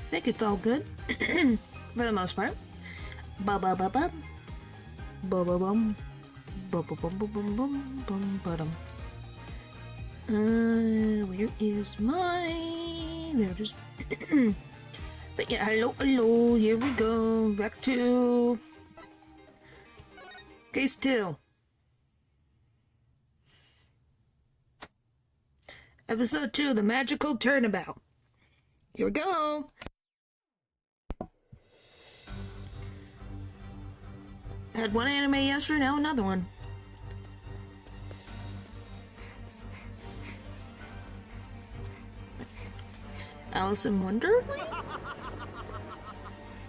think it's all good. For the most part. Ba-ba-ba-ba. Ba-ba-bum. Ba-ba-bum-bum-bum-bum-bum-bum. Where is my... There it is. But yeah, hello, here we go. Back to... Case 2. Episode 2, The Magical Turnabout. Here we go. Had one anime yesterday, now another one. Alice in Wonderland?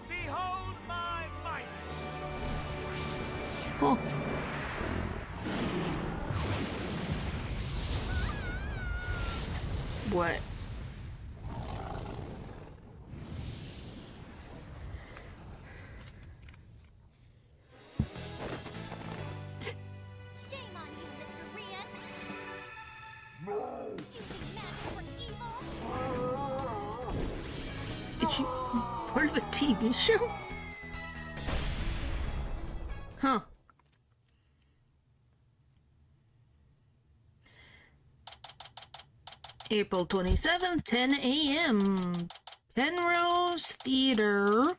Behold my might! Oh. What? Shame on you, Mr. Rias! No! Using magic for evil! Is she part of a TV show? Huh. April 27th, 10 a.m. Penrose Theater.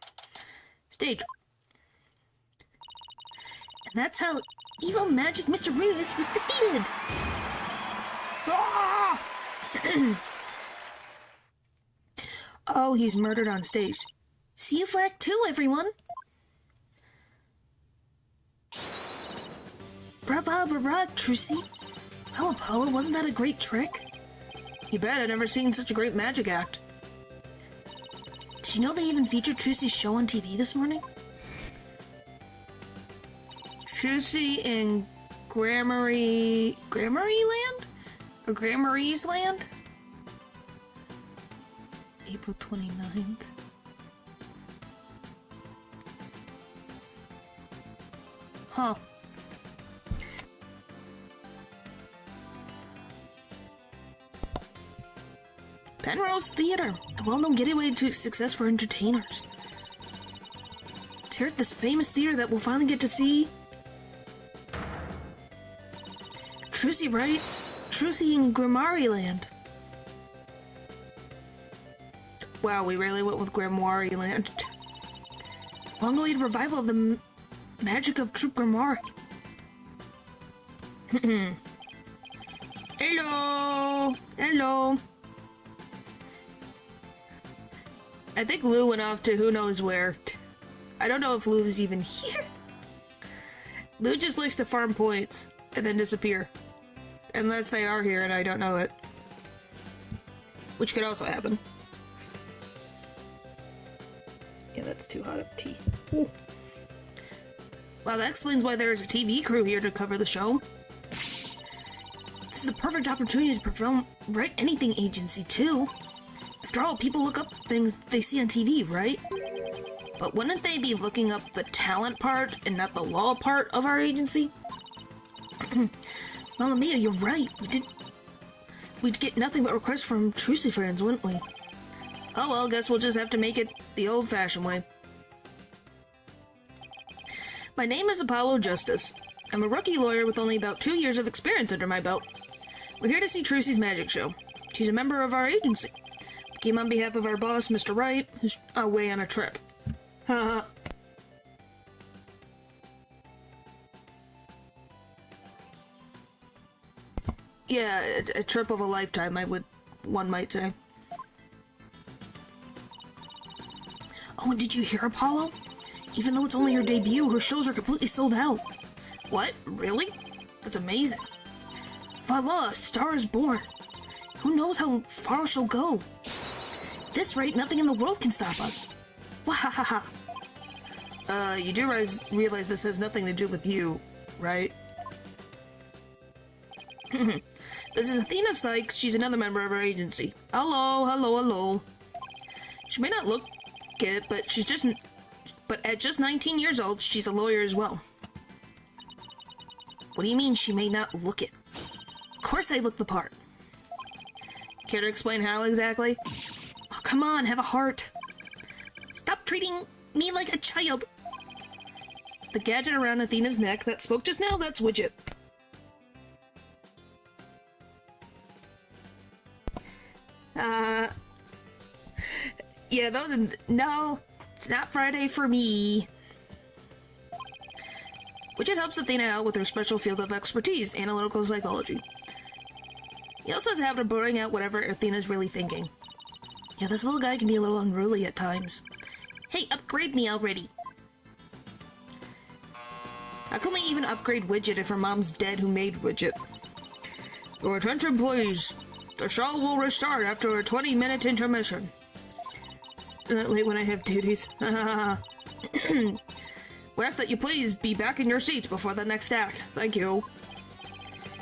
Stage. And that's how evil magic Mr. Rias was defeated. Ah! Oh, he's murdered on stage. See you for Act 2, everyone. Bra, Trucy. Well, Apollo, wasn't that a great trick? You bet, I've never seen such a great magic act. Did you know they even featured Trucy's show on TV this morning? Trucy in Grammary Land? Or Grammary's Land? April 29th. Huh. Penrose Theater, a well-known getaway to success for entertainers. It's here at this famous theater that we'll finally get to see. Trucy writes, Trucy in Grimoire Land. Wow, we really went with Grimoire Land. Long-awaited revival of the magic of Troop Grimoire. Hello! Hello! I think Lou went off to who knows where. I don't know if Lou is even here. Lou just likes to farm points and then disappear. Unless they are here and I don't know it. Which could also happen. Yeah, that's too hot of tea. Ooh. Well, that explains why there's a TV crew here to cover the show. This is the perfect opportunity to perform Write Anything agency, too. After all, people look up things they see on TV, right? But wouldn't they be looking up the talent part and not the law part of our agency? Mamma Mia, you're right. We'd get nothing but requests from Trucy fans, wouldn't we? Oh well, guess we'll just have to make it the old-fashioned way. My name is Apollo Justice. I'm a rookie lawyer with only about 2 years of experience under my belt. We're here to see Trucy's magic show. She's a member of our agency. Came on behalf of our boss, Mr. Wright, who's away on a trip. Haha. Yeah, a trip of a lifetime, one might say. Oh, and did you hear, Apollo? Even though it's only her debut, her shows are completely sold out. What? Really? That's amazing. Voila, a star is born. Who knows how far she'll go? At this rate, nothing in the world can stop us. Wahahaha. You do realize this has nothing to do with you, right? This is Athena Sykes. She's another member of our agency. Hello. She may not look it, but but at just 19 years old, she's a lawyer as well. What do you mean she may not look it? Of course I look the part. Care to explain how exactly? Oh, come on, have a heart. treating me like a child. The gadget around Athena's neck that spoke just now, that's Widget. Yeah, no, it's not Friday for me. Widget helps Athena out with her special field of expertise, analytical psychology. He also has a habit of blurring out whatever Athena's really thinking. Yeah, this little guy can be a little unruly at times. Hey, upgrade me already. How can we even upgrade Widget if her mom's dead who made Widget? Your attention, please. The show will restart after a 20-minute intermission. Late when I have duties. We ask that you please be back in your seats before the next act. Thank you.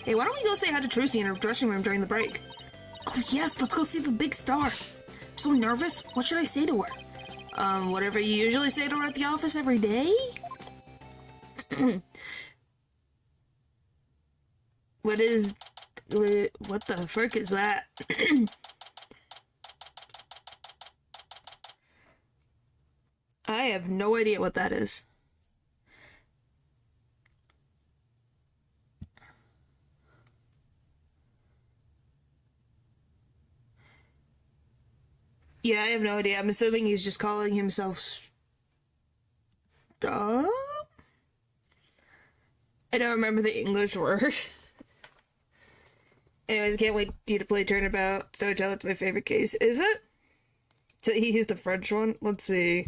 Hey, why don't we go say hi to Trucy in her dressing room during the break? Oh yes, let's go see the big star. I'm so nervous. What should I say to her? Whatever you usually say to her at the office every day? What the frick is that? I have no idea what that is. Yeah, I have no idea. I'm assuming he's just calling himself dumb? I don't remember the English word. Anyways, can't wait you to play Turnabout. Don't tell it's my favorite case. Is it? So he used the French one? Let's see.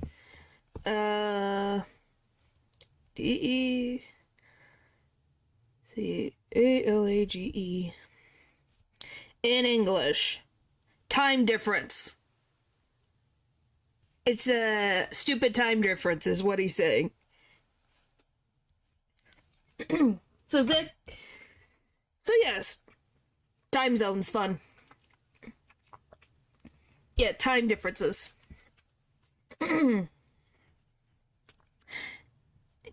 D-E-C-A-L-A-G-E. In English. Time difference. It's a stupid time difference is what he's saying. So yes. Time zone's fun. Yeah, time differences.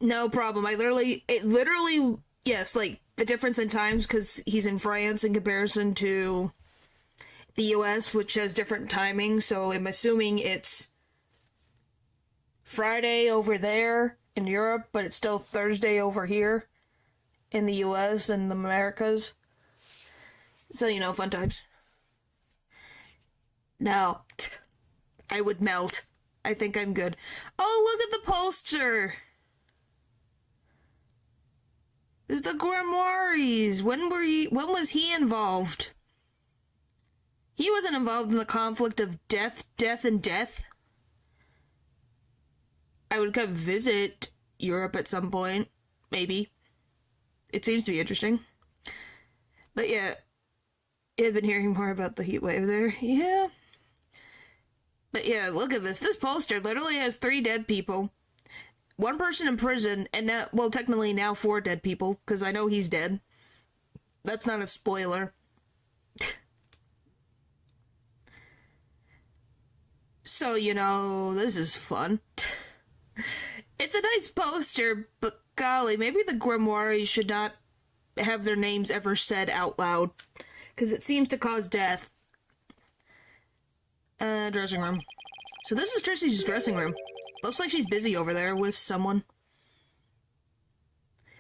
No problem. Yes, like, the difference in times, because he's in France in comparison to the US, which has different timing, so I'm assuming it's Friday over there in Europe, but it's still Thursday over here in the US and the Americas. So, you know, fun times. No. I would melt. I think I'm good. Oh, look at the poster! It's the Grimoires. When was he involved? He wasn't involved in the conflict of death, and death. I would come visit Europe at some point. Maybe. It seems to be interesting. But yeah, I've been hearing more about the heat wave there. Yeah. But yeah, look at this. This poster literally has 3 dead people. 1 person in prison, and now, well, technically now 4 dead people, because I know he's dead. That's not a spoiler. So, you know, this is fun. It's a nice poster, but golly, maybe the Grimoires should not have their names ever said out loud, because it seems to cause death. Dressing room. So this is Trucy's dressing room. Looks like she's busy over there with someone.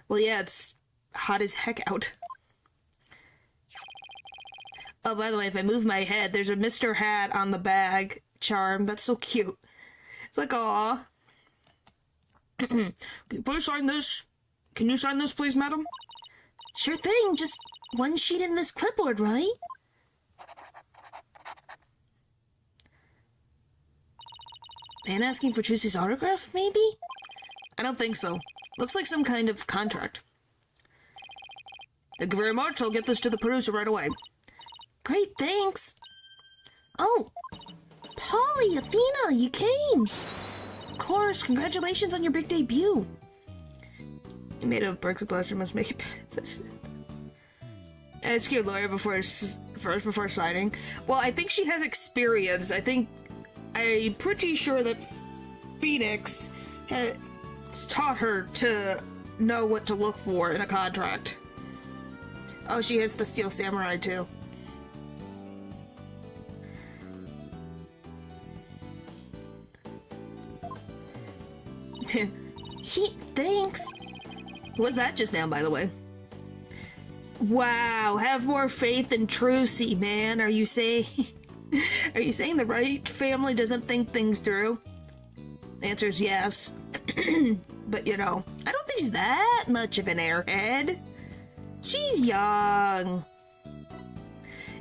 Well, yeah, it's hot as heck out. Oh, by the way, if I move my head, there's a Mr. Hat on the bag charm. That's so cute. It's like, aw. Can you please sign this? Can you sign this, please, madam? Sure thing. Just one sheet in this clipboard, right? Man asking for Trucy's autograph, maybe? I don't think so. Looks like some kind of contract. Thank you very much. I'll get this to the producer right away. Great, thanks. Oh, Polly, Athena, you came. Of course, congratulations on your big debut. You made a Brooks Blaster must make it bad. Ask your lawyer first before signing. Well, I think she has experience. I'm pretty sure that Phoenix has taught her to know what to look for in a contract. Oh, she has the Steel Samurai too. Thanks. What was that just now, by the way? Wow, have more faith in Trucy, man. Are you saying... Are you saying the right family doesn't think things through? The answer is yes. But, you know, I don't think she's that much of an airhead. She's young.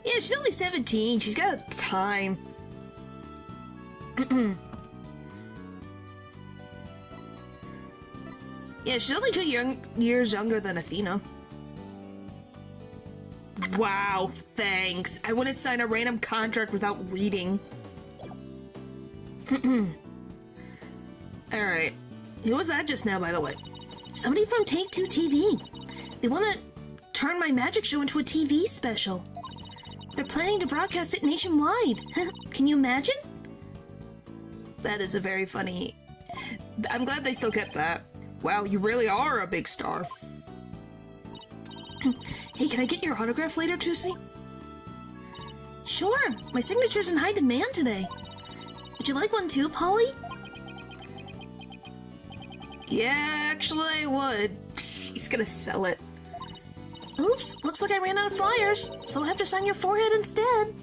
Yeah, she's only 17. She's got time. Yeah, she's only 2 years younger than Athena. Wow, thanks. I wouldn't sign a random contract without reading. Alright. Who was that just now, by the way? Somebody from Take-Two TV. They want to turn my magic show into a TV special. They're planning to broadcast it nationwide. Can you imagine? That is a very funny... I'm glad they still kept that. Wow, you really are a big star. Hey, can I get your autograph later, Trucy? Sure, my signature's in high demand today. Would you like one too, Polly? Yeah, actually I would. He's gonna sell it. Oops, looks like I ran out of flyers, so I'll have to sign your forehead instead.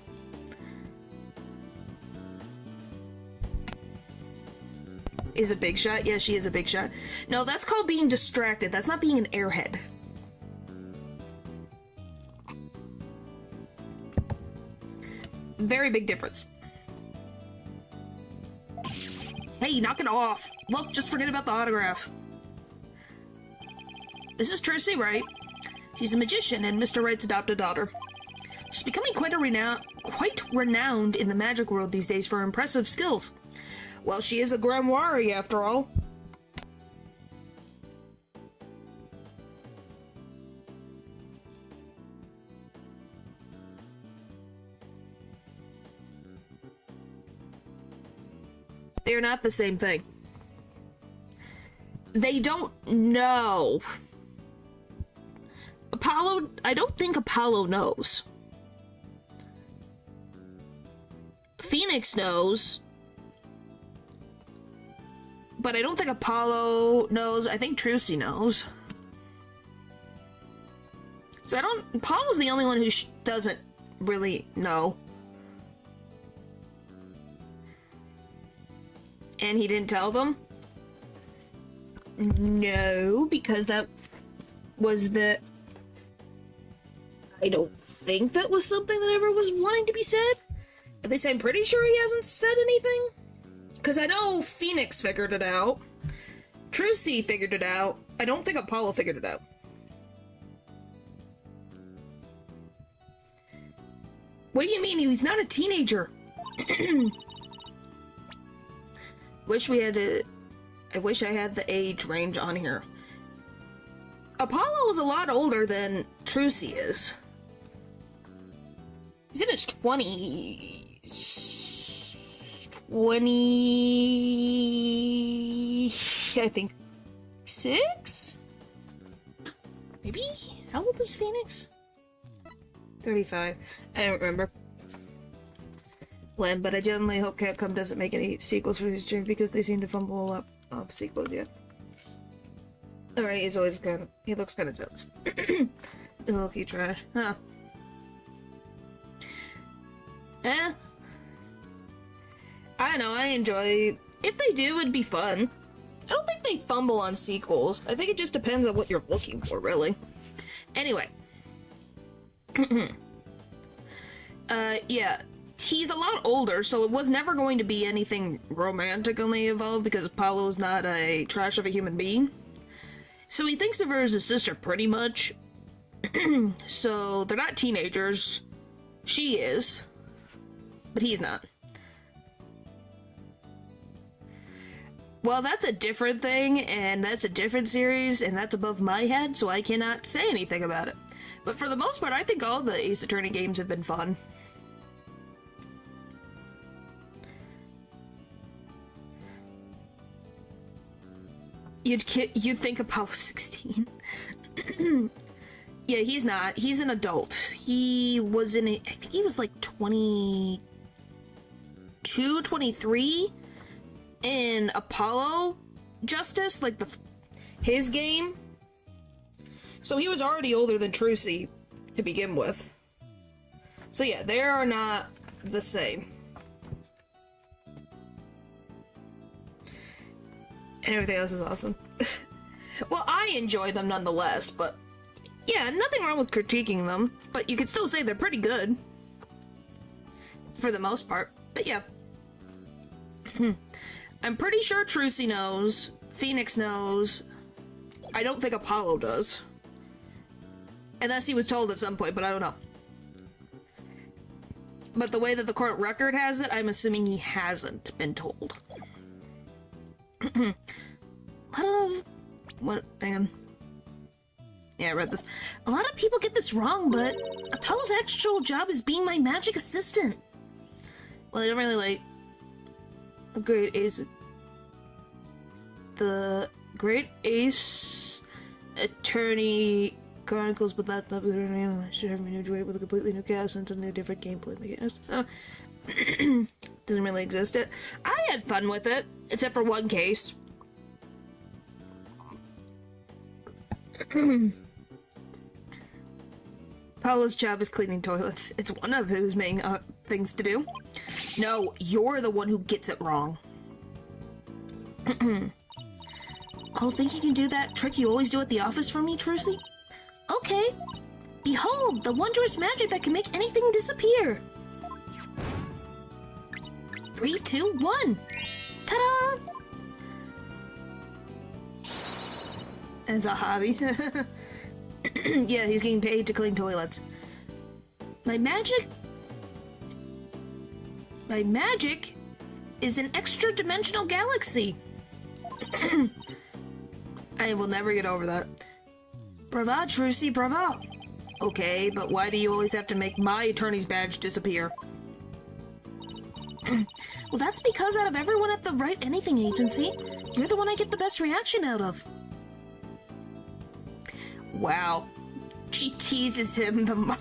Is a big shot? Yeah, she is a big shot. No, that's called being distracted. That's not being an airhead. Very big difference. Hey, knock it off. Look, just forget about the autograph. This is Trucy, right? She's a magician and Mr. Wright's adopted daughter. She's becoming quite renowned in the magic world these days for her impressive skills. Well, she is a grimoire, after all. They're not the same thing. They don't know. Apollo, I don't think Apollo knows. Phoenix knows. But I don't think Apollo knows. I think Trucy knows. So Apollo's the only one who doesn't really know. And he didn't tell them? No, because that was the... I don't think that was something that ever was wanting to be said. At least I'm pretty sure he hasn't said anything. Because I know Phoenix figured it out. Trucy figured it out. I don't think Apollo figured it out. What do you mean? He's not a teenager. I wish I had the age range on here. Apollo is a lot older than Trucy is. He's in his 20, I think, 6? Maybe? How old is Phoenix? 35. I don't remember when, but I genuinely hope Capcom doesn't make any sequels for his dream because they seem to fumble up sequels yet. Alright, he looks kind of jealous. He's a low-key trash. Huh. I don't know, I enjoy... If they do, it'd be fun. I don't think they fumble on sequels. I think it just depends on what you're looking for, really. Anyway. Yeah. He's a lot older, so it was never going to be anything romantically involved because Apollo's not a trash of a human being. So he thinks of her as a sister, pretty much. So they're not teenagers. She is. But he's not. Well, that's a different thing, and that's a different series, and that's above my head, so I cannot say anything about it. But for the most part, I think all the Ace Attorney games have been fun. You'd think Apollo's 16. Yeah, he's not. He's an adult. He was I think he was like 22, 23 in Apollo, justice, like his game. So he was already older than Trucy to begin with. So yeah, they are not the same. And everything else is awesome. Well, I enjoy them nonetheless, but yeah, nothing wrong with critiquing them, but you could still say they're pretty good. For the most part. But yeah. I'm pretty sure Trucy knows. Phoenix knows. I don't think Apollo does. Unless he was told at some point, but I don't know. But the way that the court record has it, I'm assuming he hasn't been told. Hang on. Yeah, I read this. A lot of people get this wrong, but Apollo's actual job is being my magic assistant. Well, I don't really like the Great Ace. The Great Ace Attorney Chronicles, but that's not I should have a new way with a completely new cast and a new different gameplay mechanics. Doesn't really exist yet. I had fun with it, except for one case. Paula's job is cleaning toilets. It's one of his main things to do. No, you're the one who gets it wrong. Oh, think you can do that trick you always do at the office for me, Trucy? Okay. Behold, the wondrous magic that can make anything disappear. 3, 2, 1. Ta-da! It's a hobby. Yeah, he's getting paid to clean toilets. My magic is an extra-dimensional galaxy. I will never get over that. Brava, Trucy, brava. Okay, but why do you always have to make my attorney's badge disappear? Well, that's because out of everyone at the Write Anything agency, you're the one I get the best reaction out of. Wow. She teases him the most.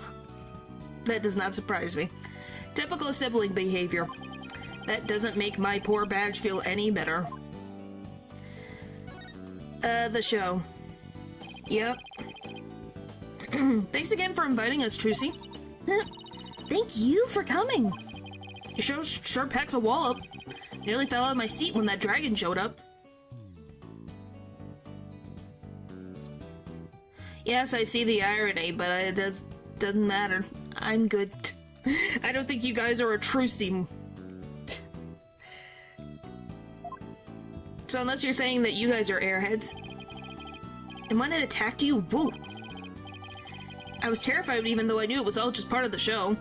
That does not surprise me. Typical sibling behavior. That doesn't make my poor badge feel any better. The show. Yep. Thanks again for inviting us, Trucy. Thank you for coming. Your show sure packs a wallop. Nearly fell out of my seat when that dragon showed up. Yes, I see the irony, but it doesn't matter. I'm good. I don't think you guys are a Trucy. So unless you're saying that you guys are airheads. And when it attacked you, woo. I was terrified even though I knew it was all just part of the show.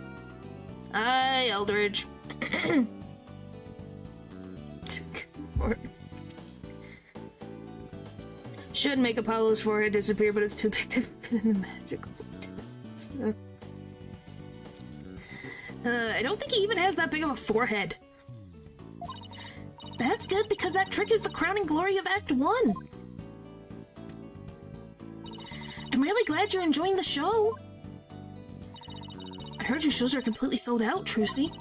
Hi, Eldridge. Should make Apollo's forehead disappear, but it's too big to fit in the magic. I don't think he even has that big of a forehead. That's good, because that trick is the crowning glory of Act 1. I'm really glad you're enjoying the show. I heard your shows are completely sold out, Trucy.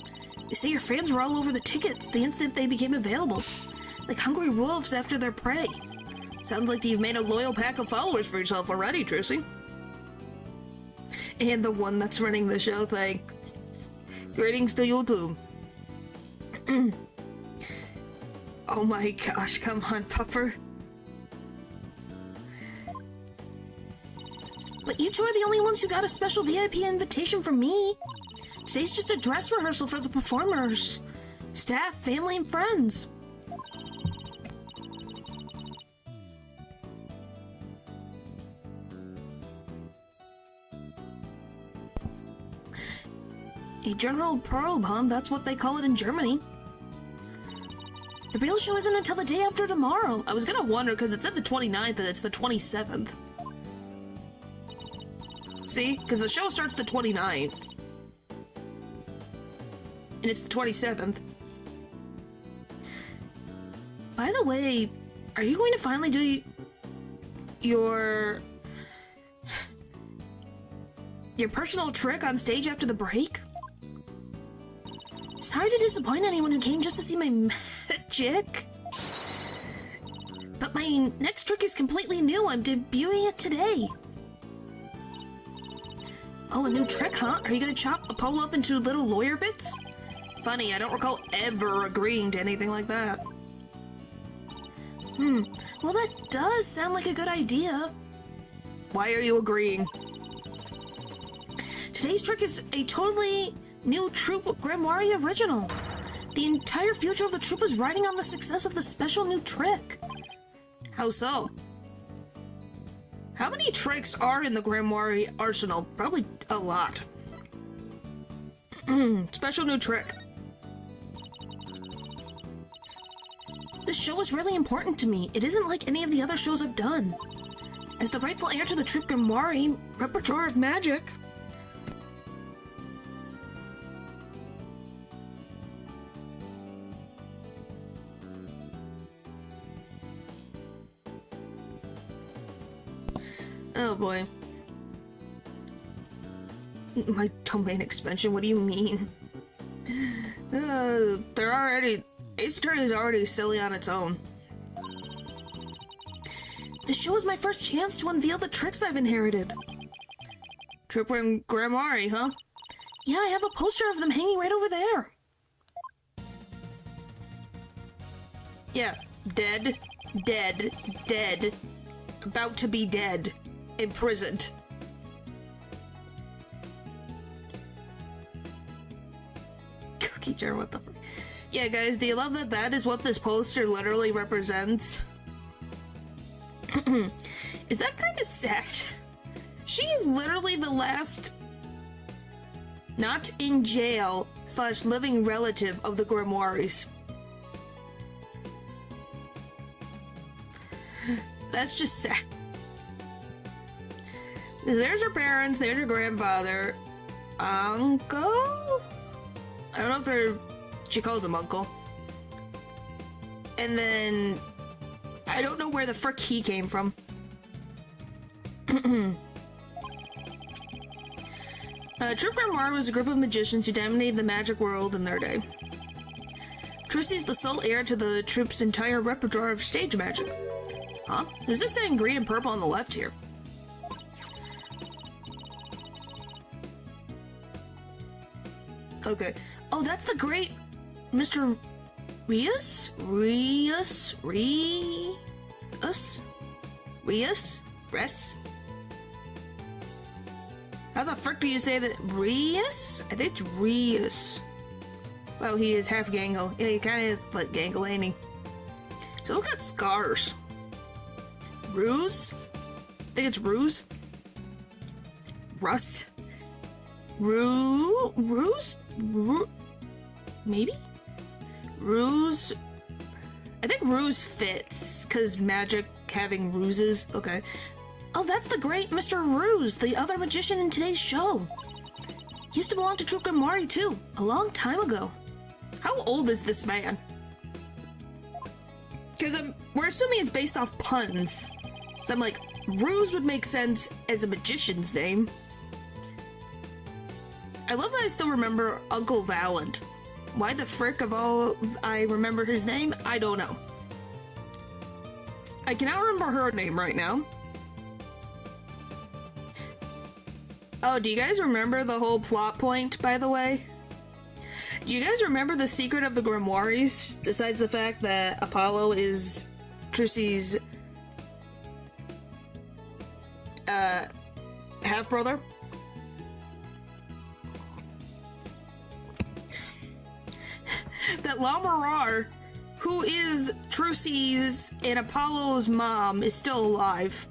They say your fans were all over the tickets the instant they became available. Like hungry wolves after their prey. Sounds like you've made a loyal pack of followers for yourself already, Trucy. And the one that's running the show, thanks. Greetings to you too. Oh my gosh, come on, Pupper. But you two are the only ones who got a special VIP invitation from me. Today's just a dress rehearsal for the performers. Staff, family, and friends. A general probe, huh? That's what they call it in Germany. The real show isn't until the day after tomorrow. I was gonna wonder because it said the 29th and it's the 27th. See? Because the show starts the 29th. And it's the 27th. By the way, are you going to finally do your personal trick on stage after the break? Sorry to disappoint anyone who came just to see my magic. But My next trick is completely new. I'm debuting it today. Oh, a new trick, huh? Are you gonna chop Apollo up into little lawyer bits? Funny, I don't recall ever agreeing to anything like that. Well, that does sound like a good idea. Why are you agreeing? Today's trick is a totally new troop Grimoire original. The entire future of the troop is riding on the success of the special new trick. How so? How many tricks are in the Grimoire arsenal? Probably a lot. Special new trick. This show is really important to me. It isn't like any of the other shows I've done. As the rightful heir to the troop Grimoire repertoire of magic. Oh boy. My domain expansion, what do you mean? They're already... Ace Attorney is already silly on its own. This show is my first chance to unveil the tricks I've inherited. Trooper and Grimoire, huh? Yeah, I have a poster of them hanging right over there. Yeah, dead, dead, dead. About to be dead. Imprisoned. Cookie jar, what the fuck? Yeah, guys, do you love that that is what this poster literally represents? Is that kind of sad? She is literally the last not in jail / living relative of the Grimoires. That's just sad. There's her parents, there's her grandfather. Uncle? I don't know if they're... She calls him uncle. And then... I don't know where the frick he came from. Troop Grimoire was a group of magicians who dominated the magic world in their day. Trucy is the sole heir to the troop's entire repertoire of stage magic. Huh? Who's this guy in green and purple on the left here? Okay. Oh, that's the great Mr. Rius? Rius? Res? How the frick do you say that? Rius? I think it's Rius. Well, he is half Gangle. Yeah, he kind of is like Gangle, ain't he? So look at scars. Ruse? I think it's Ruse. Russ? Ruse? Maybe? Ruse? I think Ruse fits, because magic having ruses. Okay. Oh, that's the great Mr. Ruse, the other magician in today's show. He used to belong to Troop Grimoire too, a long time ago. How old is this man? Because we're assuming it's based off puns. So I'm like, Ruse would make sense as a magician's name. I love that I still remember Uncle Valant. Why the frick of all I remember his name? I don't know. I cannot remember her name right now. Oh, do you guys remember the whole plot point, by the way? Do you guys remember the secret of the Grimoires, besides the fact that Apollo is Trucy's half-brother? That Lamarar, who is Trucy's and Apollo's mom, is still alive.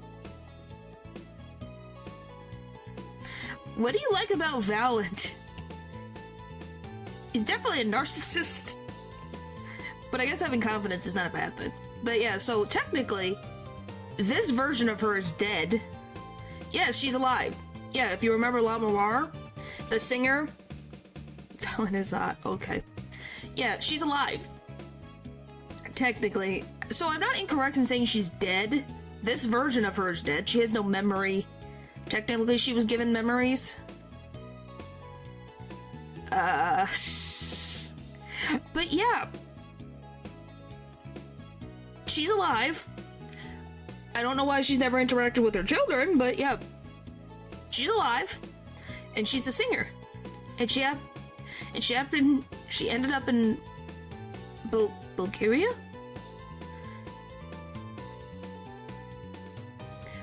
What do you like about Valant? He's definitely a narcissist. But I guess having confidence is not a bad thing. But yeah, so technically, this version of her is dead. Yes, she's alive. Yeah, if you remember Lamarar, the singer. Valant is hot, okay. Yeah, she's alive. Technically. So I'm not incorrect in saying she's dead. This version of her is dead. She has no memory. Technically, she was given memories. But yeah. She's alive. I don't know why she's never interacted with her children, but yeah. She's alive. And she's a singer. And she ended up in Bulgaria?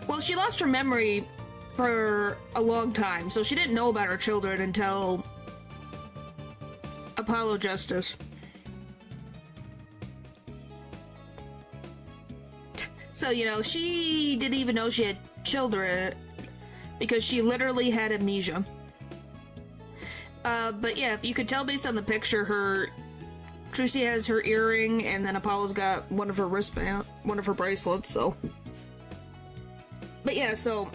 Well, she lost her memory for a long time, so she didn't know about her children until Apollo Justice. So, you know, she didn't even know she had children because she literally had amnesia. But yeah, if you could tell based on the picture, Trucy has her earring, and then Apollo's got one of her one of her bracelets, so. But yeah, so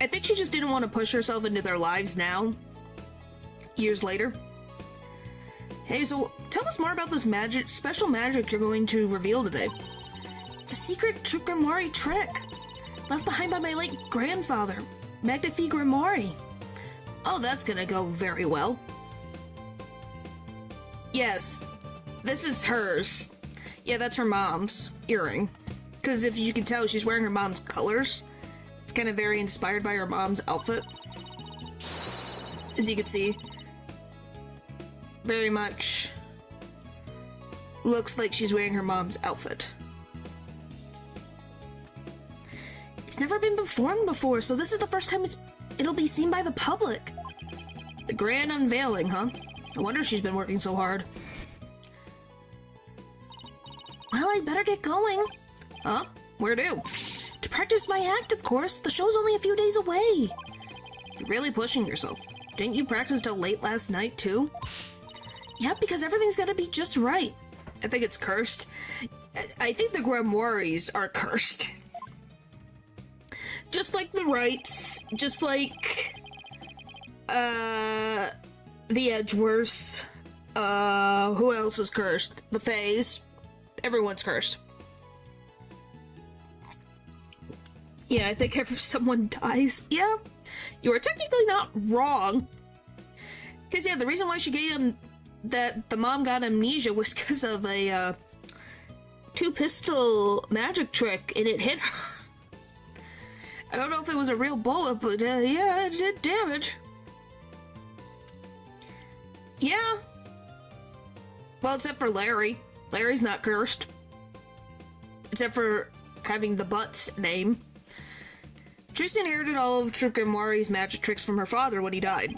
I think she just didn't want to push herself into their lives now, years later. Hey, so tell us more about this special magic you're going to reveal today. It's a secret Grimoire trick, left behind by my late grandfather, Magnifique Grimoire. Oh, that's gonna go very well. Yes, this is hers. Yeah, that's her mom's earring. Because if you can tell, she's wearing her mom's colors. It's kind of very inspired by her mom's outfit. As you can see. Very much looks like she's wearing her mom's outfit. It's never been performed before, so this is the first time it'll be seen by the public. The grand unveiling, huh? No wonder she's been working so hard. Well, I'd better get going. Huh? Where to? To practice my act, of course. The show's only a few days away. You're really pushing yourself. Didn't you practice till late last night, too? Yeah, because everything's gotta be just right. I think it's cursed. I think the Grimoires are cursed. Just like the rights, just like, the Edgeworths, who else is cursed? The Fays. Everyone's cursed. Yeah, I think if someone dies, yeah, you are technically not wrong. Because, yeah, the reason why she gave him that the mom got amnesia was because of a, two-pistol magic trick, and it hit her. I don't know if it was a real bullet, but, yeah, it did damage. Yeah. Well, except for Larry. Larry's not cursed. Except for having the Butts name. Trucy inherited all of Troupe Grimoire's magic tricks from her father when he died,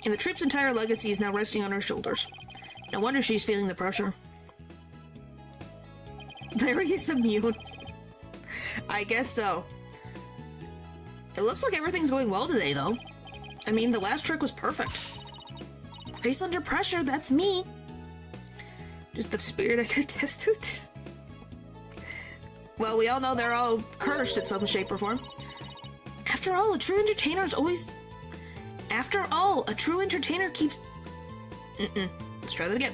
and the Troupe's entire legacy is now resting on her shoulders. No wonder she's feeling the pressure. Larry is immune. I guess so. It looks like everything's going well today, though. I mean, the last trick was perfect. Grace under pressure, that's me. Just the spirit I could test with. Well, we all know they're all cursed in some shape or form. After all, a true entertainer keeps... Let's try that again.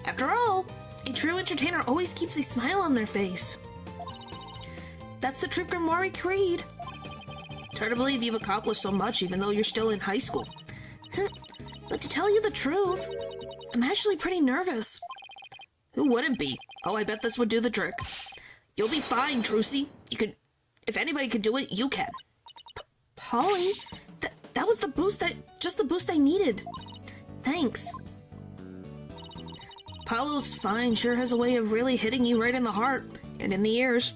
After all, a true entertainer always keeps a smile on their face. That's the Troupe Grimoire creed. It's hard to believe you've accomplished so much even though you're still in high school. But to tell you the truth, I'm actually pretty nervous. Who wouldn't be? Oh, I bet this would do the trick. You'll be fine, Trucy. If anybody can do it, you can. Polly, that was the boost just the boost I needed. Thanks. Apollo's fine, sure has a way of really hitting you right in the heart and in the ears.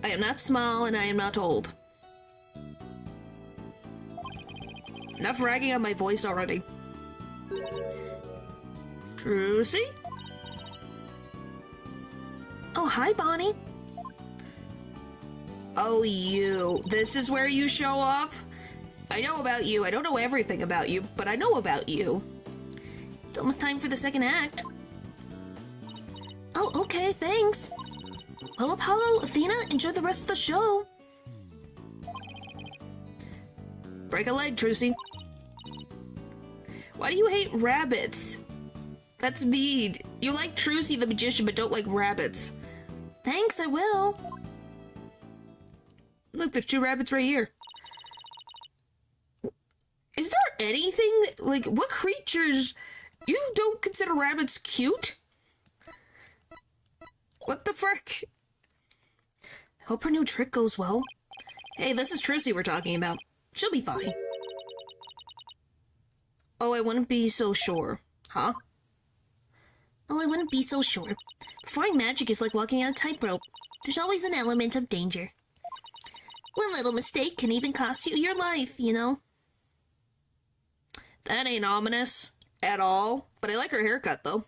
I am not small and I am not old. Enough ragging on my voice already. Trucy? Oh, hi, Bonnie. Oh, you. This is where you show up? I know about you. I don't know everything about you, but I know about you. It's almost time for the second act. Oh, okay, thanks. Well, Apollo, Athena, enjoy the rest of the show. Break a leg, Trucy. Why do you hate rabbits? That's mean. You like Trucy the magician, but don't like rabbits. Thanks, I will. Look, there's 2 rabbits right here. Is there anything, like, what creatures... You don't consider rabbits cute? What the frick? Hope her new trick goes well. Hey, this is Trucy we're talking about. She'll be fine. Oh, I wouldn't be so sure. Huh? Oh, I wouldn't be so sure. Performing magic is like walking on a tightrope. There's always an element of danger. One little mistake can even cost you your life, you know? That ain't ominous at all, but I like her haircut, though.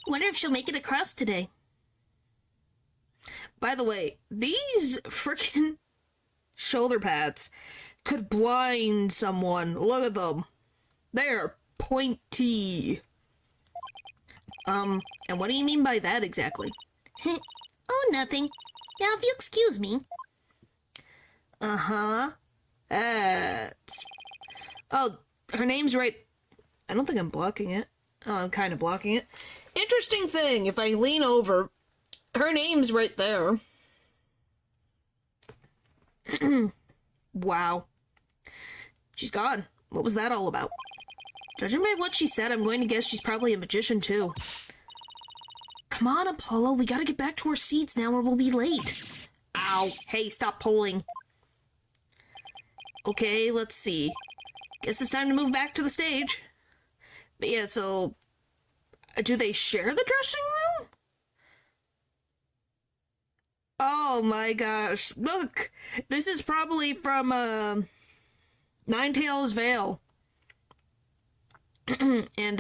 Wonder if she'll make it across today. By the way, these frickin' shoulder pads could blind someone. Look at them. They're pointy. And what do you mean by that exactly? Oh, nothing. Now, if you excuse me. Uh-huh. Oh, her name's right... I don't think I'm blocking it. Oh, I'm kind of blocking it. Interesting thing, if I lean over, her name's right there. Wow. She's gone. What was that all about? Judging by what she said, I'm going to guess she's probably a magician, too. Come on, Apollo. We gotta get back to our seats now or we'll be late. Ow. Hey, stop pulling. Okay, let's see. Guess it's time to move back to the stage. But yeah, so... do they share the dressing room? Oh my gosh. Look! This is probably from, Ninetales Vale. And,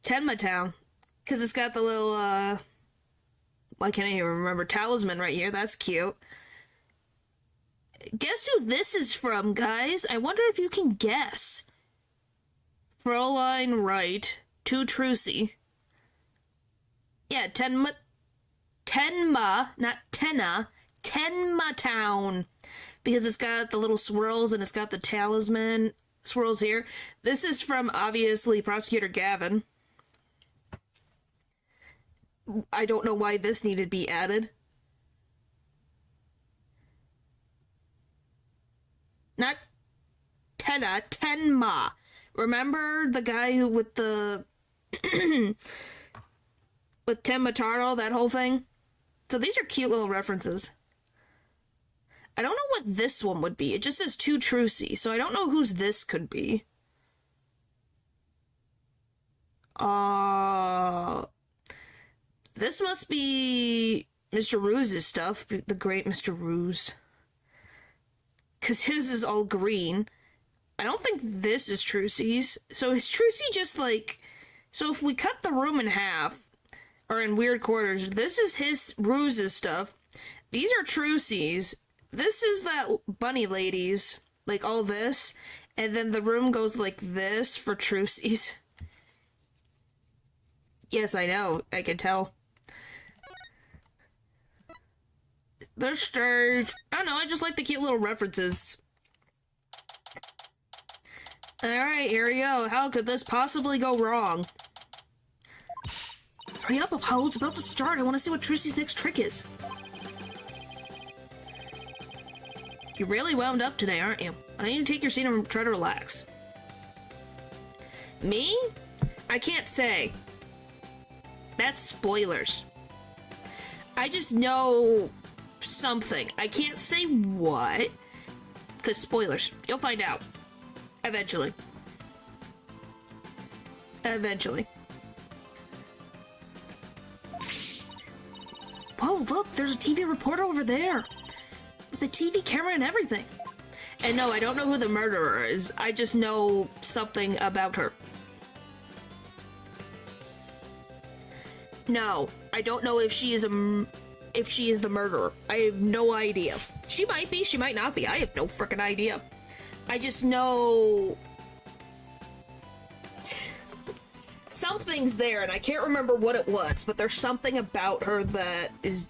Tenma Town. Because it's got the little, I can't even remember, talisman right here. That's cute. Guess who this is from, guys? I wonder if you can guess. Fräulein Wright to Trucy. Yeah, Tenma, not Tenna, Tenma Town. Because it's got the little swirls and it's got the talisman swirls here. This is from, obviously, Prosecutor Gavin. I don't know why this needed to be added. Not Tenna, Tenma. Remember the guy who with the... with Tenma Taro, that whole thing? So these are cute little references. I don't know what this one would be. It just says to Trucy, so I don't know whose this could be. This must be Mr. Ruse's stuff, the great Mr. Ruse. Because his is all green. I don't think this is Trucy's. So is Trucy just like... So if we cut the room in half, or in weird quarters, this is his Ruse's stuff. These are Trucy's. This is that bunny lady's. Like all this. And then the room goes like this for Trucy's. Yes, I know. I can tell. They're strange. I don't know, I just like the cute little references. Alright, here we go. How could this possibly go wrong? Hurry up, Apollo. It's about to start. I want to see what Trucy's next trick is. You're really wound up today, aren't you? I need you to take your seat and try to relax. Me? I can't say. That's spoilers. I just know... something. I can't say what, because spoilers. You'll find out. Eventually. Eventually. Whoa, look, there's a TV reporter over there. With a TV camera and everything. And no, I don't know who the murderer is. I just know something about her. No, I don't know if she is if she is the murderer. I have no idea. She might be, she might not be. I have no frickin' idea. I just know... something's there, and I can't remember what it was, but there's something about her that is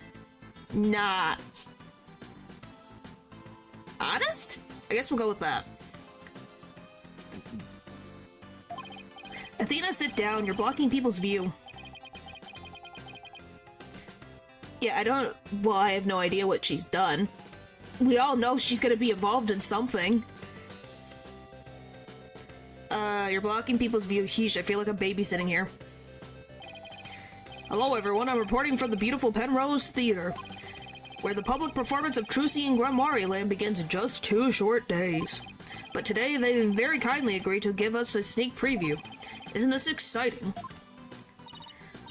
not... honest? I guess we'll go with that. Athena, sit down. You're blocking people's view. Yeah, I have no idea what she's done. We all know she's gonna be involved in something. You're blocking people's view. Heesh, I feel like I'm babysitting here. Hello everyone, I'm reporting from the beautiful Penrose Theater, where the public performance of Trucy and Grimoire Land begins in just 2 short days. But today they very kindly agreed to give us a sneak preview. Isn't this exciting?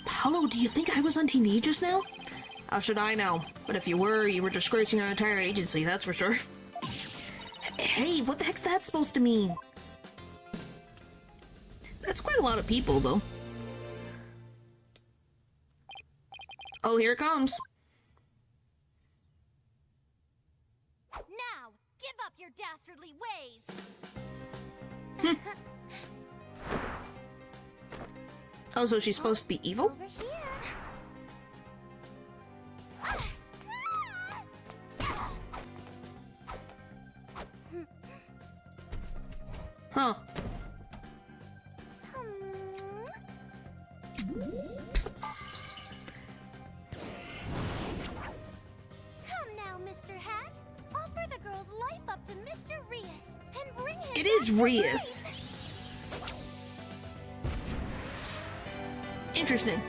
Paulo, do you think I was on TV just now? How should I know? But if you were disgracing our entire agency, that's for sure. Hey, what the heck's that supposed to mean? That's quite a lot of people, though. Oh, here it comes. Now, give up your dastardly ways. Oh, so she's supposed to be evil? Over here. Huh. Come now, Mr. Hat. Offer the girl's life up to Mr. Rias and bring him. It is Rias. Interesting.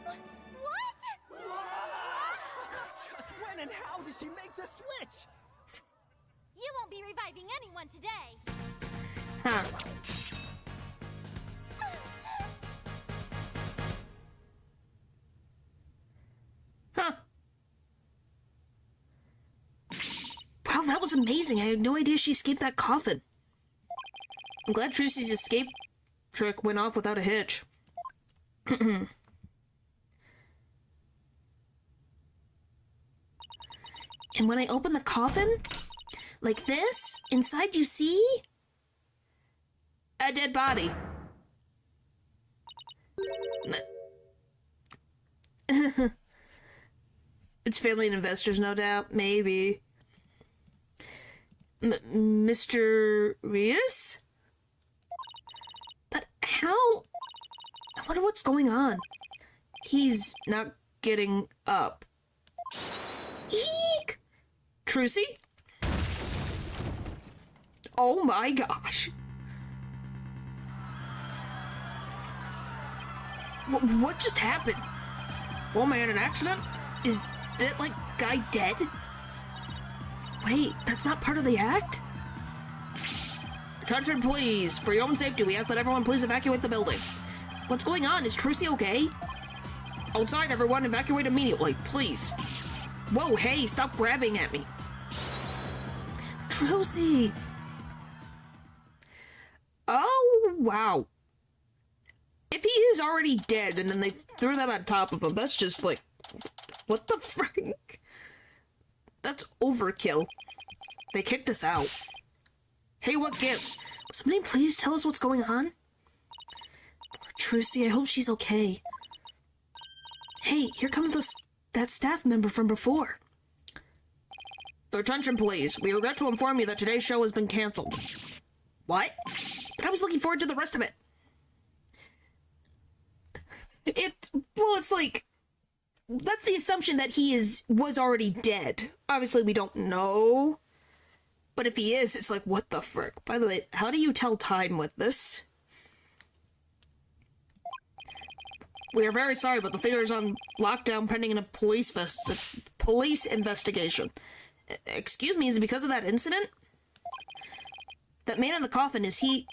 What? Just when and how did she make the switch? You won't be reviving anyone today. Huh. Huh. Wow, that was amazing. I had no idea she escaped that coffin. I'm glad Trucy's escape trick went off without a hitch. And when I open the coffin, like this, inside you see a dead body. It's family and investors, no doubt. Maybe. Mr. Rias? But how? I wonder what's going on. He's not getting up. Eek! Trucy? Oh my gosh. What just happened? Woman had an accident? Is that, like, guy dead? Wait, that's not part of the act? Attention, please. For your own safety, we ask that everyone please evacuate the building. What's going on? Is Trucy okay? Outside, everyone, evacuate immediately, please. Whoa, hey, stop grabbing at me. Trucy! Oh, wow. If he is already dead and then they threw that on top of him, that's just like, what the frick? That's overkill. They kicked us out. Hey, what gives? Will somebody please tell us what's going on? Poor Trucy, I hope she's okay. Hey, here comes that staff member from before. Attention, please. We regret to inform you that today's show has been canceled. What? But I was looking forward to the rest of it. Well, it's like, that's the assumption that he was already dead. Obviously, we don't know. But if he is, it's like, what the frick? By the way, how do you tell time with this? We are very sorry, but the theater is on lockdown pending a police investigation. Excuse me, is it because of that incident? That man in the coffin, is he...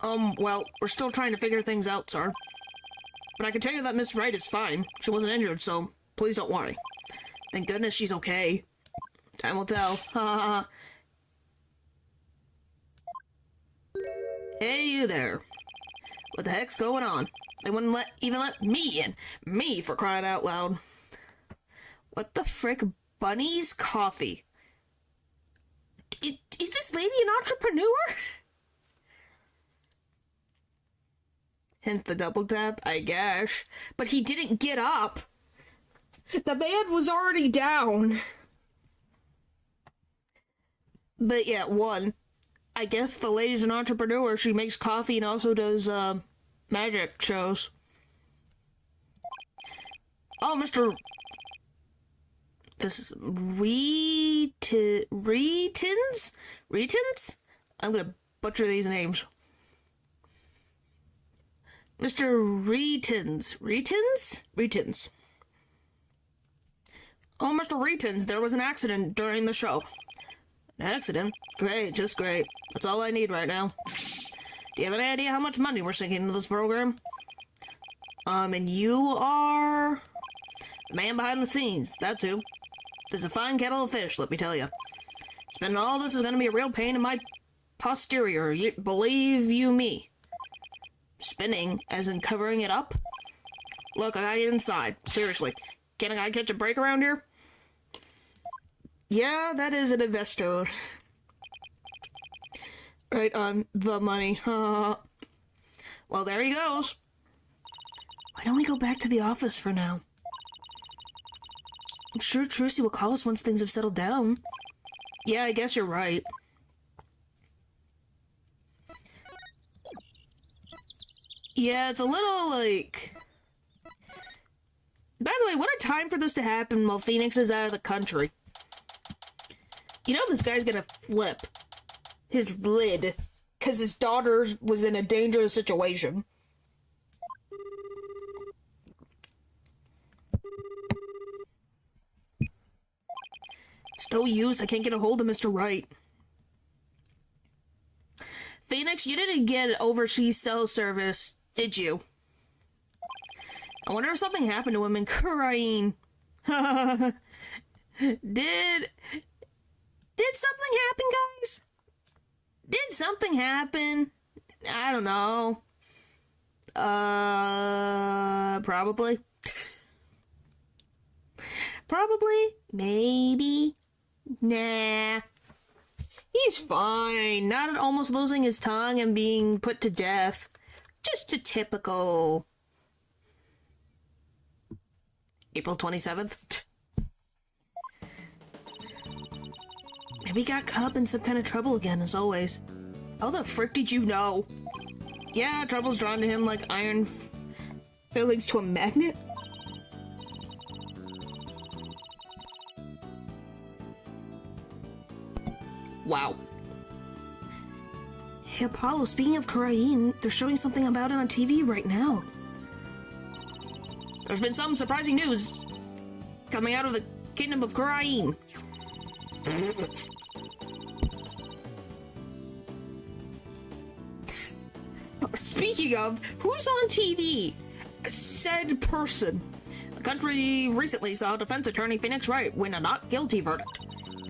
well, we're still trying to figure things out, sir. But I can tell you that Miss Wright is fine. She wasn't injured, so please don't worry. Thank goodness she's okay. Time will tell. Ha ha ha. Hey, you there. What the heck's going on? They wouldn't even let me in. Me, for crying out loud. What the frick? Bunny's Coffee. Is this lady an entrepreneur? Hint the double tap, I guess. But he didn't get up. The man was already down. But yeah, I guess the lady's an entrepreneur. She makes coffee and also does, magic shows. Oh, Mr. This is Retins? I'm gonna butcher these names. Mr. Reetons. Reetons? Reetons. Oh, Mr. Reetons, there was an accident during the show. An accident? Great, just great. That's all I need right now. Do you have any idea how much money we're sinking into this program? And you are... the man behind the scenes, that too. There's a fine kettle of fish, let me tell you. Spending all this is gonna be a real pain in my posterior, believe you me. Spinning, as in covering it up? Look, I gotta get inside. Seriously. Can a guy catch a break around here? Yeah, that is an investor. Right on the money. Well, there he goes. Why don't we go back to the office for now? I'm sure Trucy will call us once things have settled down. Yeah, I guess you're right. Yeah, it's a little, like... By the way, what a time for this to happen while Phoenix is out of the country. You know this guy's gonna flip his lid because his daughter was in a dangerous situation. It's no use, I can't get a hold of Mr. Wright. Phoenix, you didn't get overseas cell service, did you? I wonder if something happened to him in Korean. Did something happen, guys? Did something happen? I don't know. Probably. Probably. Maybe. Nah. He's fine. Not almost losing his tongue and being put to death. Just a typical... April 27th. Maybe he got caught up in some kind of trouble again, as always. How the frick did you know? Yeah, trouble's drawn to him like iron fillings to a magnet. Wow. Hey, Apollo, speaking of Korean, they're showing something about it on TV right now. There's been some surprising news coming out of the Kingdom of Korean. Speaking of, who's on TV? Said person. The country recently saw defense attorney Phoenix Wright win a not guilty verdict.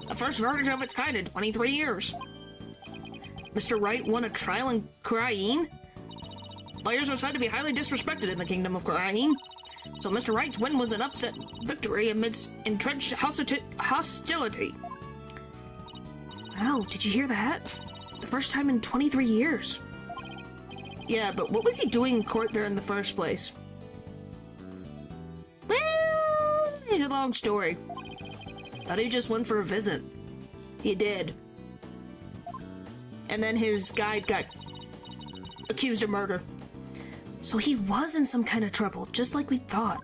The first verdict of its kind in 23 years. Mr. Wright won a trial in Korean? Lawyers are said to be highly disrespected in the Kingdom of Korean. So Mr. Wright's win was an upset victory amidst entrenched hostility. Wow, did you hear that? The first time in 23 years. Yeah, but what was he doing in court there in the first place? Well, it's a long story. Thought he just went for a visit. He did. And then his guide got accused of murder. So he was in some kind of trouble, just like we thought.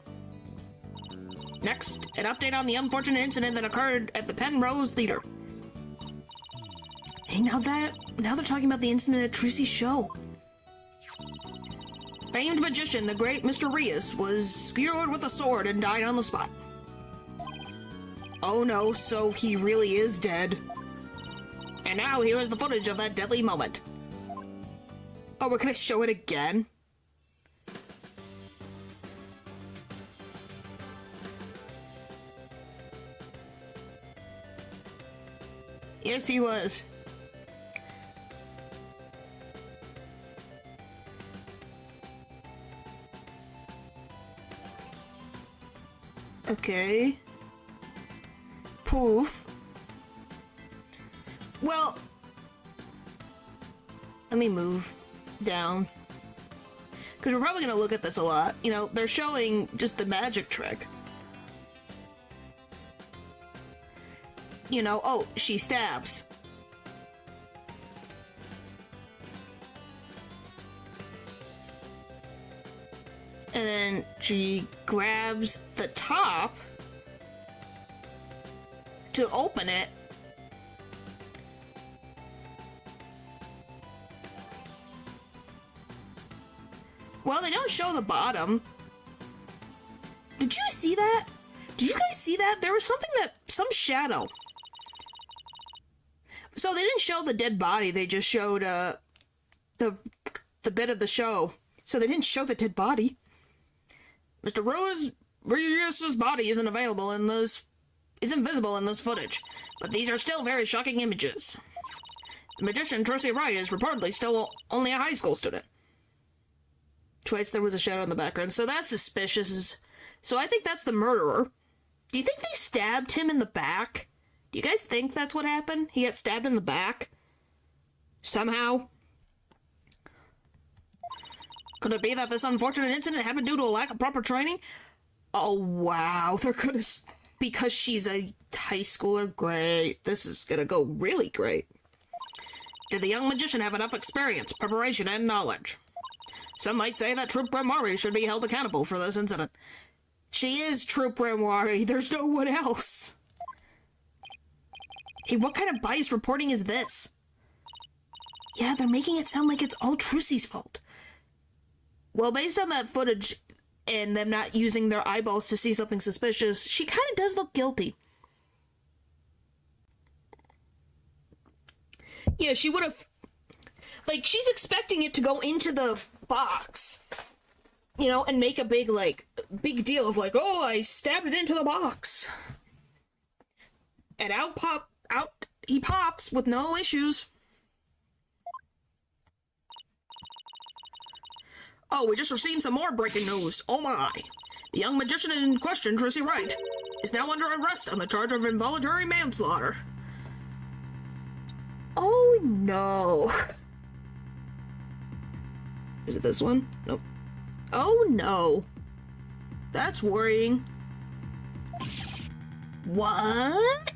Next, an update on the unfortunate incident that occurred at the Penrose Theater. Hey, now they're talking about the incident at Trucy's show. Famed magician, the great Mr. Rias, was skewered with a sword and died on the spot. Oh no, so he really is dead. And now here is the footage of that deadly moment. Oh, we're gonna show it again? Yes, he was. Okay. Poof. Well, let me move down. Because we're probably going to look at this a lot. You know, they're showing just the magic trick. You know, oh, she stabs. And then she grabs the top to open it. Well, they don't show the bottom. Did you see that? Did you guys see that? There was something some shadow. So they didn't show the dead body, they just showed, the bit of the show. So they didn't show the dead body. Mr. Rios' body isn't visible in this footage, but these are still very shocking images. The magician Trucy Wright is reportedly still only a high school student. Twice there was a shadow in the background, so that's suspicious. So I think that's the murderer. Do you think they stabbed him in the back? Do you guys think that's what happened? He got stabbed in the back? Somehow? Could it be that this unfortunate incident happened due to a lack of proper training? Oh, wow. They're gonna... Because she's a high schooler? Great. This is gonna go really great. Did the young magician have enough experience, preparation, and knowledge? Some might say that Troupe Grimoire should be held accountable for this incident. She is Troupe Grimoire. There's no one else. Hey, what kind of biased reporting is this? Yeah, they're making it sound like it's all Trucy's fault. Well, based on that footage and them not using their eyeballs to see something suspicious, she kind of does look guilty. Yeah, she would have... Like, she's expecting it to go into the box, you know, and make a big deal of like, oh, I stabbed it into the box. And out he pops with no issues. Oh, we just received some more breaking news. Oh my. The young magician in question, Trucy Wright, is now under arrest on the charge of involuntary manslaughter. Oh no. Is it this one? Nope. Oh no. That's worrying. What?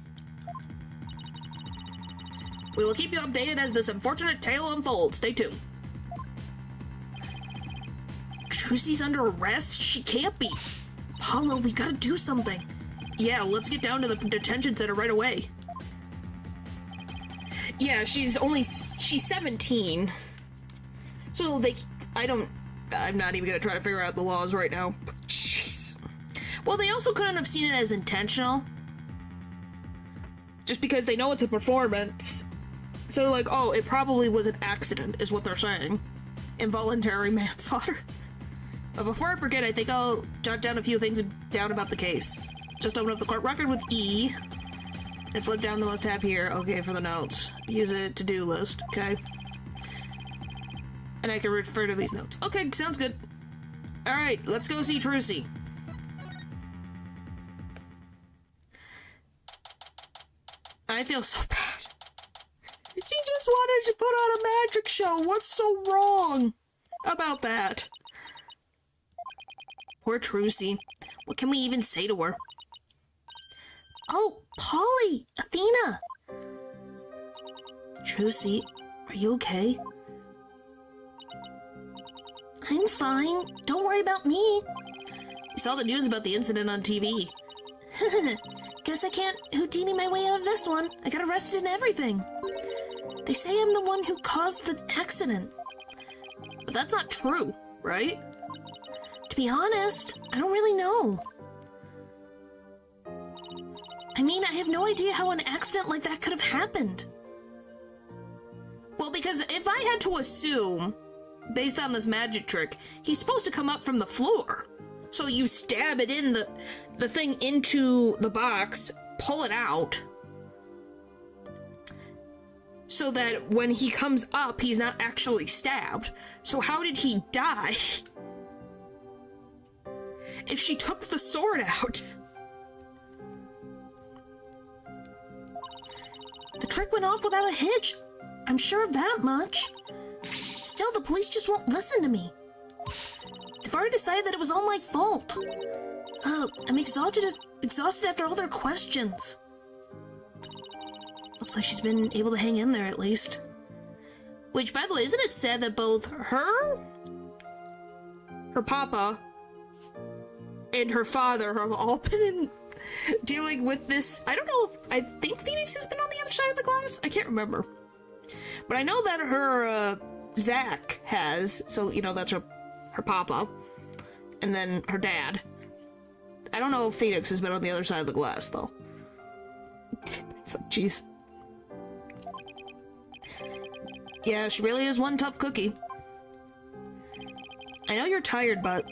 We will keep you updated as this unfortunate tale unfolds. Stay tuned. Trucy's under arrest? She can't be. Paulo, we gotta do something. Yeah, let's get down to the detention center right away. Yeah, she's 17. So I'm not even gonna try to figure out the laws right now. Jeez. Well, they also couldn't have seen it as intentional. Just because they know it's a performance. So they're like, oh, it probably was an accident, is what they're saying. Involuntary manslaughter. But before I forget, I think I'll jot down a few things down about the case. Just open up the court record with E. And flip down the list tab here. Okay, for the notes. Use a to-do list, okay? And I can refer to these notes. Okay, sounds good. Alright, let's go see Trucy. I feel so bad. She just wanted to put on a magic show. What's so wrong about that? Poor Trucy. What can we even say to her? Oh, Polly! Athena! Trucy, are you okay? I'm fine. Don't worry about me. We saw the news about the incident on TV. Guess I can't Houdini my way out of this one. I got arrested and everything. They say I'm the one who caused the accident. But that's not true, right? To be honest, I don't really know. I mean, I have no idea how an accident like that could have happened. Well, because if I had to assume, based on this magic trick, he's supposed to come up from the floor. So you stab it in the thing into the box, pull it out, so that when he comes up, he's not actually stabbed. So how did he die? If she took the sword out. The trick went off without a hitch. I'm sure of that much. Still, the police just won't listen to me. They've already decided that it was all my fault. I'm exhausted after all their questions. Looks like she's been able to hang in there at least. Which, by the way, isn't it sad that both her papa, and her father have all been dealing with this? I don't know. I think Phoenix has been on the other side of the glass. I can't remember. But I know that her, Zach has. So, you know, that's her her papa, and then her dad. I don't know if Phoenix has been on the other side of the glass, though. It's like, jeez. Yeah, she really is one tough cookie. I know you're tired, but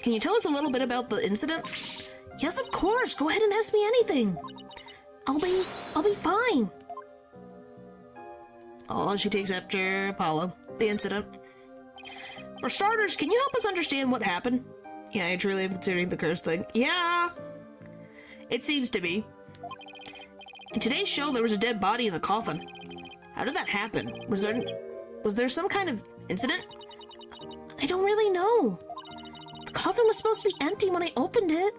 can you tell us a little bit about the incident? Yes, of course. Go ahead and ask me anything. I'll be fine. Oh, she takes after Apollo. The incident. For starters, can you help us understand what happened? Yeah, I truly am considering the curse thing. Yeah! It seems to be. In today's show, there was a dead body in the coffin. How did that happen? Was there some kind of incident? I don't really know. The coffin was supposed to be empty when I opened it.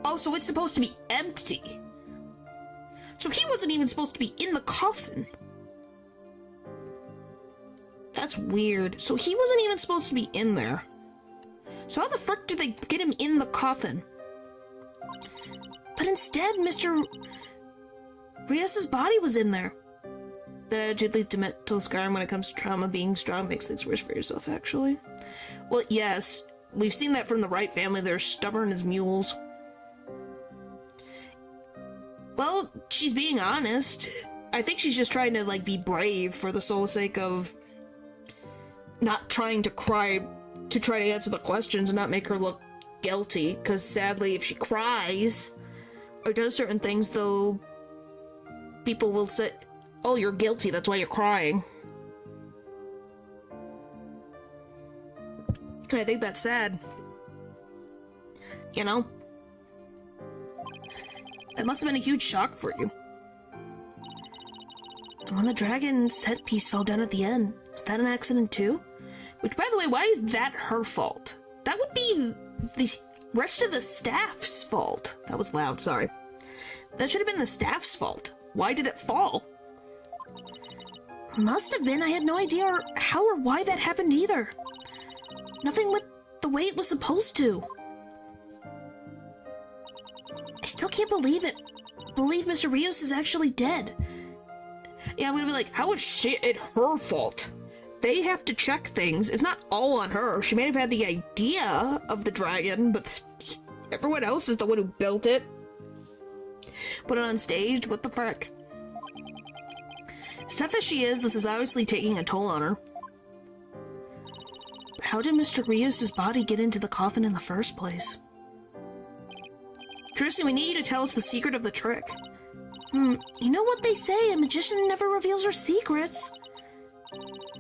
Oh, so it's supposed to be empty. So he wasn't even supposed to be in the coffin. That's weird. So he wasn't even supposed to be in there. So how the frick did they get him in the coffin? But instead, Mr. Rios' body was in there. That attitude leads to mental scarring when it comes to trauma. Being strong makes things worse for yourself, actually. Well, yes. We've seen that from the Wright family. They're stubborn as mules. Well, she's being honest. I think she's just trying to, like, be brave for the sole sake of not trying to cry to try to answer the questions and not make her look guilty. Because sadly, if she cries or does certain things, though, people will say, oh, you're guilty, that's why you're crying. And I think that's sad. You know? It must have been a huge shock for you. And when the dragon set piece fell down at the end, was that an accident too? Which, by the way, why is that her fault? That would be the rest of the staff's fault. That was loud, sorry. That should have been the staff's fault. Why did it fall? Must have been. I had no idea how or why that happened either. Nothing with the way it was supposed to. I still can't believe it. Believe Mr. Rios is actually dead. Yeah, I'm gonna be like, how is it her fault? They have to check things. It's not all on her. She may have had the idea of the dragon, but everyone else is the one who built it. Put it on stage? What the frick? Stuff as she is, this is obviously taking a toll on her. But how did Mr. Rios' body get into the coffin in the first place? Trucy, we need you to tell us the secret of the trick. You know what they say, a magician never reveals her secrets.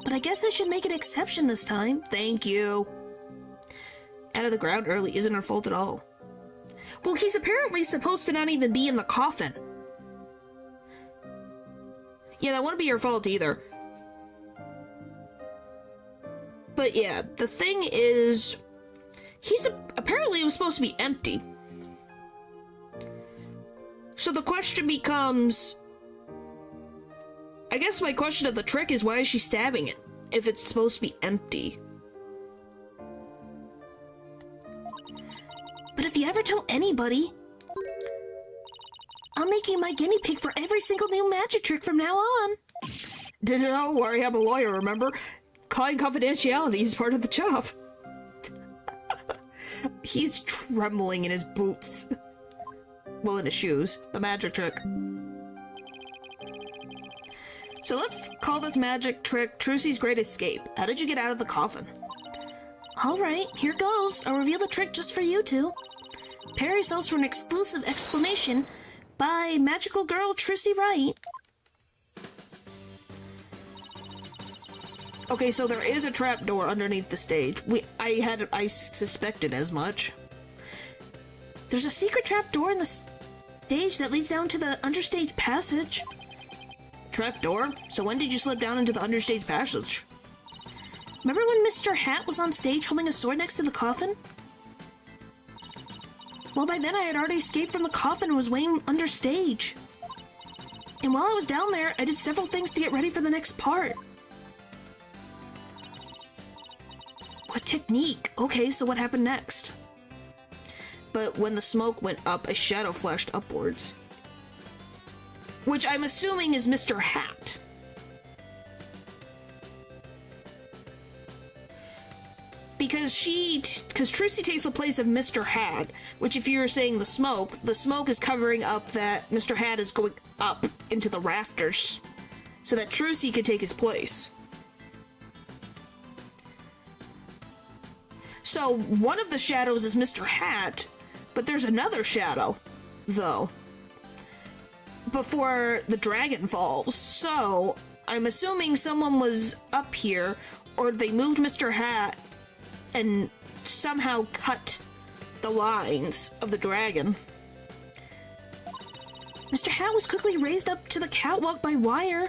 But I guess I should make an exception this time. Thank you. Out of the ground early isn't her fault at all. Well, he's apparently supposed to not even be in the coffin. Yeah, that wouldn't be your fault either. But yeah, the thing is, apparently it was supposed to be empty. So the question becomes, I guess my question of the trick is, why is she stabbing it if it's supposed to be empty? But if you ever tell anybody, I'll make you my guinea pig for every single new magic trick from now on. Don't worry, I'm a lawyer, remember? Client confidentiality is part of the job. He's trembling in his boots. Well, in his shoes. The magic trick. So let's call this magic trick Trucy's Great Escape. How did you get out of the coffin? Alright, here goes. I'll reveal the trick just for you two. Prepare yourselves for an exclusive explanation by magical girl Trucy Wright. Okay, so there is a trapdoor underneath the stage. I suspected as much. There's a secret trapdoor in the stage that leads down to the understage passage. Trapdoor? So when did you slip down into the understage passage? Remember when Mr. Hat was on stage holding a sword next to the coffin? Well, by then I had already escaped from the coffin and was waiting understage. And while I was down there, I did several things to get ready for the next part. What technique? Okay, so what happened next? But when the smoke went up, a shadow flashed upwards. Which I'm assuming is Mr. Hat. because Trucy takes the place of Mr. Hat, which if you're saying the smoke is covering up that Mr. Hat is going up into the rafters, so that Trucy can take his place. So one of the shadows is Mr. Hat, but there's another shadow, though, before the dragon falls. So I'm assuming someone was up here, or they moved Mr. Hat and somehow cut the lines of the dragon. Mr. Hat was quickly raised up to the catwalk by wire.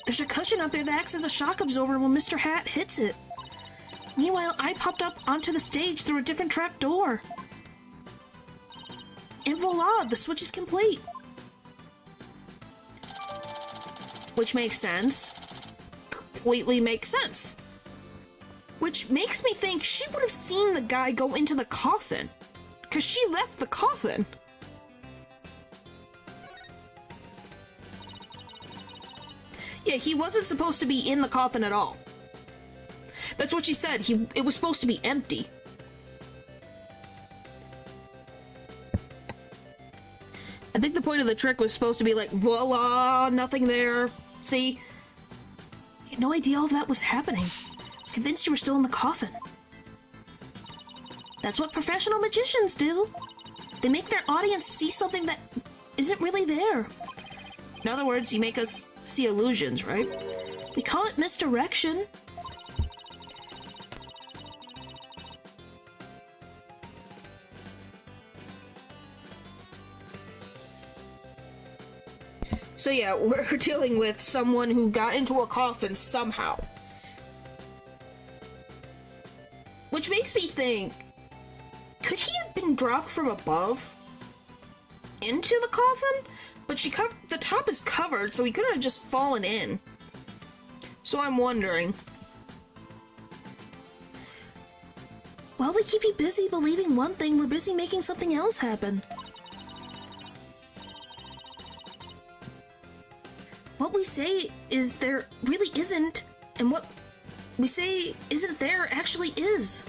There's a cushion up there that acts as a shock absorber when Mr. Hat hits it. Meanwhile, I popped up onto the stage through a different trap door. And voila, the switch is complete. Which makes sense. Completely makes sense. Which makes me think she would have seen the guy go into the coffin, because she left the coffin. Yeah, he wasn't supposed to be in the coffin at all. That's what she said. It was supposed to be empty. I think the point of the trick was supposed to be like, voila, nothing there. See? I had no idea all of that was happening. I was convinced you were still in the coffin. That's what professional magicians do. They make their audience see something that isn't really there. In other words, you make us see illusions, right? We call it misdirection. So yeah, we're dealing with someone who got into a coffin somehow. Which makes me think, could he have been dropped from above into the coffin? But the top is covered, so he couldn't have just fallen in. So I'm wondering. While we keep you busy believing one thing, we're busy making something else happen. What we say is there really isn't, and what we say isn't there actually is.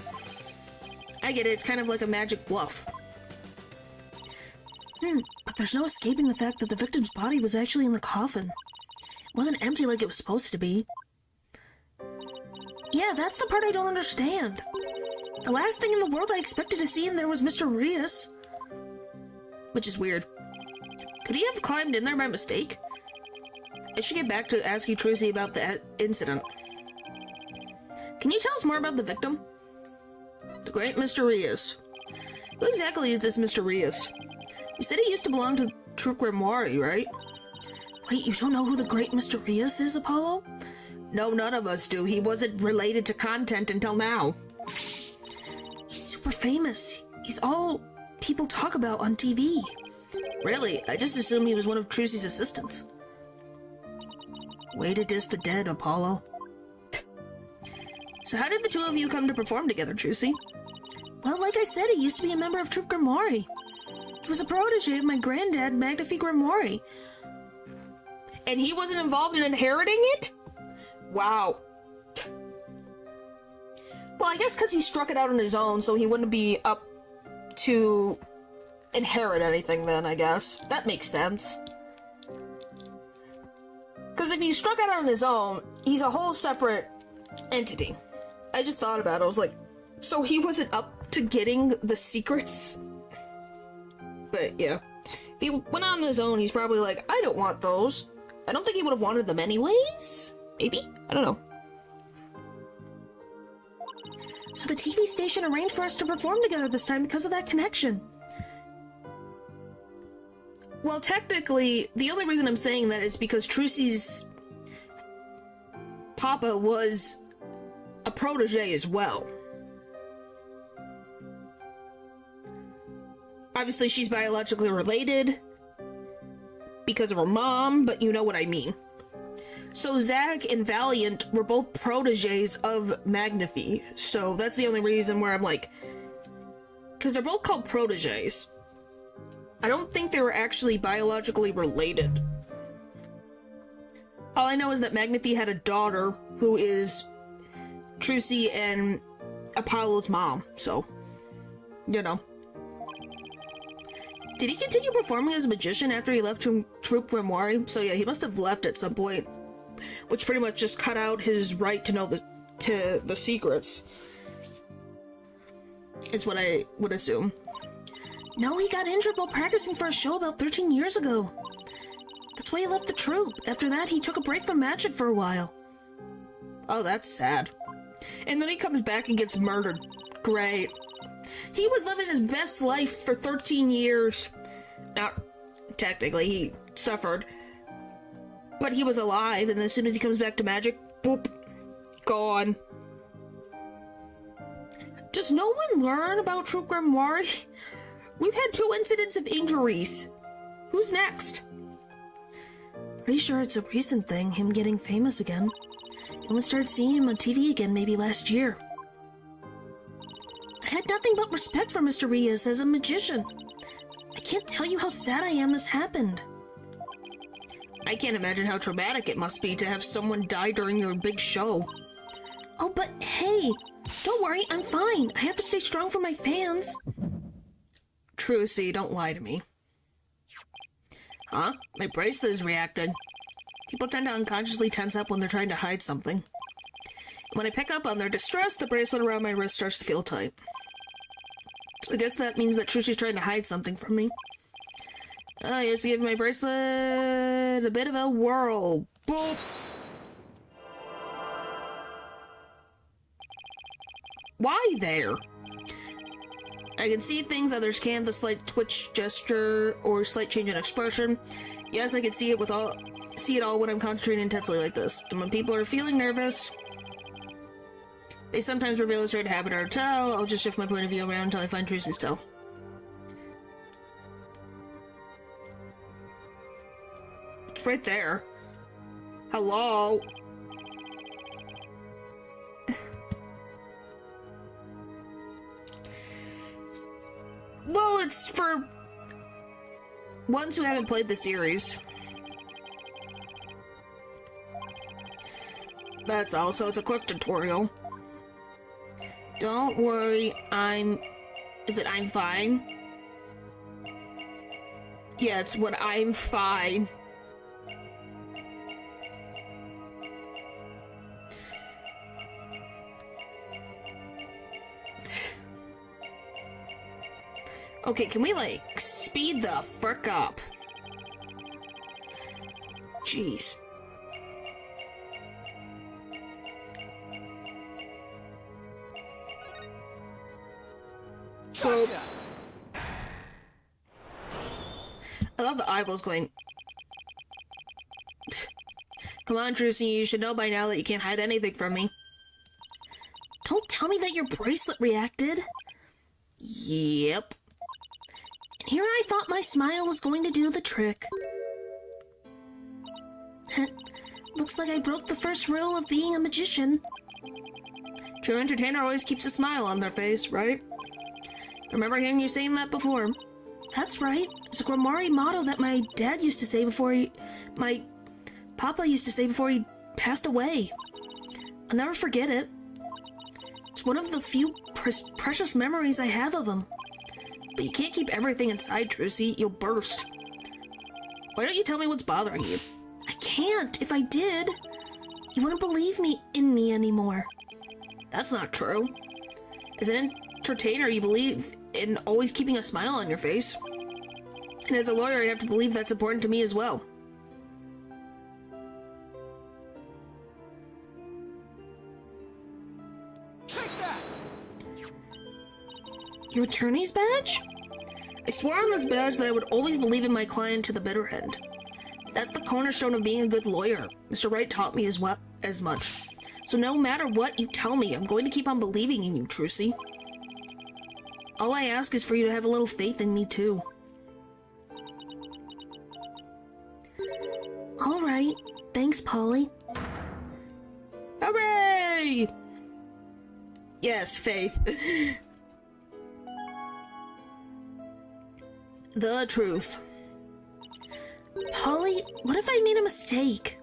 I get it, it's kind of like a magic bluff. But there's no escaping the fact that the victim's body was actually in the coffin. It wasn't empty like it was supposed to be. Yeah, that's the part I don't understand. The last thing in the world I expected to see in there was Mr. Rias. Which is weird. Could he have climbed in there by mistake? I should get back to asking Trucy about that incident. Can you tell us more about the victim? The great Mr. Rias. Who exactly is this Mr. Rias? You said he used to belong to Trulogy, right? Wait, you don't know who the great Mr. Rias is, Apollo? No, none of us do. He wasn't related to content until now. He's super famous. He's all people talk about on TV. Really? I just assumed he was one of Trucy's assistants. Way to diss the dead, Apollo. So how did the two of you come to perform together, Trucy? Well, like I said, he used to be a member of Trulogy. He was a protege of my granddad, Magnifique Grimoire. And he wasn't involved in inheriting it? Wow. Well, I guess because he struck it out on his own, so he wouldn't be up to inherit anything then, I guess. That makes sense. Because if he struck it out on his own, he's a whole separate entity. I just thought about it. I was like, so he wasn't up to getting the secrets? But yeah. If he went on his own, he's probably like, I don't want those. I don't think he would have wanted them anyways? Maybe? I don't know. So the TV station arranged for us to perform together this time because of that connection. Well, technically, the only reason I'm saying that is because Trucy's papa was a protege as well. Obviously, she's biologically related because of her mom, but you know what I mean. So Zack and Valiant were both proteges of Magnifique, so that's the only reason where I'm like... Because they're both called proteges. I don't think they were actually biologically related. All I know is that Magnifique had a daughter who is Trucy and Apollo's mom, so, you know. Did he continue performing as a magician after he left Troupe Grimoire? So yeah, he must have left at some point, which pretty much just cut out his right to know the secrets, is what I would assume. No, he got injured while practicing for a show about 13 years ago. That's why he left the troupe. After that, he took a break from magic for a while. Oh, that's sad. And then he comes back and gets murdered. Great. He was living his best life for 13 years. Not technically, he suffered. But he was alive, and as soon as he comes back to magic, boop, gone. Does no one learn about Troupe Grimoire? We've had 2 incidents of injuries. Who's next? Pretty sure it's a recent thing, him getting famous again. I only started seeing him on TV again maybe last year. I had nothing but respect for Mr. Rios as a magician. I can't tell you how sad I am this happened. I can't imagine how traumatic it must be to have someone die during your big show. Oh, but hey, don't worry, I'm fine. I have to stay strong for my fans. Trucy, don't lie to me. Huh? My bracelet is reacting. People tend to unconsciously tense up when they're trying to hide something. When I pick up on their distress, the bracelet around my wrist starts to feel tight. I guess that means that Trucy's trying to hide something from me. I have to give my bracelet a bit of a whirl. Boop! Why there? I can see things others can't, the slight twitch gesture or slight change in expression. Yes, I can see it all when I'm concentrating intensely like this. And when people are feeling nervous, they sometimes reveal a certain habit or tell. I'll just shift my point of view around until I find Trucy's toe. It's right there. Hello? Well, it's for ones who haven't played the series. That's all, so it's a quick tutorial. Don't worry, I'm fine? Yeah, it's what I'm fine. Okay, can we, like, speed the frick up? Jeez. Gotcha. I love the eyeballs going. Come on, Trucy, you should know by now that you can't hide anything from me. Don't tell me that your bracelet reacted. Yep. And here I thought my smile was going to do the trick. Looks like I broke the first rule of being a magician. True entertainer always keeps a smile on their face, right? Remember hearing you saying that before. That's right. It's a Grimoire motto that my dad used to say before my papa used to say before he passed away. I'll never forget it. It's one of the few precious memories I have of him. But you can't keep everything inside, Trucy. You'll burst. Why don't you tell me what's bothering you? I can't. If I did, you wouldn't believe in me anymore. That's not true. As an entertainer, you believe in always keeping a smile on your face. And as a lawyer, I have to believe that's important to me as well. Take that! Your attorney's badge? I swore on this badge that I would always believe in my client to the bitter end. That's the cornerstone of being a good lawyer. Mr. Wright taught me as much. So no matter what you tell me, I'm going to keep on believing in you, Trucy. All I ask is for you to have a little faith in me, too. All right. Thanks, Polly. Hooray! Yes, faith. The truth. Polly, what if I made a mistake?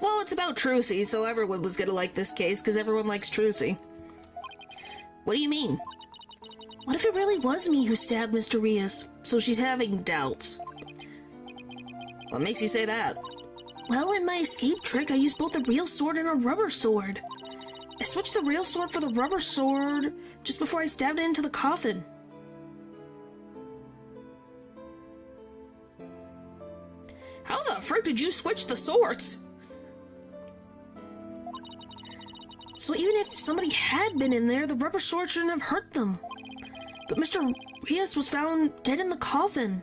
Well, it's about Trucy, so everyone was gonna like this case, because everyone likes Trucy. What do you mean? What if it really was me who stabbed Mr. Rios? So she's having doubts. What makes you say that? Well, in my escape trick, I used both a real sword and a rubber sword. I switched the real sword for the rubber sword just before I stabbed it into the coffin. How the frick did you switch the swords? So even if somebody had been in there, the rubber sword shouldn't have hurt them. But Mr. Rios was found dead in the coffin.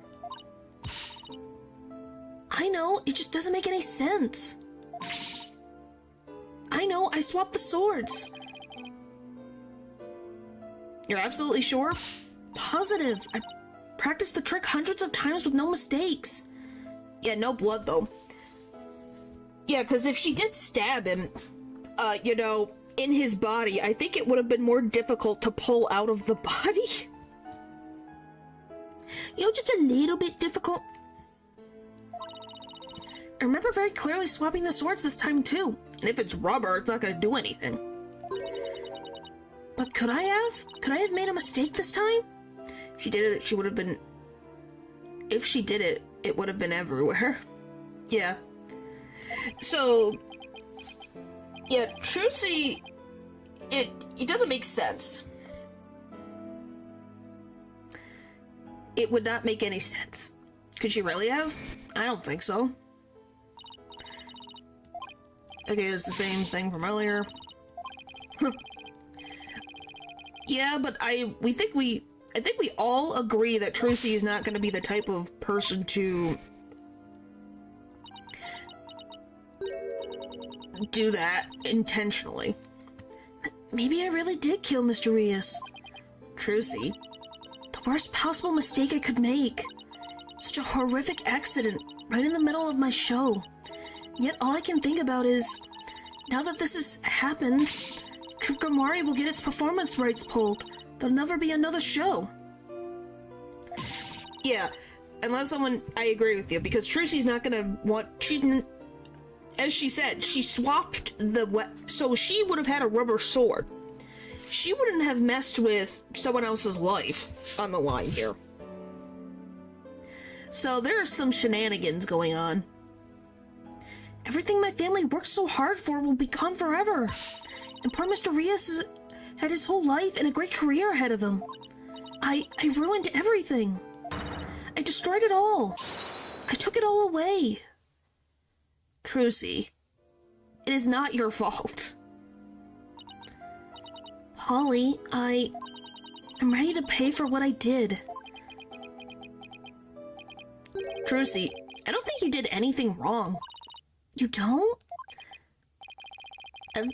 I know, it just doesn't make any sense. I know, I swapped the swords. You're absolutely sure? Positive. I practiced the trick hundreds of times with no mistakes. Yeah, no blood though. Yeah, because if she did stab him, you know, in his body, I think it would have been more difficult to pull out of the body. You know, just a little bit difficult. I remember very clearly swapping the swords this time too. And if it's rubber, it's not gonna do anything. But could I have made a mistake this time? If she did it, she would have been... If she did it, it would have been everywhere. Yeah. So... Yeah, Trucy... It doesn't make sense. It would not make any sense. Could she really have? I don't think so. Okay, it's the same thing from earlier. Yeah, but I think we all agree that Trucy is not going to be the type of person to do that intentionally. Maybe I really did kill Mr. Rios. Trucy. The worst possible mistake I could make. Such a horrific accident right in the middle of my show. Yet all I can think about is, now that this has happened, Troupe Grimoire will get its performance rights pulled. There'll never be another show. Yeah, unless someone... I agree with you, because Trucy's not gonna want... As she said, she swapped the... So she would have had a rubber sword. She wouldn't have messed with someone else's life on the line here. So there are some shenanigans going on. Everything my family worked so hard for will be gone forever. And poor Mr. Rios had his whole life and a great career ahead of him. I ruined everything. I destroyed it all. I took it all away. Trucy, it is not your fault. Polly, I'm ready to pay for what I did. Trucy, I don't think you did anything wrong. You don't? I've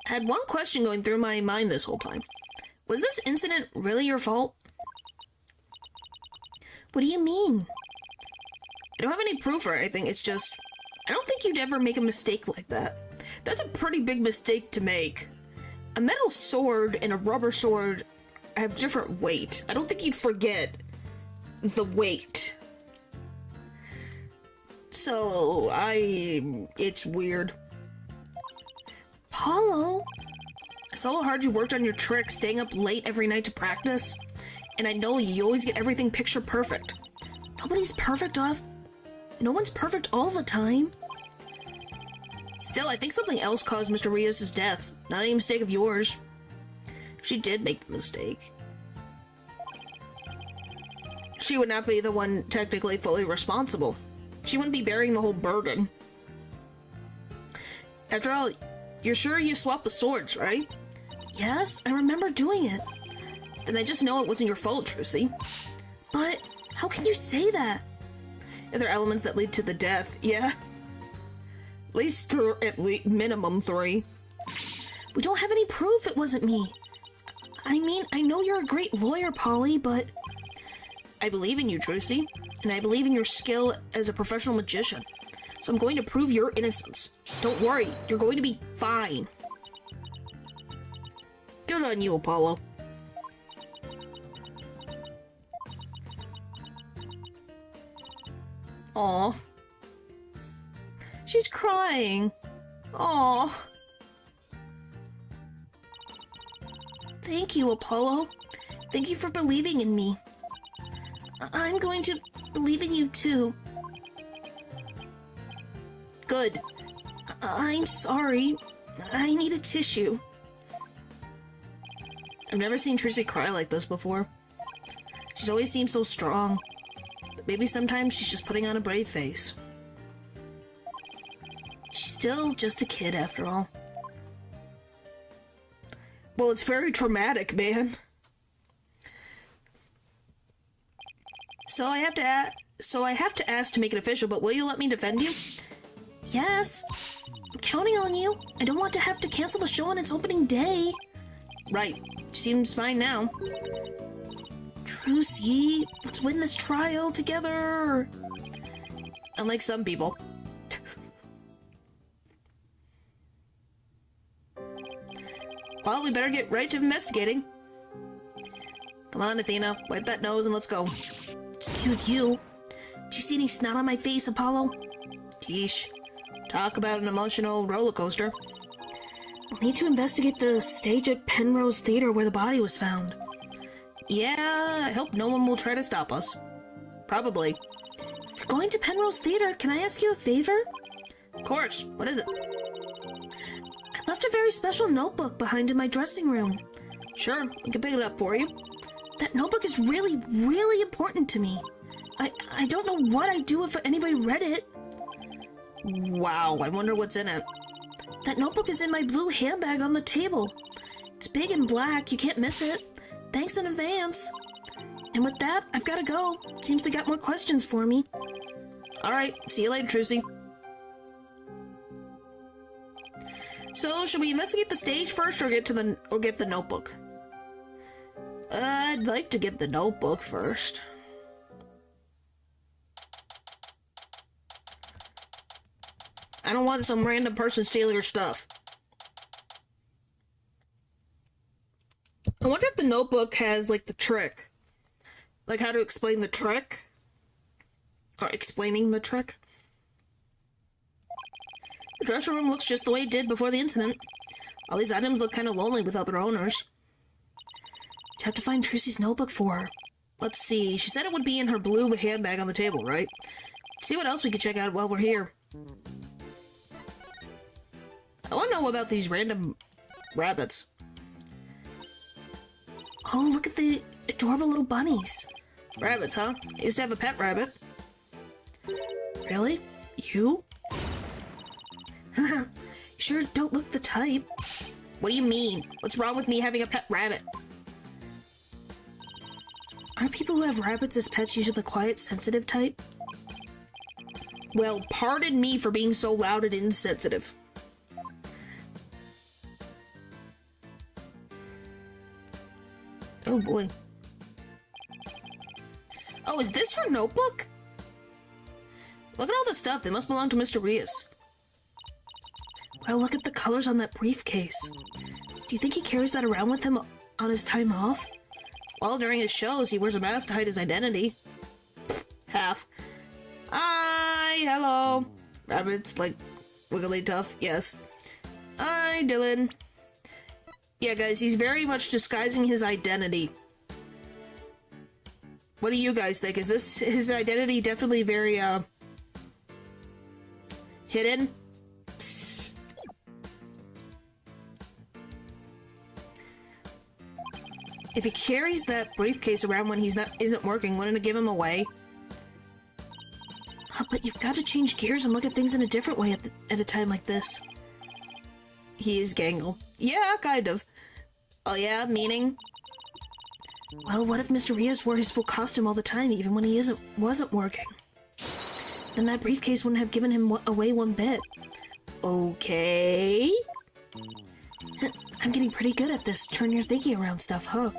had one question going through my mind this whole time. Was this incident really your fault? What do you mean? I don't have any proof or anything, it's just... I don't think you'd ever make a mistake like that. That's a pretty big mistake to make. A metal sword and a rubber sword have different weight. I don't think you'd forget the weight. So, it's weird. Paulo? I saw how hard you worked on your trick, staying up late every night to practice. And I know you always get everything picture perfect. Nobody's perfect No one's perfect all the time. Still, I think something else caused Mr. Rios' death. Not any mistake of yours. She did make the mistake. She would not be the one technically fully responsible. She wouldn't be bearing the whole burden. After all, you're sure you swapped the swords, right? Yes, I remember doing it. Then I just know it wasn't your fault, Trucy. But how can you say that? If there are elements that lead to the death, yeah. At least minimum 3. We don't have any proof it wasn't me. I mean, I know you're a great lawyer, Polly, but... I believe in you, Trucy, and I believe in your skill as a professional magician. So I'm going to prove your innocence. Don't worry, you're going to be fine. Good on you, Apollo. Aw. She's crying. Aw. Thank you, Apollo. Thank you for believing in me. I'm going to believe in you too. Good. I'm sorry. I need a tissue. I've never seen Trucy cry like this before. She's always seemed so strong. But maybe sometimes she's just putting on a brave face. She's still just a kid after all. Well, it's very traumatic, man. So I have to ask to make it official, but will you let me defend you? Yes. I'm counting on you. I don't want to have to cancel the show on its opening day. Right. Seems fine now. Trucy, let's win this trial together. Unlike some people. Well, we better get right to investigating. Come on, Athena. Wipe that nose and let's go. Excuse you. Do you see any snot on my face, Apollo? Yeesh. Talk about an emotional roller coaster. We'll need to investigate the stage at Penrose Theater where the body was found. Yeah, I hope no one will try to stop us. Probably. If you're going to Penrose Theater, can I ask you a favor? Of course. What is it? I left a very special notebook behind in my dressing room. Sure, I can pick it up for you. That notebook is really, really important to me. I don't know what I'd do if anybody read it. Wow, I wonder what's in it. That notebook is in my blue handbag on the table. It's big and black, you can't miss it. Thanks in advance. And with that, I've gotta go. Seems they got more questions for me. Alright, see you later, Trucy. So, should we investigate the stage first or get the notebook? I'd like to get the notebook first. I don't want some random person stealing your stuff. I wonder if the notebook has, like, the trick. Like, how to explain the trick? Or explaining the trick? The dressing room looks just the way it did before the incident. All these items look kind of lonely without their owners. You'd have to find Trucy's notebook for her. Let's see. She said it would be in her blue handbag on the table, right? See what else we could check out while we're here. I want to know about these random rabbits. Oh, look at the adorable little bunnies. Rabbits, huh? I used to have a pet rabbit. Really? You? You sure don't look the type. What do you mean? What's wrong with me having a pet rabbit? Aren't people who have rabbits as pets usually the quiet, sensitive type? Well, pardon me for being so loud and insensitive. Oh boy. Oh, is this her notebook? Look at all this stuff. They must belong to Mr. Rios. Wow, look at the colors on that briefcase. Do you think he carries that around with him on his time off? Well, during his shows, he wears a mask to hide his identity. Half. Hi, hello. Rabbits, like, wiggly tough, yes. Hi, Dylan. Yeah, guys, he's very much disguising his identity. What do you guys think? Is this his identity definitely very, hidden? If he carries that briefcase around when isn't working, wouldn't it give him away? But you've got to change gears and look at things in a different way at a time like this. He is Gangle. Yeah, kind of. Oh yeah, meaning? Well, what if Mr. Rios wore his full costume all the time, even when he wasn't working? Then that briefcase wouldn't have given him away one bit. Okay. I'm getting pretty good at this turn your thinking around stuff, huh?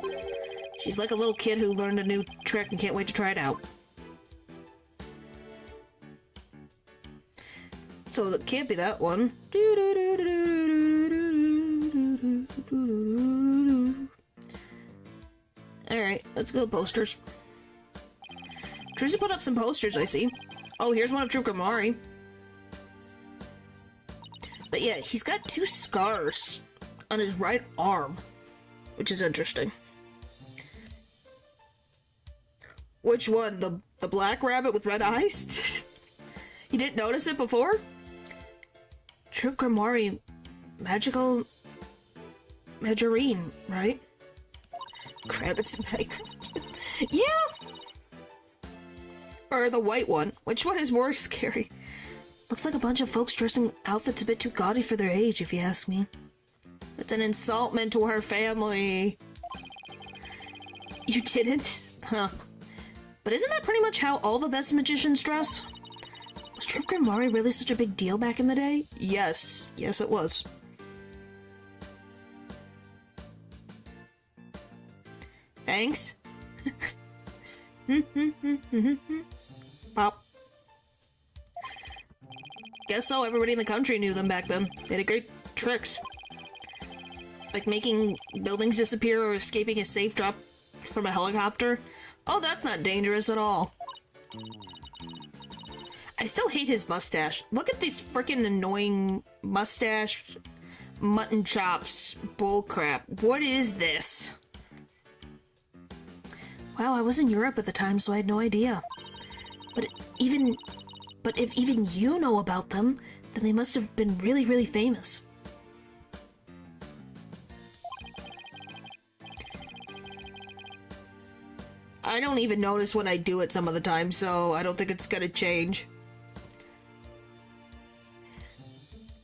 She's like a little kid who learned a new trick and can't wait to try it out. So it can't be that one. Alright, let's go posters. Trucy put up some posters, I see. Oh, here's one of True Kamari. But yeah, he's got 2 scars on his right arm, which is interesting. Which one? The black rabbit with red eyes? You didn't notice it before? True Grimoire, magical Margarine, right? Crabbits and Minecraft. Yeah! Or the white one. Which one is more scary? Looks like a bunch of folks dressed in outfits a bit too gaudy for their age, if you ask me. That's an insultment to her family. You didn't? Huh. But isn't that pretty much how all the best magicians dress? Was Trip Grimoire really such a big deal back in the day? Yes. Yes, it was. Thanks. Pop. Guess so, everybody in the country knew them back then. They had great tricks. Like making buildings disappear or escaping a safe drop from a helicopter. Oh, that's not dangerous at all. I still hate his mustache. Look at this freaking annoying mustache, mutton chops, bullcrap. What is this? Wow, I was in Europe at the time, so I had no idea. But if even you know about them, then they must have been really, really famous. I don't even notice when I do it some of the time, so I don't think it's gonna change.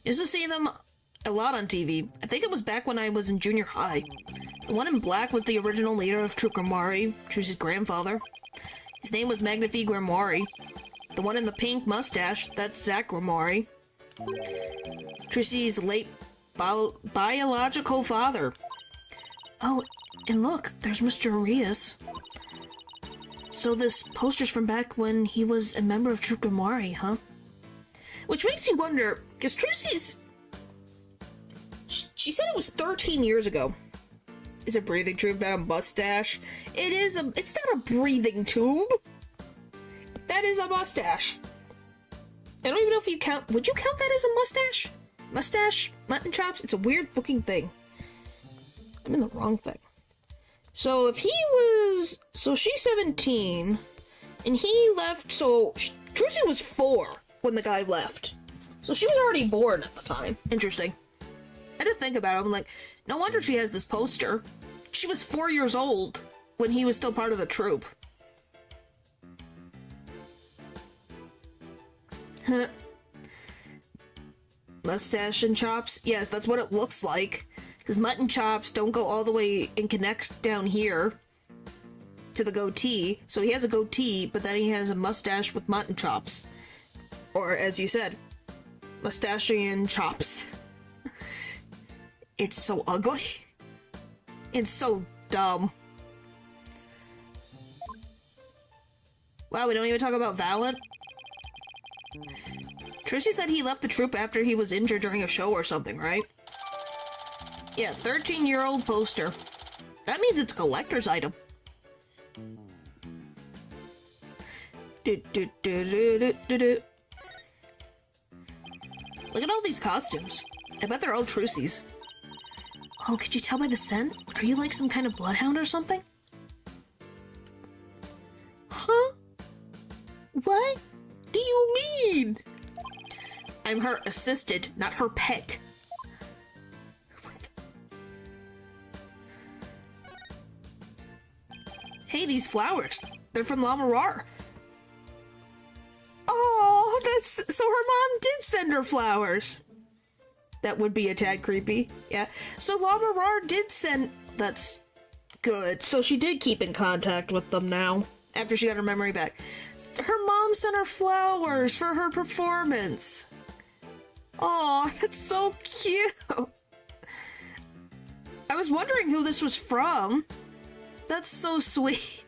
Used to see them a lot on TV. I think it was back when I was in junior high. The one in black was the original leader of True Grimoire, Trucy's grandfather. His name was Magnifique Grimoire. The one in the pink mustache, that's Zach Grimoire. Trucy's late biological father. Oh, and look, there's Mr. Arias. So this poster's from back when he was a member of True Grimoire, huh? Which makes me wonder, because Trucy's... She said it was 13 years ago. Is a breathing tube not a mustache? It is a... It's not a breathing tube! That is a mustache. I don't even know if you count... Would you count that as a mustache? Mustache? Mutton chops? It's a weird looking thing. I'm in the wrong thing. So if he was... So she's 17. And he left... So Trucy was 4 when the guy left. So she was already born at the time. Interesting. I had to think about it. I'm like, no wonder she has this poster. She was 4 years old when he was still part of the troupe. Mustache and chops? Yes, that's what it looks like. Because mutton chops don't go all the way and connect down here to the goatee. So he has a goatee, but then he has a mustache with mutton chops. Or, as you said, mustachian chops. It's so ugly. It's so dumb. Wow, we don't even talk about Valent? Trucy said he left the troupe after he was injured during a show or something, right? Yeah, 13-year-old poster. That means it's a collector's item. Look at all these costumes. I bet they're all Trucy's. Oh, could you tell by the scent? Are you like some kind of bloodhound or something? Huh? What do you mean? I'm her assistant, not her pet. Hey, these flowers. They're from La Mirar. Oh, that's... So her mom did send her flowers. That would be a tad creepy. Yeah. So La Mirar did send... That's good. So she did keep in contact with them now. After she got her memory back. Her mom sent her flowers for her performance. Aw, that's so cute. I was wondering who this was from. That's so sweet.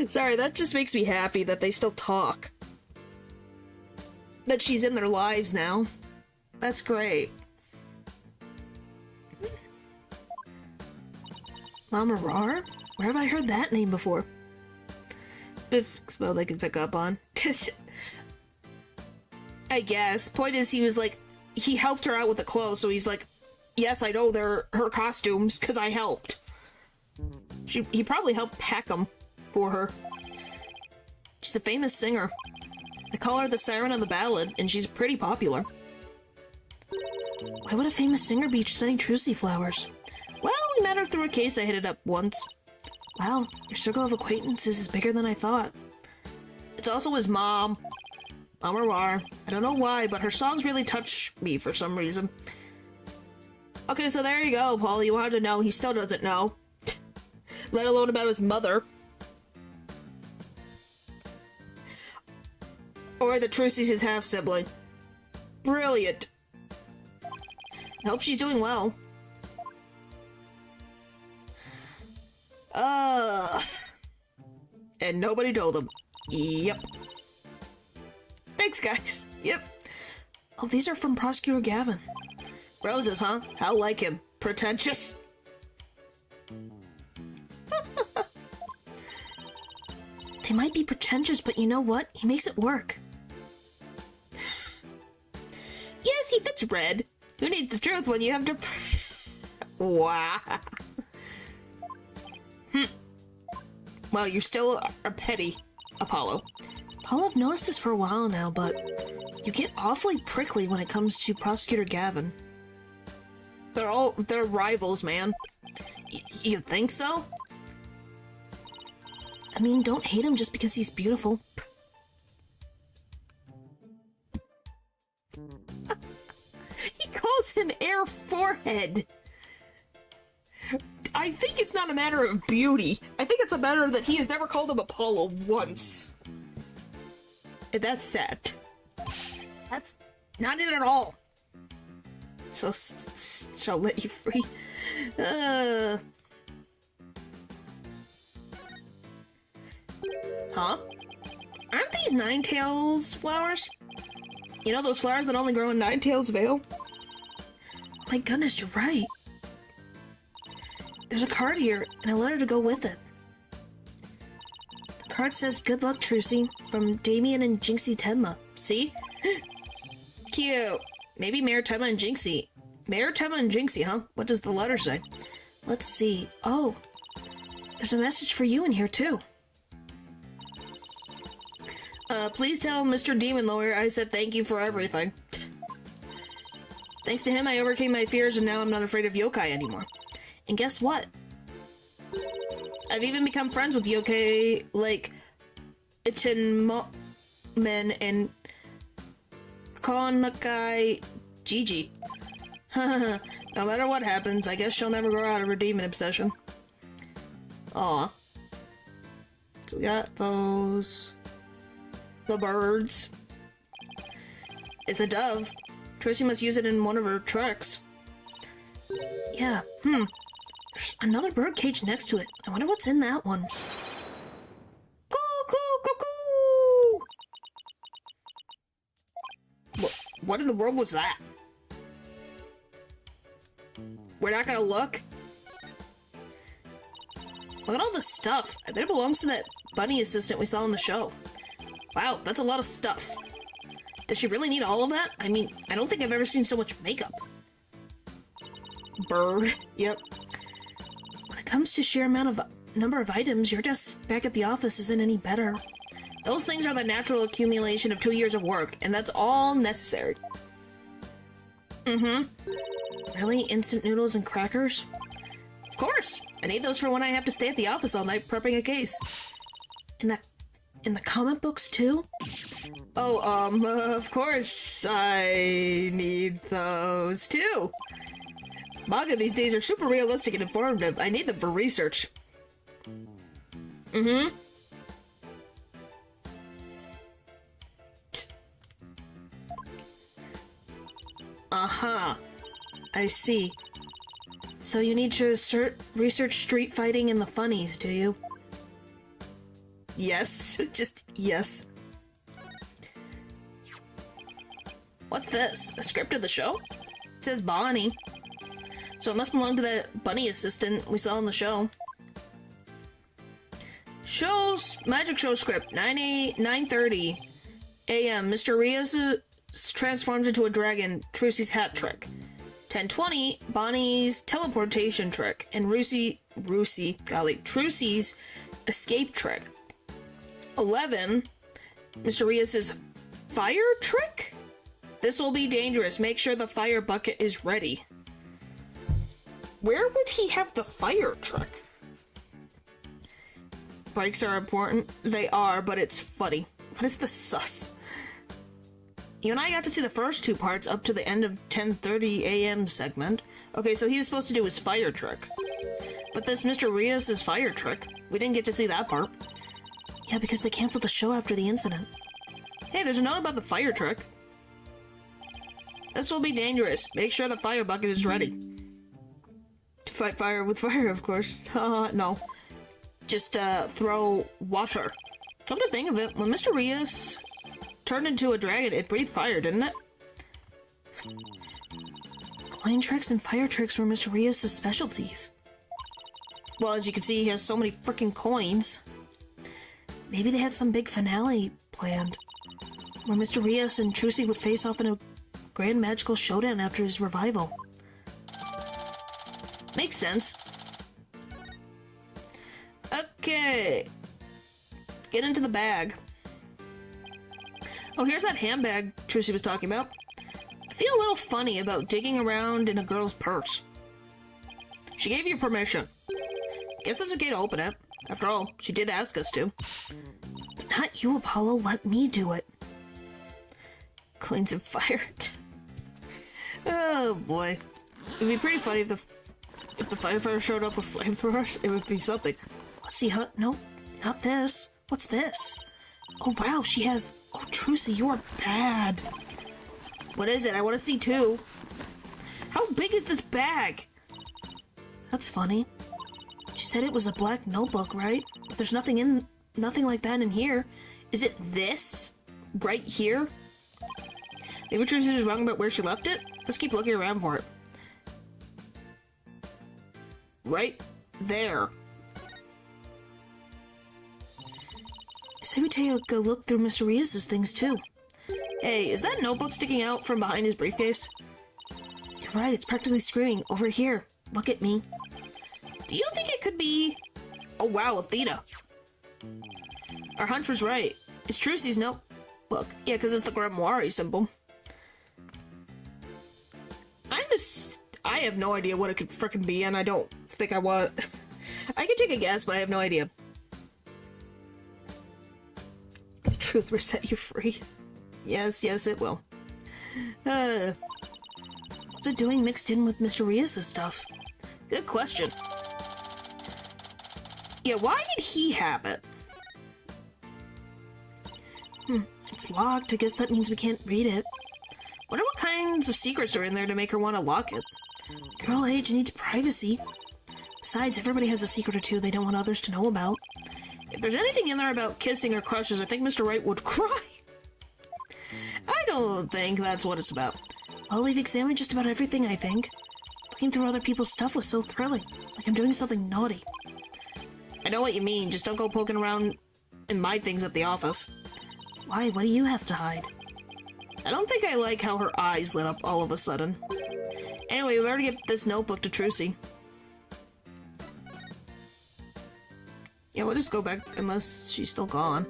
Sorry, that just makes me happy that they still talk. That she's in their lives now. That's great. La Mirar? Where have I heard that name before? Biff spell they can pick up on. I guess. Point is, he was like he helped her out with the clothes, so he's like, yes, I know they're her costumes, because I helped. He probably helped pack them for her. She's a famous singer. They call her the Siren of the Ballad, and she's pretty popular. Why would a famous singer be sending Trucy flowers? Well, we met her through a case I hit it up once. Wow, your circle of acquaintances is bigger than I thought. It's also his mom. Mama Rar. I don't know why, but her songs really touch me for some reason. Okay, so there you go, Paul. You wanted to know. He still doesn't know. Let alone about his mother. Or that Trucy's his half-sibling. Brilliant. I hope she's doing well. And nobody told him. Yep. Thanks, guys. Yep. Oh, these are from Prosecutor Gavin. Roses, huh? How like him. Pretentious. They might be pretentious, but you know what? He makes it work. Yes, he fits red. Who needs the truth when you have to... Wow. Well, you still are petty, Apollo. Paul, I've noticed this for a while now, but you get awfully prickly when it comes to Prosecutor Gavin. They're rivals, man. You think so? I mean, don't hate him just because he's beautiful. He calls him Air Forehead. I think it's not a matter of beauty. I think it's a matter that he has never called him Apollo once. And that's sad. That's not it at all. So, shall let you free. Huh? Aren't these Ninetales flowers? You know those flowers that only grow in Ninetales Vale? Oh my goodness, you're right. There's a card here, and a letter to go with it. The card says, "Good luck, Trucy," from Damien and Jinxie Tenma. See? Cute. Maybe Mayor Tenma and Jinxie. Mayor Tenma and Jinxie, huh? What does the letter say? Let's see. Oh, there's a message for you in here, too. Please tell Mr. Demon Lawyer I said thank you for everything. Thanks to him, I overcame my fears, and now I'm not afraid of yokai anymore. And guess what? I've even become friends with yokai like Itinmen and Konakai Gigi. No matter what happens, I guess she'll never grow out of her demon obsession. Aw. So we got those. The birds. It's a dove. Trucy must use it in one of her tricks. Yeah, There's another bird cage next to it. I wonder what's in that one. What in the world was that? We're not gonna look? Look at all the stuff. I bet it belongs to that bunny assistant we saw in the show. Wow, that's a lot of stuff. Does she really need all of that? I mean, I don't think I've ever seen so much makeup. Bird. Yep. When it comes to sheer number of items, your desk back at the office isn't any better. Those things are the natural accumulation of 2 years of work, and that's all necessary. Really? Instant noodles and crackers? Of course! I need those for when I have to stay at the office all night prepping a case. In the comic books, too? Oh, of course I need those, too. Manga these days are super realistic and informative. I need them for research. Uh-huh. I see. So you need to research street fighting and the funnies, do you? Yes. Just yes. What's this? A script of the show? It says Bonnie. So it must belong to that bunny assistant we saw in the show. Magic show script, 9:30 a.m. Mr. transforms into a dragon, Trucy's hat trick. 10:20, Bonnie's teleportation trick, and Trucy's escape trick. 11, Mr. Rias's fire trick? This will be dangerous. Make sure the fire bucket is ready. Where would he have the fire trick? Bikes are important. They are, but it's funny. What is the sus? You and I got to see the first two parts up to the end of 10:30 a.m. segment. Okay, so he was supposed to do his fire trick. But this Mr. Rias's fire trick, we didn't get to see that part. Yeah, because they canceled the show after the incident. Hey, there's a note about the fire trick. This will be dangerous. Make sure the fire bucket is ready. To fight fire with fire, of course. No. Just, throw water. Come to think of it, when Mr. Rias turned into a dragon, it breathed fire, didn't it? Coin tricks and fire tricks were Mr. Rias' specialties. Well, as you can see, he has so many freaking coins. Maybe they had some big finale planned, where Mr. Rias and Trucy would face off in a grand magical showdown after his revival. Makes sense. Okay. Get into the bag. Oh, here's that handbag Trucy was talking about. I feel a little funny about digging around in a girl's purse. She gave you permission. Guess it's okay to open it. After all, she did ask us to. But not you, Apollo. Let me do it. Coins of fire. Oh boy. It would be pretty funny if the firefighter showed up with flamethrowers. It would be something. Let's see, huh? No, not this. What's this? Oh wow, she has... Oh, Trucy, you are bad. What is it? I want to see too. How big is this bag? That's funny. She said it was a black notebook, right? But there's nothing like that in here. Is it this? Right here? Maybe Trucy was wrong about where she left it? Let's keep looking around for it. Right there. I say we take a look through Mr. Rias' things too. Hey, is that notebook sticking out from behind his briefcase? You're right, it's practically screaming. Over here. Look at me. Do you think it could be... Oh wow, Athena. Our hunch was right. It's Trucy's notebook. Yeah, because it's the grimoire symbol. I have no idea what it could frickin' be, and I don't think I want... I could take a guess, but I have no idea. The truth will set you free. Yes, yes, it will. What's it doing mixed in with Mr. Rias' stuff? Good question. Yeah, why did he have it? It's locked. I guess that means we can't read it. Wonder what kinds of secrets are in there to make her want to lock it. Girl age needs privacy. Besides, everybody has a secret or two they don't want others to know about. If there's anything in there about kissing or crushes, I think Mr. Wright would cry. I don't think that's what it's about. Well, we've examined just about everything, I think. Looking through other people's stuff was so thrilling. Like I'm doing something naughty. I know what you mean. Just don't go poking around in my things at the office. Why? What do you have to hide? I don't think I like how her eyes lit up all of a sudden. Anyway, we already get this notebook to Trucy. Yeah, we'll just go back unless she's still gone.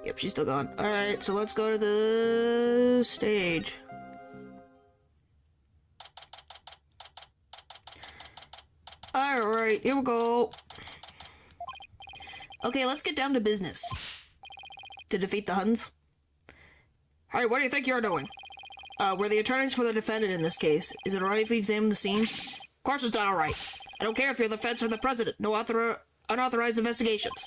Yep, she's still gone. Alright, so let's go to the stage. Alright, here we go. Okay, let's get down to business. To defeat the Huns. Alright, what do you think you're doing? We're the attorneys for the defendant in this case. Is it alright if we examine the scene? Of course it's not alright. I don't care if you're the feds or the president. No unauthorized investigations.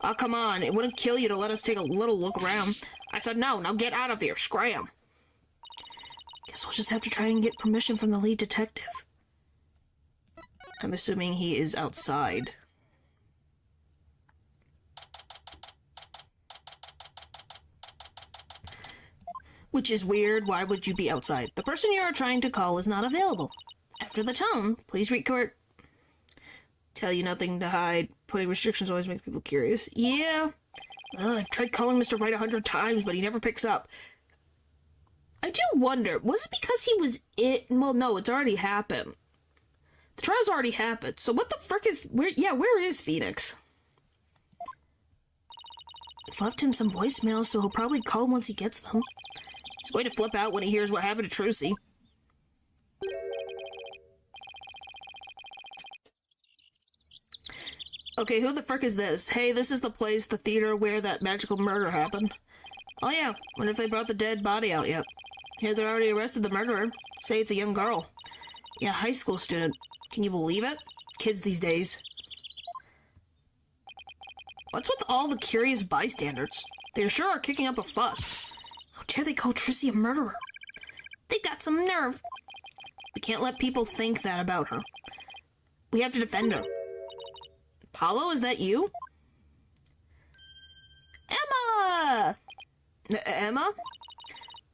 Oh, come on. It wouldn't kill you to let us take a little look around. I said no. Now get out of here. Scram. Guess we'll just have to try and get permission from the lead detective. I'm assuming he is outside. Which is weird. Why would you be outside? The person you are trying to call is not available. After the tone, please record. Tell you nothing to hide. Putting restrictions always makes people curious. Yeah. I've tried calling Mr. Wright 100 times, but he never picks up. I do wonder, was it because he was well, no, it's already happened. The trial's already happened, so what the frick is, where is Phoenix? I've left him some voicemails, so he'll probably call once he gets them. He's going to flip out when he hears what happened to Trucy. Okay, who the frick is this? Hey, this is the place, the theater, where that magical murder happened. Oh yeah, wonder if they brought the dead body out yet. Here, they already arrested the murderer. Say it's a young girl. Yeah, high school student. Can you believe it? Kids these days. What's with all the curious bystanders? They sure are kicking up a fuss. How dare they call Trucy a murderer? They got some nerve. We can't let people think that about her. We have to defend her. Apollo, is that you? Emma! Emma?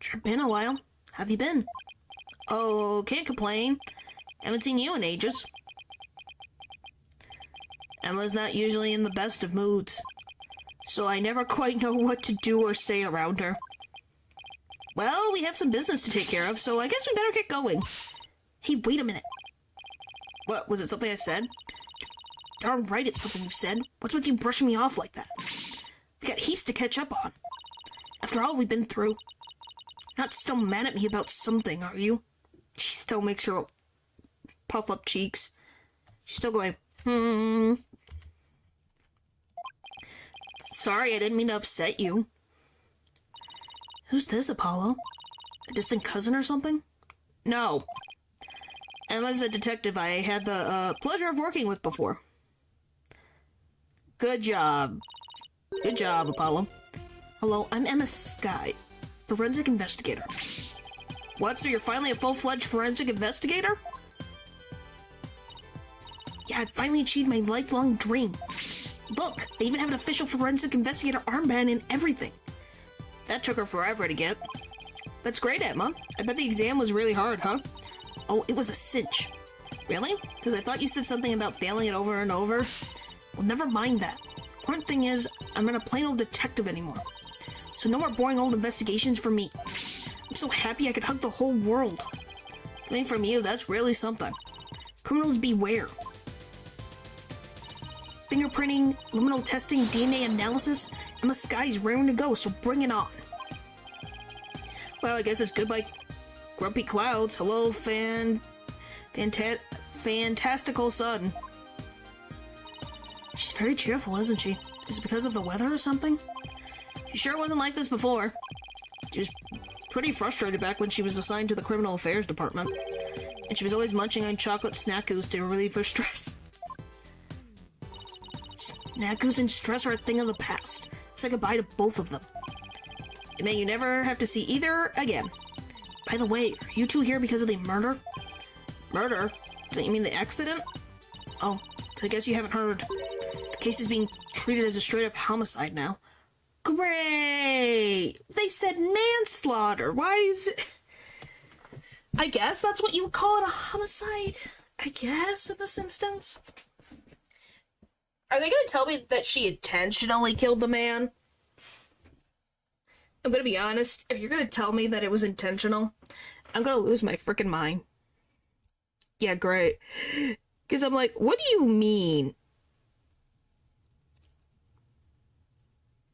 Sure been a while. Have you been? Oh, can't complain. Haven't seen you in ages. Emma's not usually in the best of moods, so I never quite know what to do or say around her. Well, we have some business to take care of, so I guess we better get going. Hey, wait a minute. What, was it something I said? Darn right it's something you said. What's with you brushing me off like that? We got heaps to catch up on. After all we've been through. Not still mad at me about something, are you? She still makes her puff up cheeks. She's still going, Sorry, I didn't mean to upset you. Who's this, Apollo? A distant cousin or something? No. Emma's a detective I had the pleasure of working with before. Good job. Good job, Apollo. Hello, I'm Emma Sky, forensic investigator. What, so you're finally a full-fledged forensic investigator? Yeah, I finally achieved my lifelong dream. Look, they even have an official forensic investigator armband and everything. That took her forever to get. That's great, Emma. I bet the exam was really hard, huh? Oh, it was a cinch. Really? Because I thought you said something about failing it over and over. Well, never mind that. Important thing is, I'm not a plain old detective anymore. So no more boring old investigations for me. I'm so happy I could hug the whole world. Coming from you, that's really something. Criminals beware. Fingerprinting, luminal testing, DNA analysis, Emma Sky's raring to go, so bring it on. Well, I guess it's goodbye, Grumpy Clouds. Hello, fantastical sun. She's very cheerful, isn't she? Is it because of the weather or something? She sure wasn't like this before. She was pretty frustrated back when she was assigned to the Criminal Affairs Department. And she was always munching on chocolate snackoos to relieve her stress. Snackoos and stress are a thing of the past. Say goodbye to both of them. And may you never have to see either again. By the way, are you two here because of the murder? Murder? Don't you mean the accident? Oh, I guess you haven't heard. The case is being treated as a straight-up homicide now. Great! They said manslaughter. Why is it... I guess that's what you would call it, a homicide. I guess, in this instance. Are they gonna tell me that she intentionally killed the man? I'm gonna be honest, if you're gonna tell me that it was intentional, I'm gonna lose my freaking mind. Yeah, great. Because I'm like, what do you mean?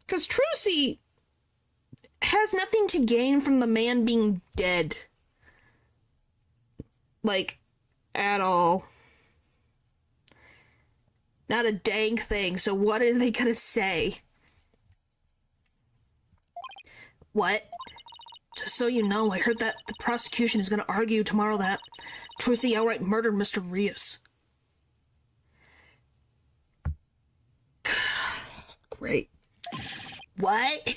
Because Trucy has nothing to gain from the man being dead. Like, at all. Not a dang thing, so what are they gonna say? What? Just so you know, I heard that the prosecution is gonna argue tomorrow that Trucy outright murdered Mr. Rios. Great. What?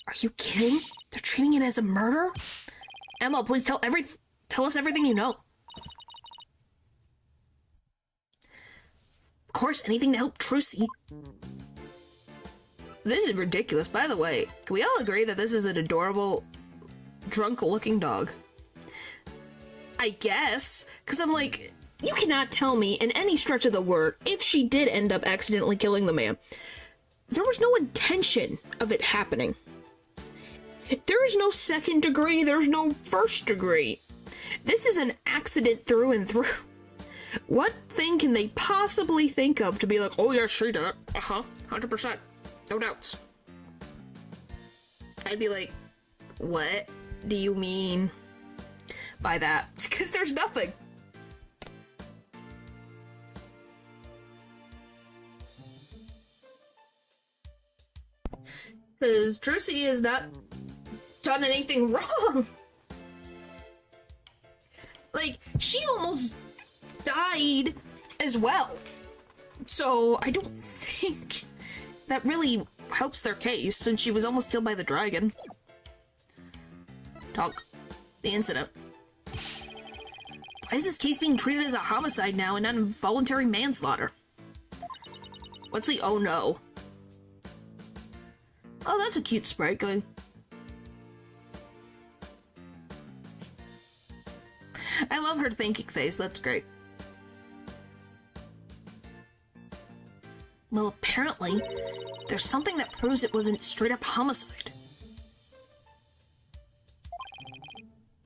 Are you kidding? They're treating it as a murder? Emma, please tell us everything you know. Of course, anything to help Trucy. This is ridiculous. By the way, can we all agree that this is an adorable, drunk-looking dog? I guess, because I'm like, you cannot tell me in any stretch of the word if she did end up accidentally killing the man. There was no intention of it happening. There's no second degree, there's no first degree. This is an accident through and through. What thing can they possibly think of to be like, oh yeah, she did it. 100%. No doubts. I'd be like, what do you mean by that? Because there's nothing. Because Trucy has not done anything wrong. Like, she almost died as well. So I don't think that really helps their case, since she was almost killed by the dragon. Talk. The incident. Why is this case being treated as a homicide now and not involuntary manslaughter? What's the oh no? Oh, that's a cute sprite going. I love her thinking face, that's great. Well, apparently, there's something that proves it wasn't straight up homicide.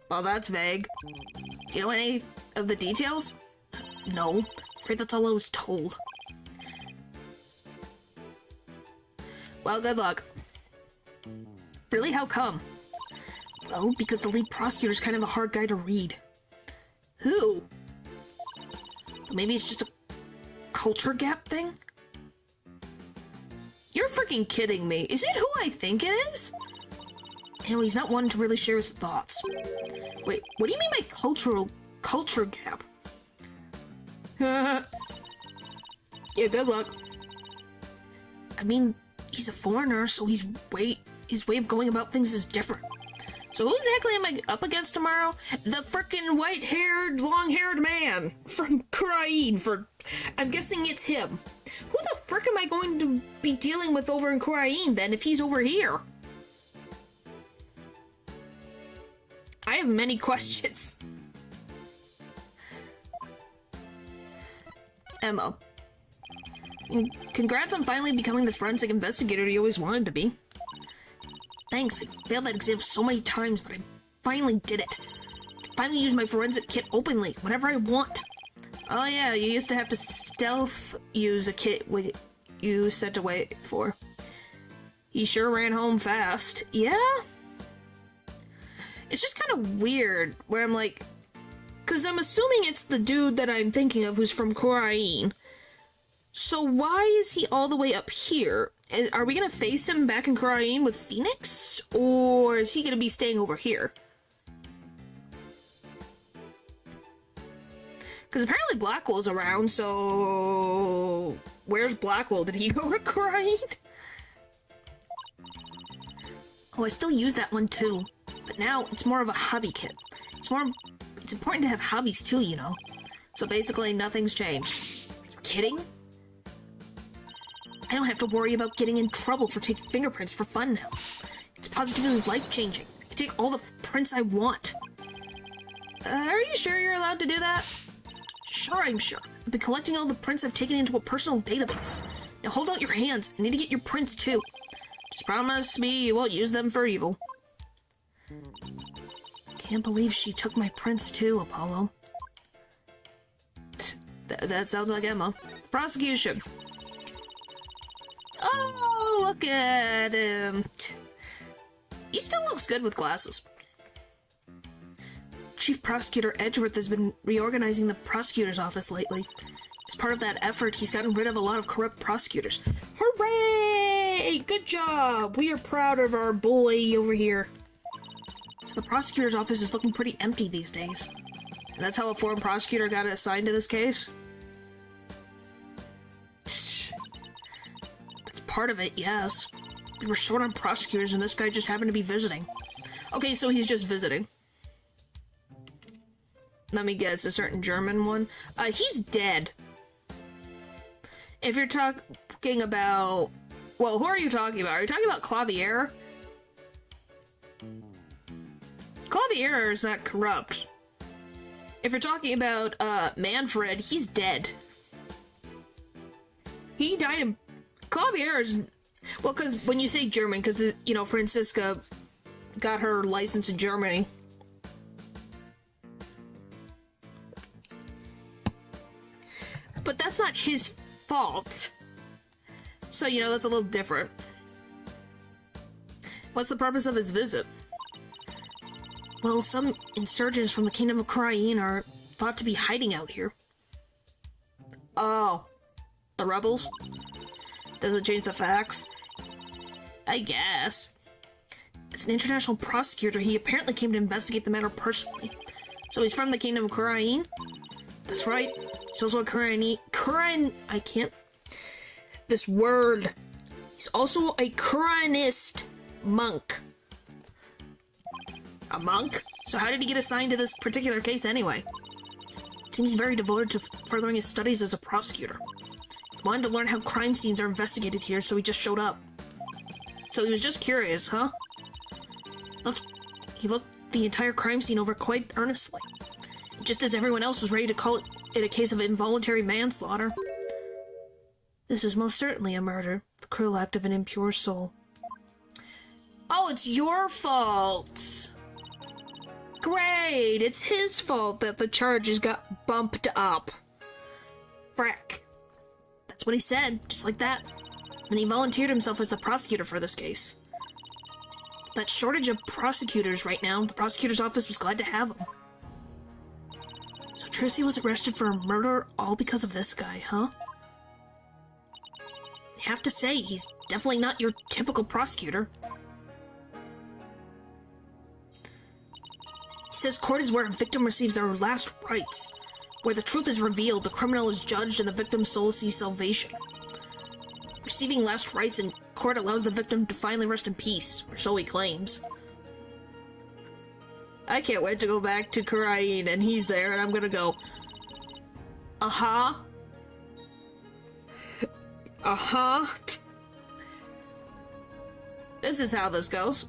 Well, that's vague. Do you know any of the details? No. Afraid that's all I was told. Well, good luck. Really? How come? Well, because the lead prosecutor's kind of a hard guy to read. Who? Maybe it's just a culture gap thing? You're freaking kidding me. Is it who I think it is? You know, he's not one to really share his thoughts. Wait, what do you mean by culture gap? Yeah, good luck. I mean, he's a foreigner, so his way of going about things is different. So who exactly am I up against tomorrow? The frickin' white-haired, long-haired man from Kurain. I'm guessing it's him. Who the frick am I going to be dealing with over in Kurain then if he's over here? I have many questions. Emma. Congrats on finally becoming the forensic investigator you always wanted to be. Thanks, I failed that exam so many times, but I finally did it. I finally used my forensic kit openly, whenever I want. Oh yeah, you used to have to stealth use a kit you set to wait for. He sure ran home fast. Yeah? It's just kind of weird, where I'm like... Because I'm assuming it's the dude that I'm thinking of who's from Kurain. So why is he all the way up here? Are we gonna face him back in Kurain with Phoenix? Or is he gonna be staying over here? Because apparently Blackwell's around, so... Where's Blackwell? Did he go to Kurain? Oh, I still use that one too. But now it's more of a hobby kit. It's important to have hobbies too, you know. So basically nothing's changed. You're kidding? I don't have to worry about getting in trouble for taking fingerprints for fun now. It's positively life-changing. I can take all the prints I want. Are you sure you're allowed to do that? Sure, I'm sure. I've been collecting all the prints I've taken into a personal database. Now hold out your hands. I need to get your prints too. Just promise me you won't use them for evil. Can't believe she took my prints too, Apollo. That sounds like Emma. Prosecution. Oh, look at him. He still looks good with glasses. Chief Prosecutor Edgeworth has been reorganizing the prosecutor's office lately. As part of that effort, he's gotten rid of a lot of corrupt prosecutors. Hooray! Good job! We are proud of our boy over here. So the prosecutor's office is looking pretty empty these days. And that's how a foreign prosecutor got assigned to this case? That's part of it, yes. We were short on prosecutors and this guy just happened to be visiting. Okay, so he's just visiting. Let me guess, a certain German one? He's dead. If you're talking about... Well, who are you talking about? Are you talking about Clavier? Clavier is not corrupt. If you're talking about, Manfred, he's dead. He died in... Clavier is... Well, because when you say German, because, you know, Franziska got her license in Germany. But that's not his fault. So, you know, that's a little different. What's the purpose of his visit? Well, some insurgents from the Kingdom of Korain are thought to be hiding out here. Oh. The rebels? Doesn't change the facts. I guess. As an international prosecutor, he apparently came to investigate the matter personally. So he's from the Kingdom of Korain? That's right. He's also a I can't... This word. He's also a Koranist monk. A monk? So how did he get assigned to this particular case anyway? Seems very devoted to furthering his studies as a prosecutor. He wanted to learn how crime scenes are investigated here, so he just showed up. So he was just curious, huh? He looked the entire crime scene over quite earnestly. Just as everyone else was ready to call it a case of involuntary manslaughter. This is most certainly a murder, the cruel act of an impure soul. Oh, it's your fault! Great! It's his fault that the charges got bumped up. Frick. That's what he said, just like that. And he volunteered himself as the prosecutor for this case. That shortage of prosecutors right now, the prosecutor's office was glad to have him. So Trucy was arrested for a murder all because of this guy, huh? I have to say, he's definitely not your typical prosecutor. He says court is where a victim receives their last rites. Where the truth is revealed, the criminal is judged, and the victim's soul sees salvation. Receiving last rites in court allows the victim to finally rest in peace, or so he claims. I can't wait to go back to Korain, and he's there, and I'm gonna go, uh-huh. Uh-huh. This is how this goes.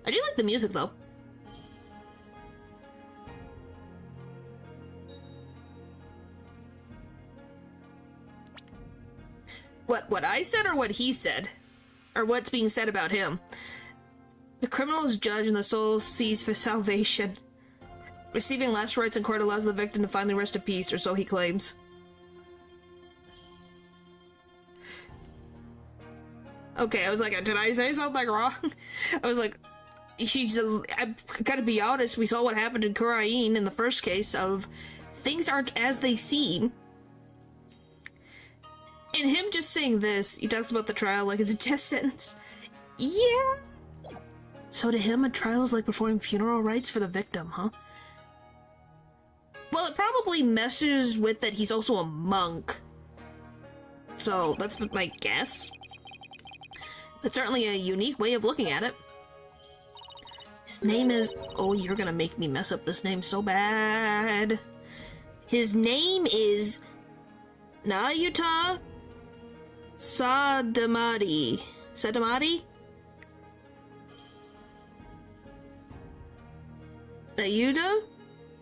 I do like the music, though. What I said or what he said? Or what's being said about him? The criminal is judged and the soul sees for salvation. Receiving last rites in court allows the victim to finally rest in peace, or so he claims. Okay, I was like, did I say something wrong? I was like, I gotta be honest, we saw what happened in Korain in the first case of things aren't as they seem. And him just saying this, he talks about the trial like it's a death sentence. Yeah. So to him, a trial is like performing funeral rites for the victim, huh? Well, it probably messes with that he's also a monk. So that's my guess. That's certainly a unique way of looking at it. His name is... Oh, you're gonna make me mess up this name so bad. His name is... Nayuta Sadamadi. Sadamadi? Nayuta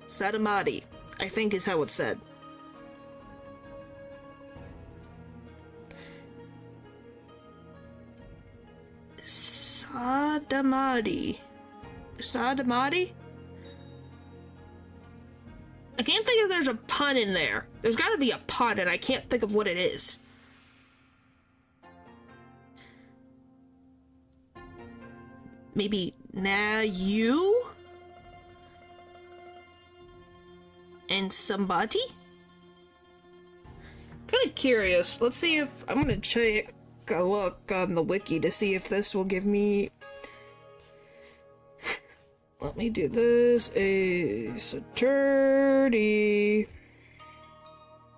Sadamadi, I think is how it's said. Sadamadi. Sadamadi? I can't think if there's a pun in there. There's gotta be a pun, and I can't think of what it is. Maybe Nayu? And somebody? Kinda curious. Let's see if... I'm gonna check a look on the wiki to see if this will give me... Let me do this. Ace attorney.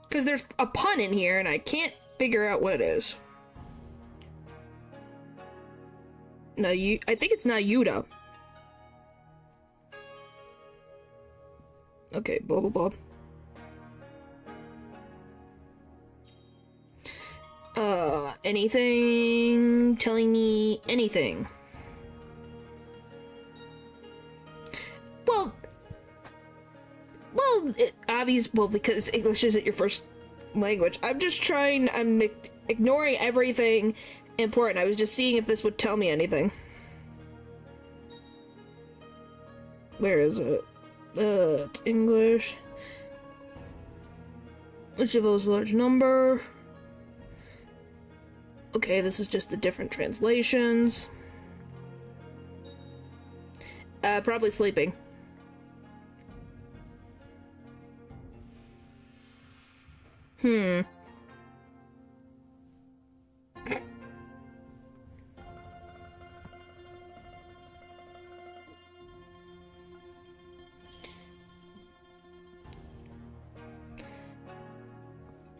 Because there's a pun in here and I can't figure out what it is. I think it's Nayuta. Okay, blah blah blah. Anything telling me anything? Well, obvious. Well, because English isn't your first language. I'm just trying, I'm ignoring everything important. I was just seeing if this would tell me anything. Where is it? It's English. Which of those large number? Okay, this is just the different translations. Probably sleeping.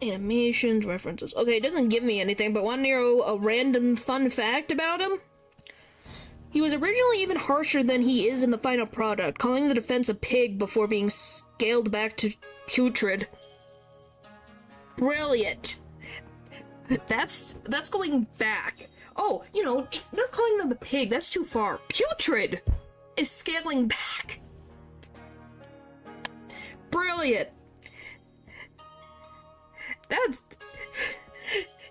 Animations, references. Okay, it doesn't give me anything, but want to know a random fun fact about him? He was originally even harsher than he is in the final product, calling the defense a pig before being scaled back to putrid. Brilliant. That's going back. Oh, you know, not calling them a pig, that's too far. Putrid is scaling back. Brilliant. That's...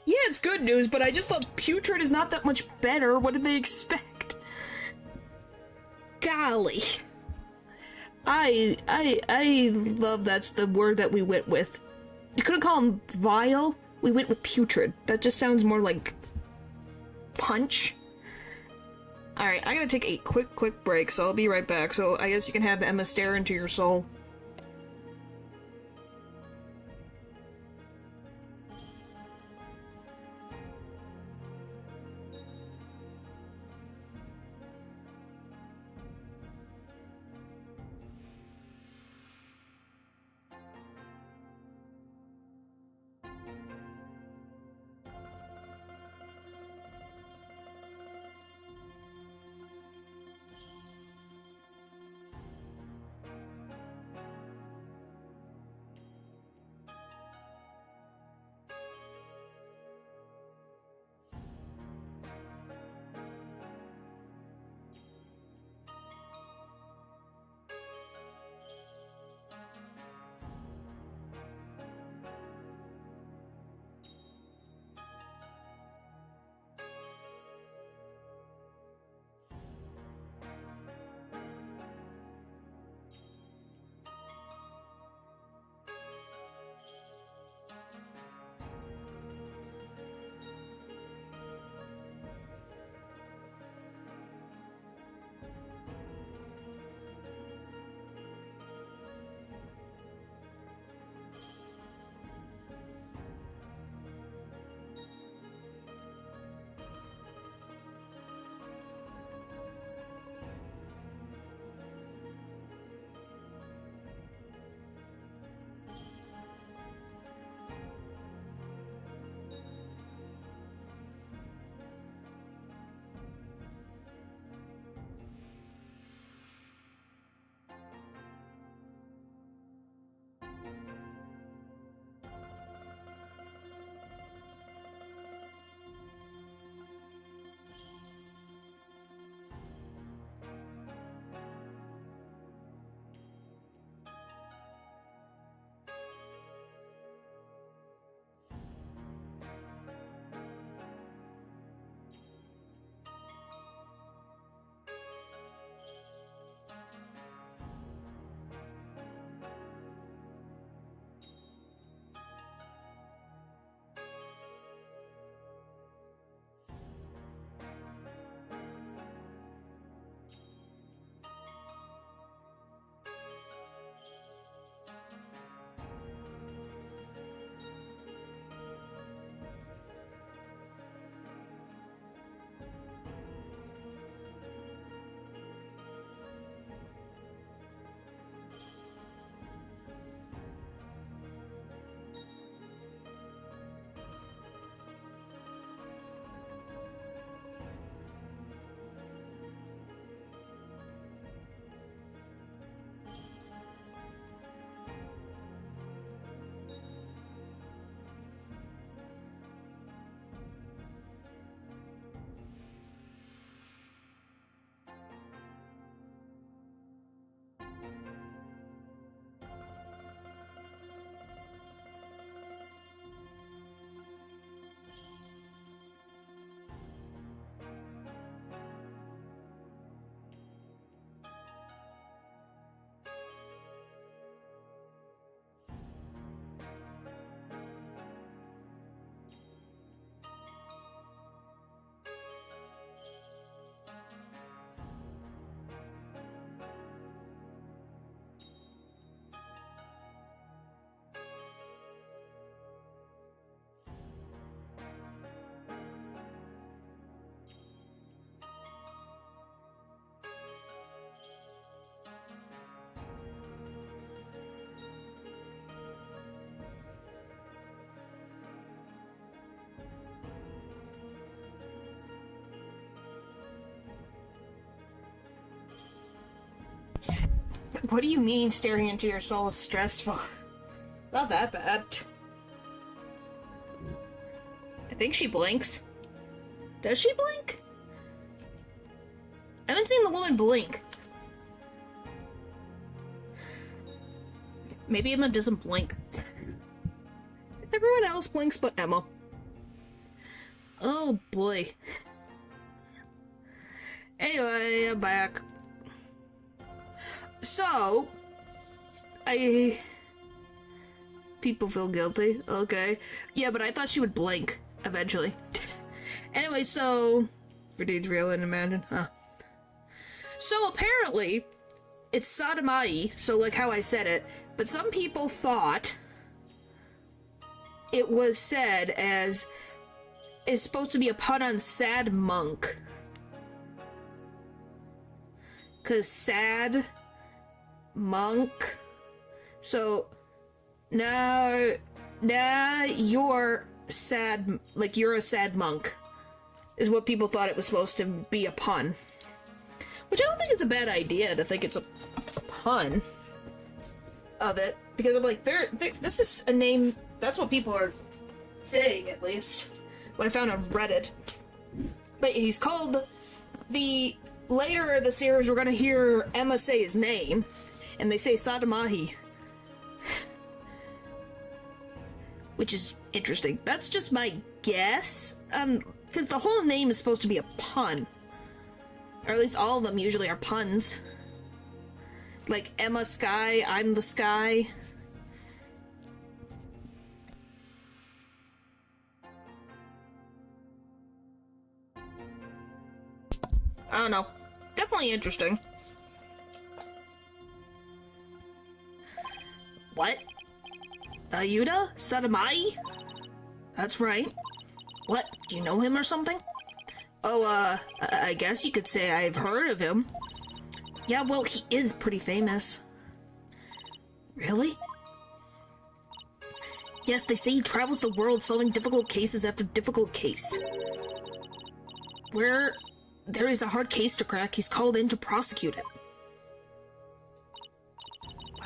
Yeah, it's good news, but I just thought putrid is not that much better. What did they expect? Golly. I love that's the word that we went with. You couldn't call him vile. We went with putrid. That just sounds more like punch. Alright, I gotta take a quick break, so I'll be right back. So I guess you can have Emma stare into your soul. What do you mean staring into your soul is stressful? Not that bad. I think she blinks. Does she blink? I haven't seen the woman blink. Maybe Emma doesn't blink. Everyone else blinks but Emma. Oh boy. Anyway, I'm back. So, people feel guilty. Okay. Yeah, but I thought she would blink eventually. Anyway, so for deeds real and imagined, huh? So apparently, it's sodomai, so like how I said it, but some people thought it was said as is supposed to be a pun on sad monk. 'Cause sad monk. So now you're sad, like you're a sad monk, is what people thought it was supposed to be a pun. Which I don't think it's a bad idea to think it's a pun of it, because I'm like, this is a name, that's what people are saying, at least. What I found on Reddit. But he's called, later in the series we're gonna hear Emma say his name, and they say Sadamahi. Which is interesting. That's just my guess, because the whole name is supposed to be a pun. Or at least all of them usually are puns. Like Emma Sky, I'm the Sky. I don't know. Definitely interesting. What? Yuta? Sadamai? That's right. What? Do you know him or something? Oh, I guess you could say I've heard of him. Yeah, well, he is pretty famous. Really? Yes, they say he travels the world solving difficult cases after difficult case. Where there is a hard case to crack, he's called in to prosecute it.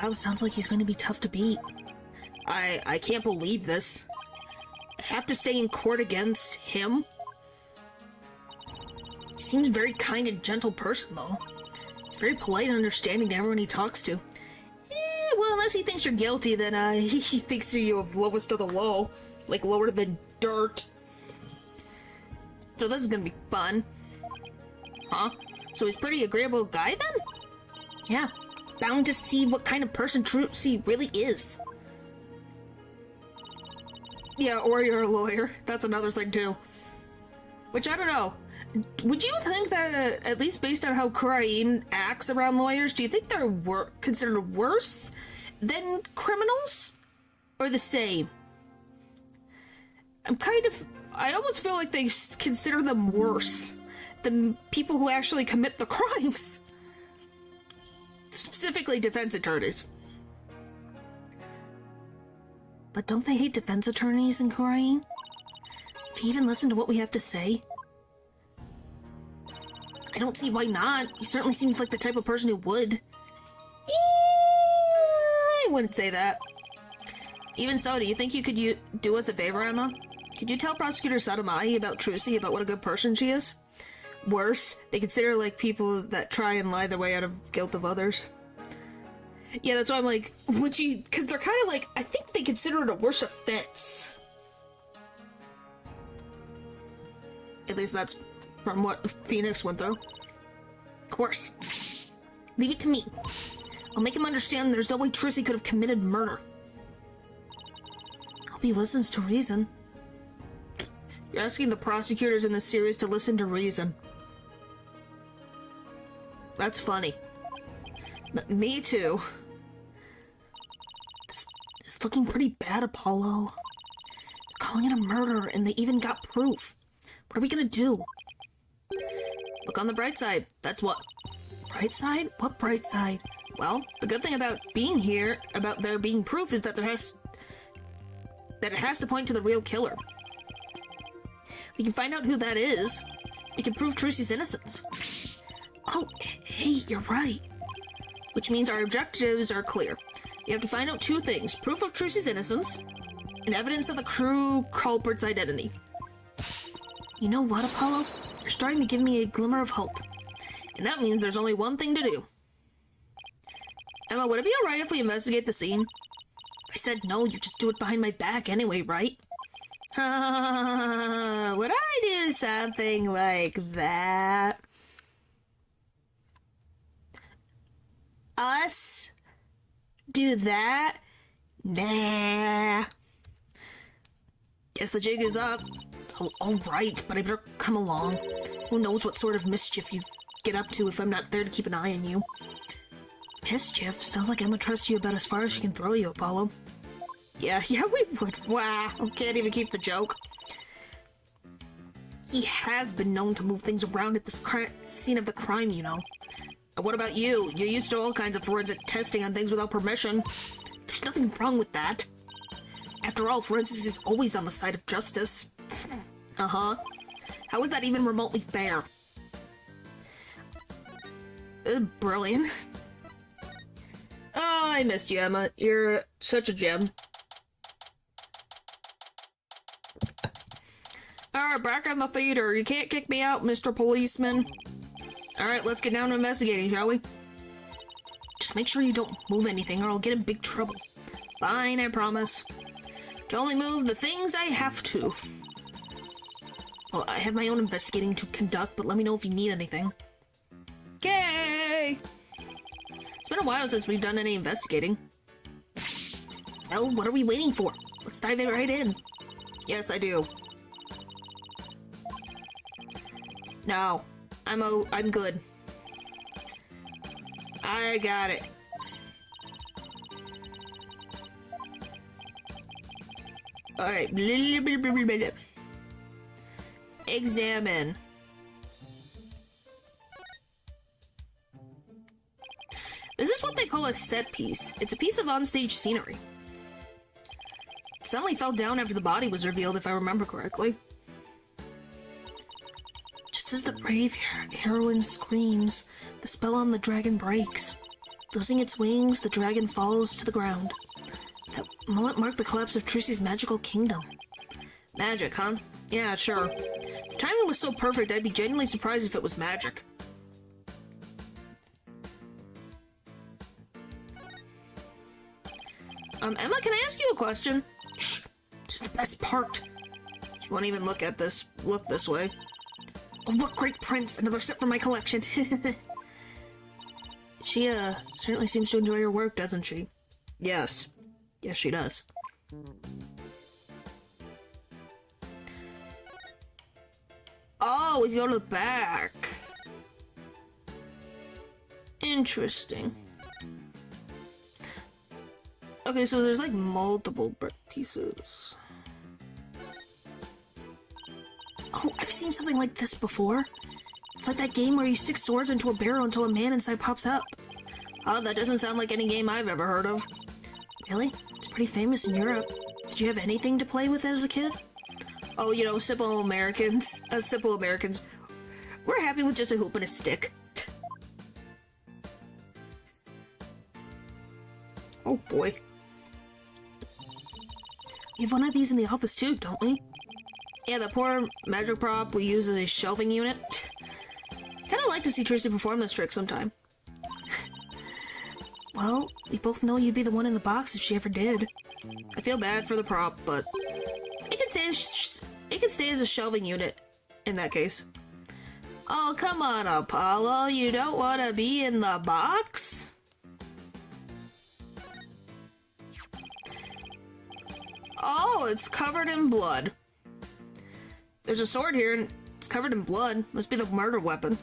Wow, sounds like he's going to be tough to beat. I can't believe this. I have to stay in court against him? He seems a very kind and gentle person, though. He's very polite and understanding to everyone he talks to. Well, unless he thinks you're guilty, then he thinks you're lowest of the low. Like, lower than dirt. So this is gonna be fun. Huh? So he's a pretty agreeable guy, then? Yeah. Bound to see what kind of person Trucy really is. Yeah, or you're a lawyer. That's another thing, too. Which, I don't know. Would you think that, at least based on how Kurain acts around lawyers, do you think they're considered worse than criminals? Or the same? I almost feel like they consider them worse than people who actually commit the crimes. Specifically defense attorneys. But don't they hate defense attorneys in Kurain? Do you even listen to what we have to say? I don't see why not. He certainly seems like the type of person who would. I wouldn't say that. Even so, do you think you could do us a favor, Emma? Could you tell Prosecutor Sadamahi about Trucy, about what a good person she is? Worse, they consider like people that try and lie their way out of guilt of others. Yeah, that's why I'm like, would you? Because they're kind of like, I think they consider it a worse offense. At least that's from what Phoenix went through. Of course. Leave it to me. I'll make him understand there's no way Trucy could have committed murder. Hope he listens to reason. You're asking the prosecutors in this series to listen to reason. That's funny. Me too. This is looking pretty bad, Apollo. They're calling it a murder, and they even got proof. What are we gonna do? Look on the bright side. That's what. Bright side? What bright side? Well, the good thing about being here, about there being proof, is that it has to point to the real killer. We can find out who that is. We can prove Trucy's innocence. Oh, hey, you're right. which means our objectives are clear. You have to find out 2 things: proof of Trucy's innocence, and evidence of the crew culprit's identity. You know what, Apollo? You're starting to give me a glimmer of hope. And that means there's only one thing to do. Emma, would it be alright if we investigate the scene? I said no, you just do it behind my back anyway, right? Would I do something like that? Us? Do that? Nah. Guess the jig is up. Oh, alright, but I better come along. Who knows what sort of mischief you get up to if I'm not there to keep an eye on you. Mischief? Sounds like Emma trusts you about as far as she can throw you, Apollo. Yeah, we would. Wow, can't even keep the joke. He has been known to move things around at this scene of the crime, you know. What about you? You're used to all kinds of forensic testing on things without permission. There's nothing wrong with that. After all, forensics is always on the side of justice. Uh-huh. How is that even remotely fair? Brilliant. Oh, I missed you, Emma. You're such a gem. Alright, back in the theater. You can't kick me out, Mr. Policeman. Alright, let's get down to investigating, shall we? Just make sure you don't move anything or I'll get in big trouble. Fine, I promise. To only move the things I have to. Well, I have my own investigating to conduct, but let me know if you need anything. Yay! It's been a while since we've done any investigating. Well, what are we waiting for? Let's dive right in. Yes, I do. No, I'm good. I got it. Alright. Examine. This is what they call a set piece. It's a piece of onstage scenery. It suddenly fell down after the body was revealed, if I remember correctly. Just as the brave heroine screams, the spell on the dragon breaks. Losing its wings, the dragon falls to the ground. That moment marked the collapse of Trucy's magical kingdom. Magic, huh? Yeah, sure. The timing was so perfect, I'd be genuinely surprised if it was magic. Emma, can I ask you a question? Shh, just the best part. She won't even look this way. Oh, what great prints! Another set from my collection. She, certainly seems to enjoy her work, doesn't she? Yes. Yes, she does. Oh, we go to the back. Interesting. Okay, so there's like multiple brick pieces. Oh, I've seen something like this before. It's like that game where you stick swords into a barrel until a man inside pops up. Oh, that doesn't sound like any game I've ever heard of. Really? It's pretty famous in Europe. Did you have anything to play with as a kid? Oh, you know, simple Americans. Simple Americans. We're happy with just a hoop and a stick. Oh boy. We have one of these in the office too, don't we? Yeah, the poor magic prop we use as a shelving unit. Kinda like to see Trucy perform this trick sometime. Well, we both know you'd be the one in the box if she ever did. I feel bad for the prop, but it can stay as a shelving unit in that case. Oh, come on, Apollo. You don't want to be in the box? Oh, it's covered in blood. There's a sword here, and it's covered in blood. Must be the murder weapon.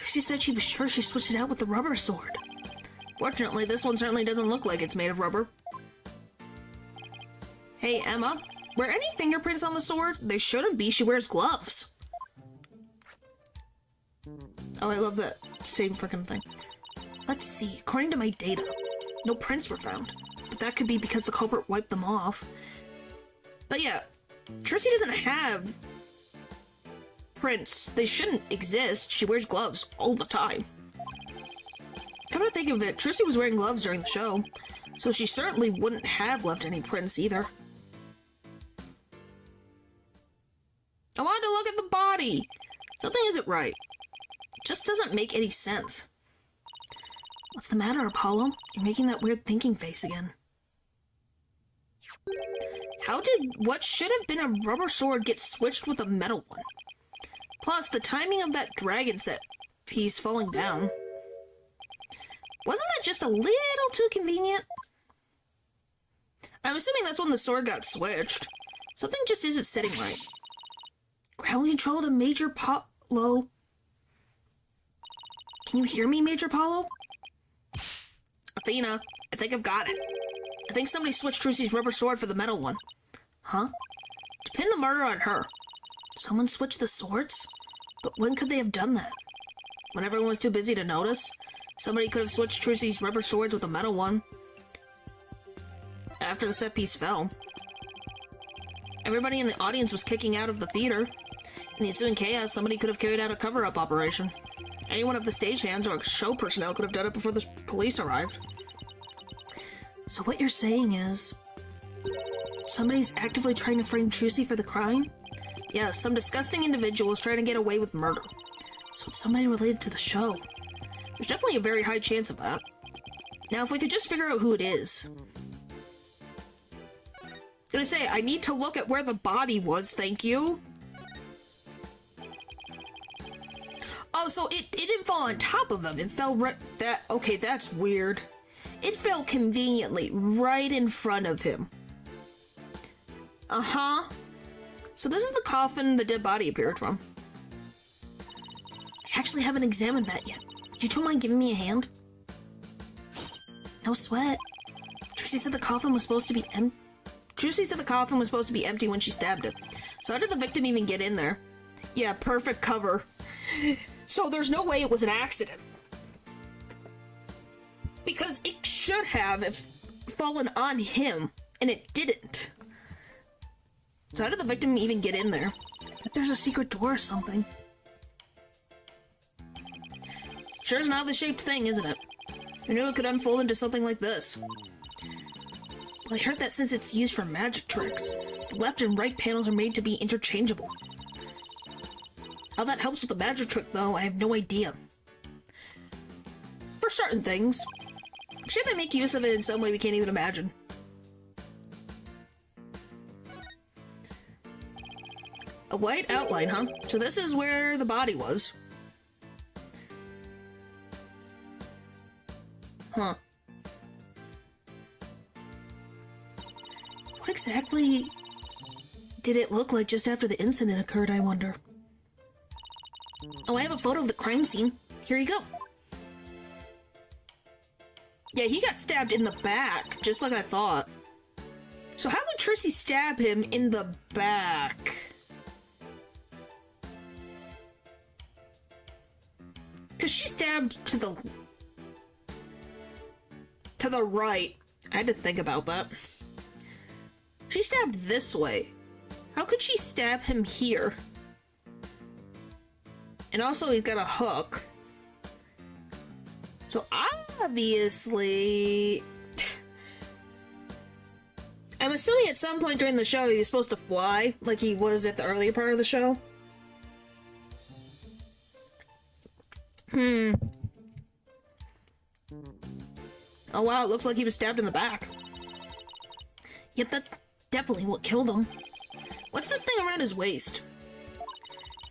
She said she was sure she switched it out with the rubber sword. Fortunately, this one certainly doesn't look like it's made of rubber. Hey, Emma. Were any fingerprints on the sword? They shouldn't be. She wears gloves. Oh, I love that same freaking thing. Let's see. According to my data, no prints were found. But that could be because the culprit wiped them off. But yeah, Trucy doesn't have prints. They shouldn't exist. She wears gloves all the time. to think of it, Trucy was wearing gloves during the show, so she certainly wouldn't have left any prints either. I wanted to look at the body! Something isn't right. It just doesn't make any sense. What's the matter, Apollo? You're making that weird thinking face again. How did what should have been a rubber sword get switched with a metal one? Plus, the timing of that dragon set piece falling down. Wasn't that just a little too convenient? I'm assuming that's when the sword got switched. Something just isn't sitting right. Ground control to Major Paulo. Can you hear me, Major Paulo? Athena, I think I've got it. I think somebody switched Trucy's rubber sword for the metal one. Huh? To pin the murder on her. Someone switched the swords? But when could they have done that? When everyone was too busy to notice? Somebody could have switched Trucy's rubber swords with a metal one. After the set piece fell. Everybody in the audience was kicking out of the theater. In the ensuing chaos, somebody could have carried out a cover-up operation. Any one of the stagehands or show personnel could have done it before the police arrived. So what you're saying is... somebody's actively trying to frame Trucy for the crime? Yes, some disgusting individual is trying to get away with murder. So it's somebody related to the show. There's definitely a very high chance of that. Now, if we could just figure out who it is. Gonna say, I need to look at where the body was, thank you. Oh, so it didn't fall on top of them. It fell right... okay, that's weird. It fell conveniently right in front of him. Uh-huh. So this is the coffin the dead body appeared from. I actually haven't examined that yet. Would you two mind giving me a hand? No sweat. Trucy said the coffin was supposed to be empty. Trucy said the coffin was supposed to be empty when she stabbed it. So how did the victim even get in there? Yeah, perfect cover. So there's no way it was an accident. Because it should have fallen on him, and it didn't. So how did the victim even get in there? Like there's a secret door or something. Sure is an oddly shaped thing, isn't it? I knew it could unfold into something like this. Well, I heard that since it's used for magic tricks, the left and right panels are made to be interchangeable. How that helps with the magic trick, though, I have no idea. For certain things. I'm sure they make use of it in some way we can't even imagine. A white outline, huh? So this is where the body was. Huh. What exactly did it look like just after the incident occurred, I wonder? Oh, I have a photo of the crime scene. Here you go. Yeah, he got stabbed in the back, just like I thought. So how would Trucy stab him in the back? Because she stabbed to the right. I had to think about that. She stabbed this way. How could she stab him here? And also he's got a hook. So obviously... I'm assuming at some point during the show he was supposed to fly, like he was at the earlier part of the show. Oh wow, it looks like he was stabbed in the back. Yep, that's definitely what killed him. What's this thing around his waist?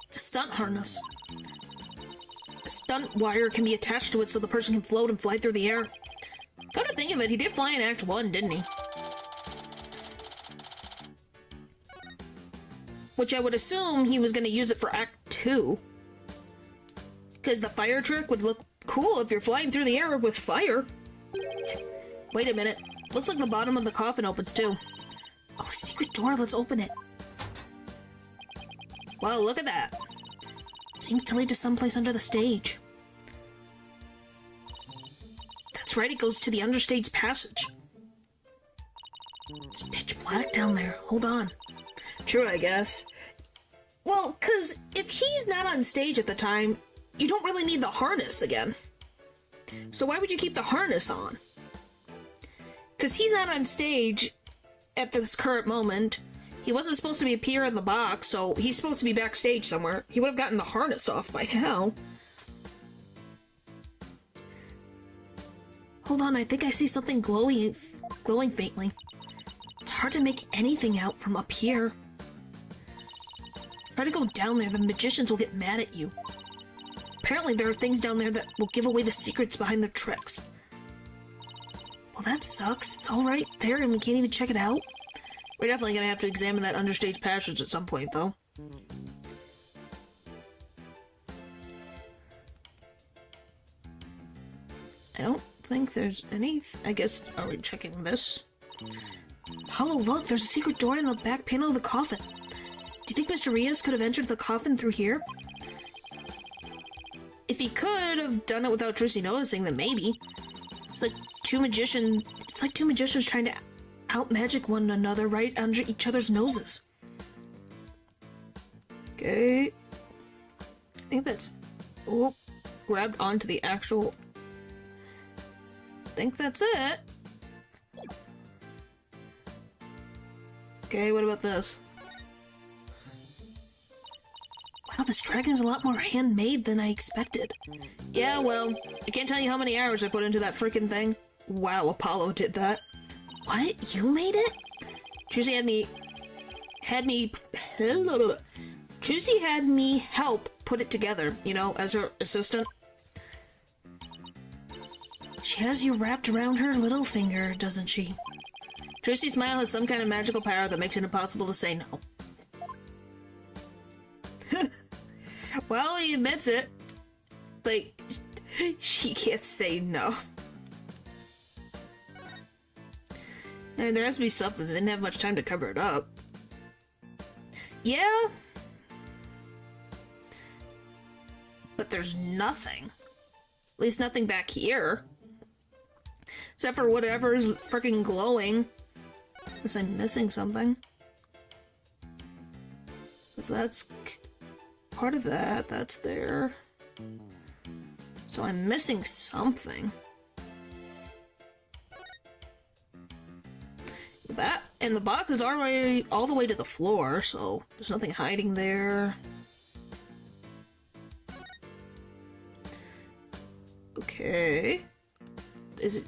It's a stunt harness. A stunt wire can be attached to it so the person can float and fly through the air. Come to think of it, he did fly in Act 1, didn't he? Which I would assume he was going to use it for Act 2. Because the fire trick would look cool if you're flying through the air with fire. Wait a minute. Looks like the bottom of the coffin opens too. Oh, a secret door. Let's open it. Wow, look at that. Seems to lead to someplace under the stage. That's right, it goes to the understage passage. It's pitch black down there. Hold on. True, I guess. Well, because if he's not on stage at the time, you don't really need the harness again. So why would you keep the harness on? Because he's not on stage at this current moment. He wasn't supposed to appear in the box, so he's supposed to be backstage somewhere. He would have gotten the harness off by now. Hold on, I think I see something glowing faintly. It's hard to make anything out from up here. Try to go down there, the magicians will get mad at you. Apparently there are things down there that will give away the secrets behind their tricks. Well, that sucks. It's all right there and we can't even check it out. We're definitely gonna have to examine that understage passage at some point, though. I don't think there's any... I guess... Are we checking this? Apollo, look! There's a secret door in the back panel of the coffin. Do you think Mr. Rios could have entered the coffin through here? If he could have done it without Trucy noticing, then maybe. It's like two magicians trying to out-magic one another right under each other's noses. Okay. I think that's... Oh, grabbed onto the actual... I think that's it. Okay, what about this? Wow, this dragon is a lot more handmade than I expected. Yeah, well, I can't tell you how many hours I put into that freaking thing. Wow, Apollo did that. What? You made it? Trucy Trucy had me help put it together, you know, as her assistant. She has you wrapped around her little finger, doesn't she? Trucy's smile has some kind of magical power that makes it impossible to say no. Well, he admits it. Like, she can't say no. And there has to be something. They didn't have much time to cover it up. Yeah. But there's nothing. At least nothing back here. Except for whatever's freaking glowing. Unless I'm missing something. Because that's part of that. That's there. So I'm missing something. That and the box is already all the way to the floor, so there's nothing hiding there. Okay. Is it...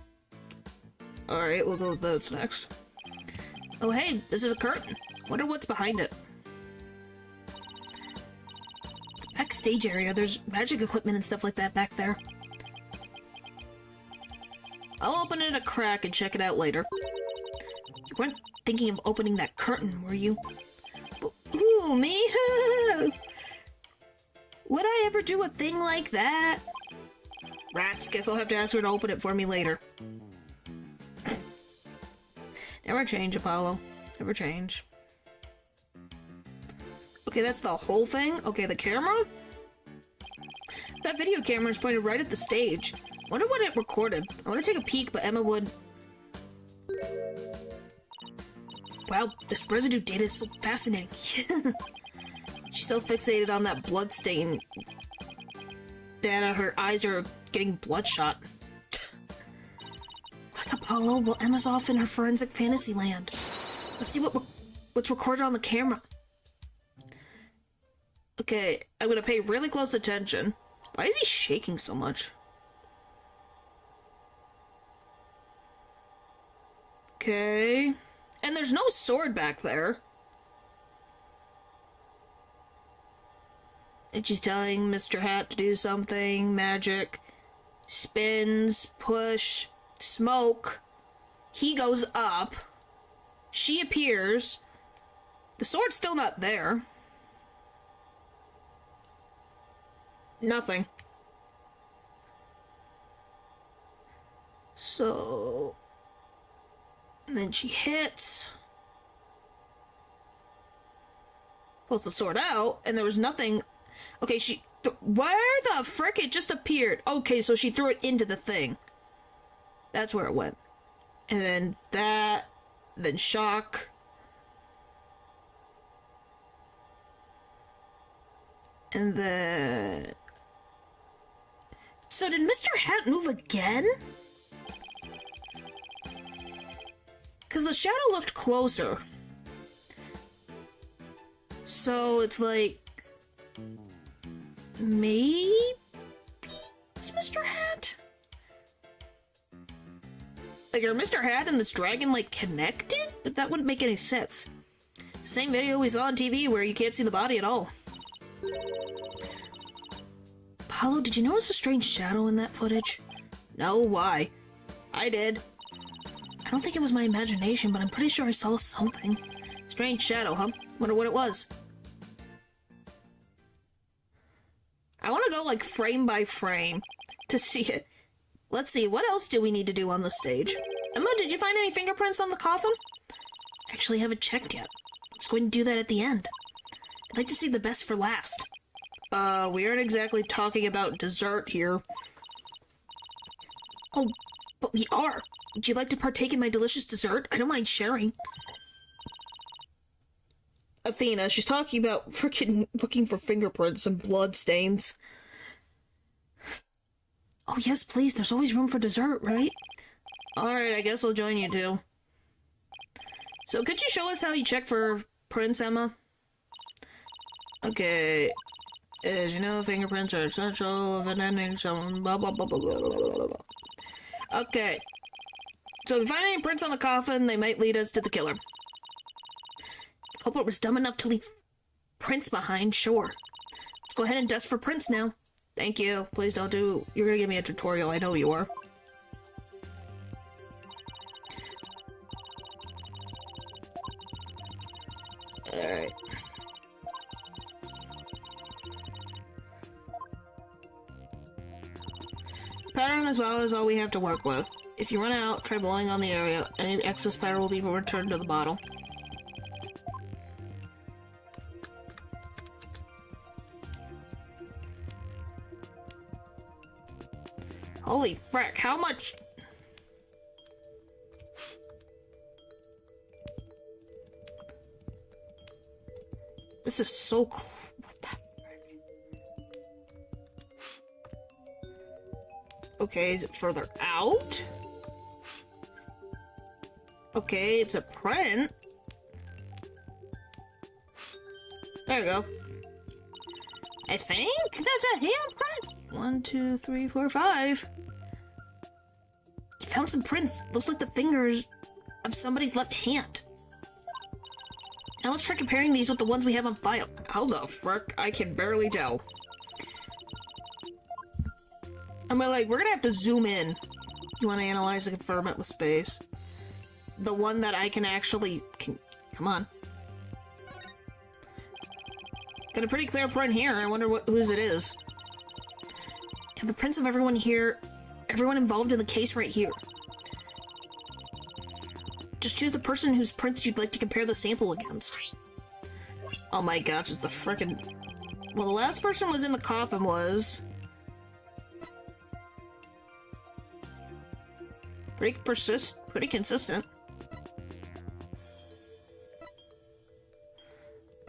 Alright, we'll go with those next. Oh hey, this is a curtain. Wonder what's behind it. The backstage area, there's magic equipment and stuff like that back there. I'll open it a crack and check it out later. You weren't thinking of opening that curtain, were you? Ooh, me? Would I ever do a thing like that? Rats, guess I'll have to ask her to open it for me later. Never change, Apollo. Never change. Okay, that's the whole thing? Okay, the camera? That video camera is pointed right at the stage. Wonder what it recorded. I want to take a peek, but Emma would... Wow, this residue data is so fascinating. She's so fixated on that blood stain data, her eyes are getting bloodshot. Like Apollo, well, Emma's off in her forensic fantasy land. Let's see what's recorded on the camera. Okay, I'm gonna pay really close attention. Why is he shaking so much? Okay. And there's no sword back there. And she's telling Mr. Hat to do something. Magic. Spins. Push. Smoke. He goes up. She appears. The sword's still not there. Nothing. So... And then she hits. Pulls the sword out, and there was nothing. Okay, where the frick it just appeared? Okay, so she threw it into the thing. That's where it went. And then that. Then shock. And then... So did Mr. Hat move again? Because the shadow looked closer. So it's like... maybe it's Mr. Hat? Like, are Mr. Hat and this dragon, like, connected? But that wouldn't make any sense. Same video we saw on TV where you can't see the body at all. Apollo, did you notice a strange shadow in that footage? No, why? I did. I don't think it was my imagination, but I'm pretty sure I saw something. Strange shadow, huh? Wonder what it was. I want to go, like, frame by frame to see it. Let's see, what else do we need to do on the stage? Emma, did you find any fingerprints on the coffin? Actually, I haven't checked yet. I'm just going to do that at the end. I'd like to save the best for last. We aren't exactly talking about dessert here. Oh, but we are. Would you like to partake in my delicious dessert? I don't mind sharing. Athena, she's talking about frickin' looking for fingerprints and blood stains. Oh yes, please, there's always room for dessert, right? Alright, I guess I'll join you too. So could you show us how you check for prints, Emma? Okay. As you know, fingerprints are essential of an ending some blah blah blah blah blah blah blah. Okay. So if we find any prints on the coffin, they might lead us to the killer. The culprit was dumb enough to leave prints behind, sure. Let's go ahead and dust for prints now. Thank you. Please don't do... You're gonna give me a tutorial, I know you are. Alright. Pattern as well is all we have to work with. If you run out, try blowing on the area. Any excess powder will be returned to the bottle. Holy frick, how much? This is so what the frick? Okay, is it further out? Okay, it's a print. There we go. I think that's a handprint. 1, 2, 3, 4, 5. You found some prints. Looks like the fingers of somebody's left hand. Now let's try comparing these with the ones we have on file. How the frick? I can barely tell. I mean, like, we're gonna have to zoom in. You want to analyze and confirm it with space. The one that I can actually... Come on. Got a pretty clear print here. I wonder whose it is. Have the prints of everyone here... Everyone involved in the case right here. Just choose the person whose prints you'd like to compare the sample against. Oh my gosh, it's the frickin'... Well, the last person was in the coffin was... Pretty consistent.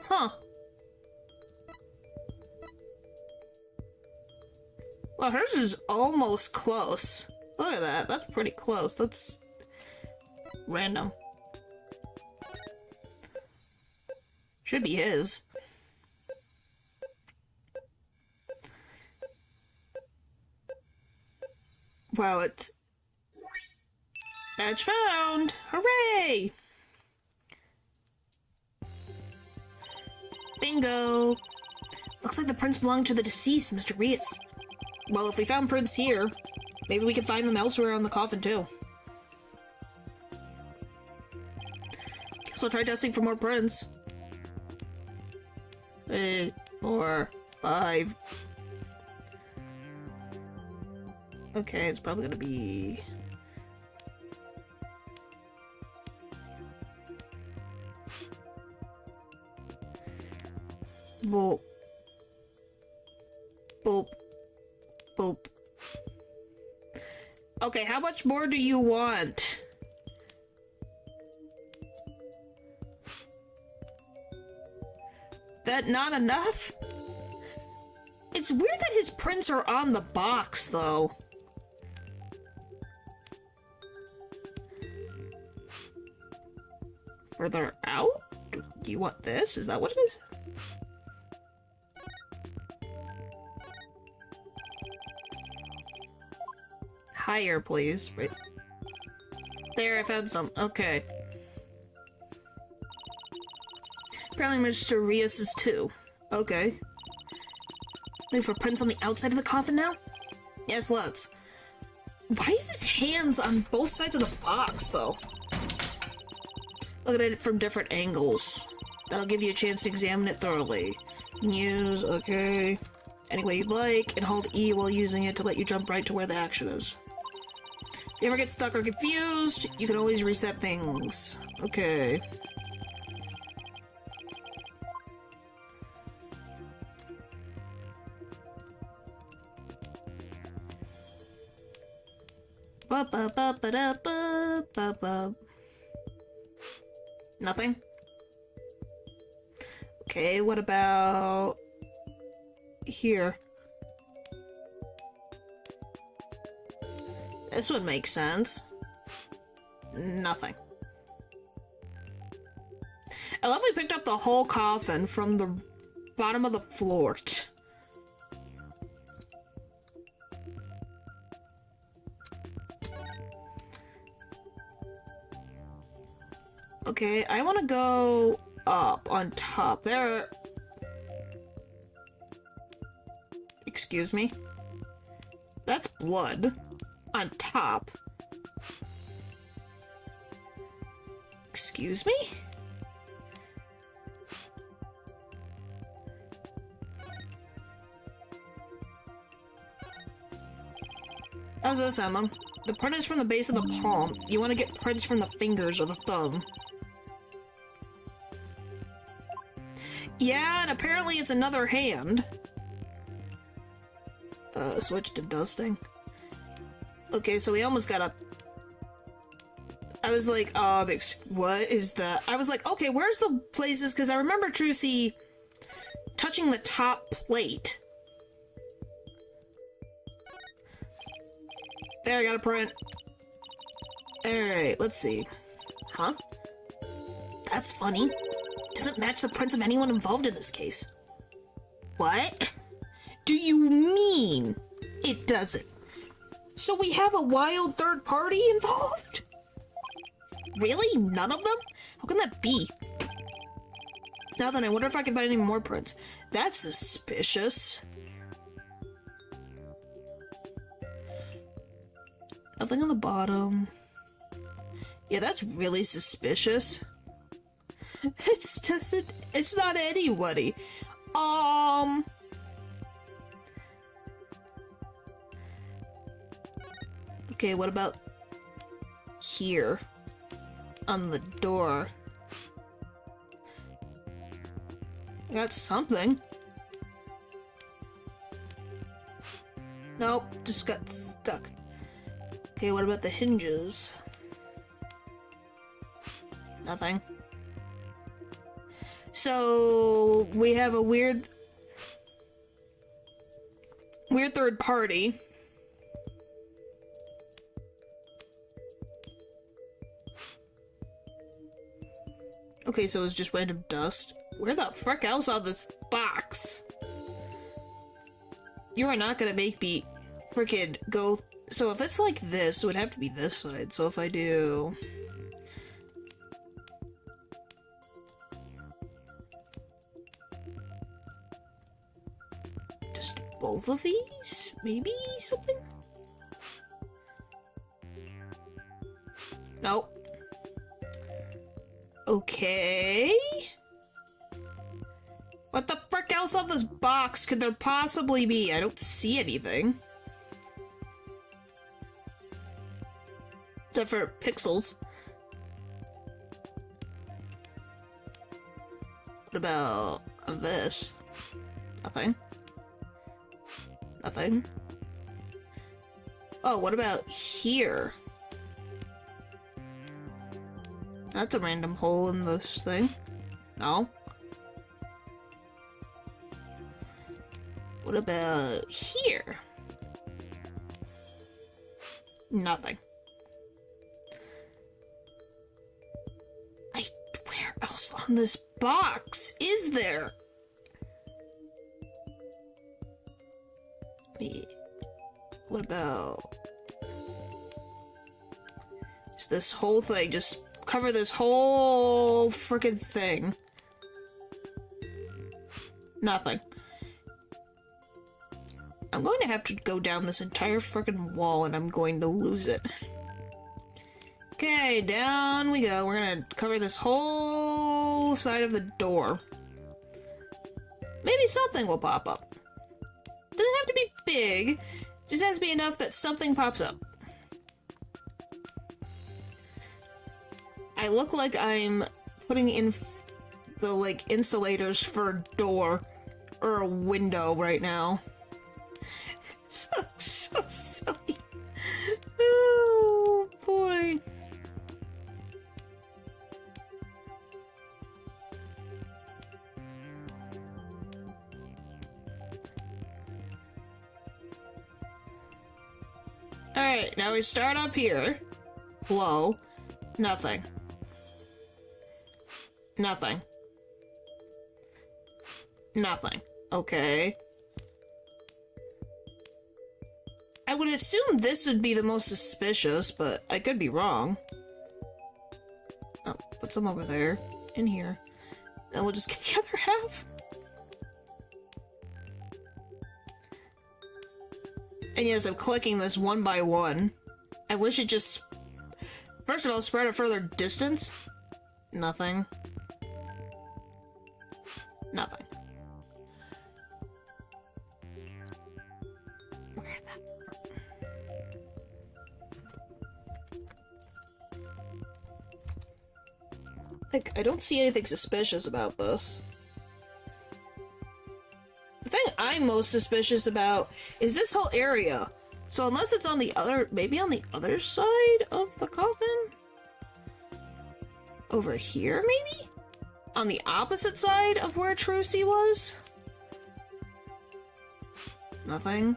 Huh. Well, hers is almost close. Look at that. That's pretty close. That's random. Should be his. Wow, it's... Badge found! Hooray! Bingo! Looks like the prints belong to the deceased, Mr. Rietz. Well, if we found prints here, maybe we can find them elsewhere on the coffin, too. Guess I'll try testing for more prints. 3, 4, 5. Okay, it's probably gonna be... Boop. Boop. Boop. Okay, how much more do you want? That not enough? It's weird that his prints are on the box, though. Further out? Do you want this? Is that what it is? Higher, please. Right. There, I found some. Okay. Apparently Mr. Rios is too. Okay. Looking for prints on the outside of the coffin now? Yes, let's. Why is his hands on both sides of the box, though? Look at it from different angles. That'll give you a chance to examine it thoroughly. Use, okay. Any way you'd like, and hold E while using it to let you jump right to where the action is. If you ever get stuck or confused, you can always reset things. Okay. Nothing? Okay, what about here? This would make sense. Nothing. I love we picked up the whole coffin from the bottom of the floor. Okay, I want to go up on top. There. Excuse me? That's blood. On top. Excuse me? How's this, Emma? The print is from the base of the palm. You want to get prints from the fingers or the thumb. Yeah, and apparently it's another hand. Switch to dusting. Okay, so we almost got a... I was like, what is that? I was like, okay, where's the places? Because I remember Trucy touching the top plate. There, I got a print. Alright, let's see. Huh? That's funny. Doesn't match the prints of anyone involved in this case. What? Do you mean it doesn't? So we have a wild third party involved? Really? None of them? How can that be? Now then, I wonder if I can find any more prints. That's suspicious. Nothing on the bottom. Yeah, that's really suspicious. It's not anybody. Okay, what about here? On the door. Got something. Nope, just got stuck. Okay, what about the hinges? Nothing. So we have a weird third party. Okay, so it's just random dust. Where the frick else on this box? You are not gonna make me freaking go. So if it's like this, it would have to be this side. So if I do... just both of these? Maybe something? Nope. Okay. What the frick else on this box could there possibly be? I don't see anything. Except for pixels. What about this? Nothing. Nothing. Oh, what about here? That's a random hole in this thing. No. What about here? Nothing. Where else on this box is there? What about just this whole thing? Just cover this whole freaking thing. Nothing. I'm going to have to go down this entire freaking wall and I'm going to lose it. Okay, down we go. We're gonna cover this whole side of the door. Maybe something will pop up. Doesn't have to be big. Just has to be enough that something pops up. I look like I'm putting in the, like, insulators for a door or a window right now. So silly. Oh, boy. Alright, now we start up here. Low. Nothing. Nothing. Nothing. Okay. I would assume this would be the most suspicious, but I could be wrong. Oh, put some over there. In here. And we'll just get the other half. And yes, I'm clicking this one by one. I wish it just... First of all, spread a further distance. Nothing. Nothing. Where the... Like, I don't see anything suspicious about this. The thing I'm most suspicious about is this whole area. So unless it's on the other, maybe on the other side of the coffin? Over here, maybe? On the opposite side of where Trucy was? Nothing.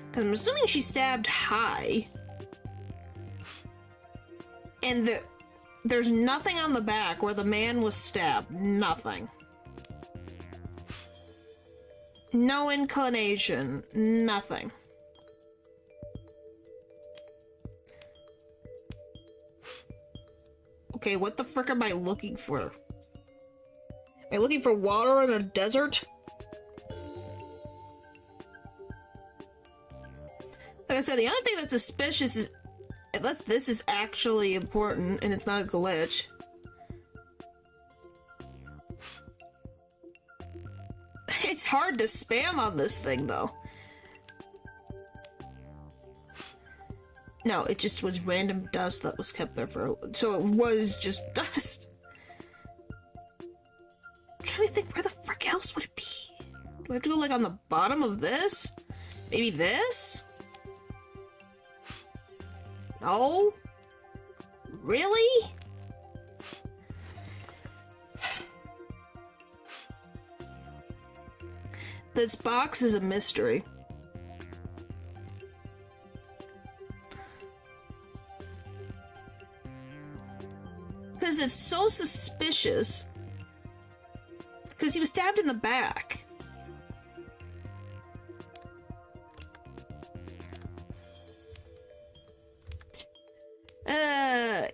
Because I'm assuming she stabbed high. And there's nothing on the back where the man was stabbed. Nothing. No inclination. Nothing. Okay, what the frick am I looking for? Am I looking for water in a desert? Like I said, the only thing that's suspicious is... Unless this is actually important and it's not a glitch. It's hard to spam on this thing, though. No, it just was random dust that was kept there for... So it was just dust. I'm trying to think, where the frick else would it be? Do I have to go, like, on the bottom of this? Maybe this? No? Really? This box is a mystery. Because it's so suspicious. Because he was stabbed in the back.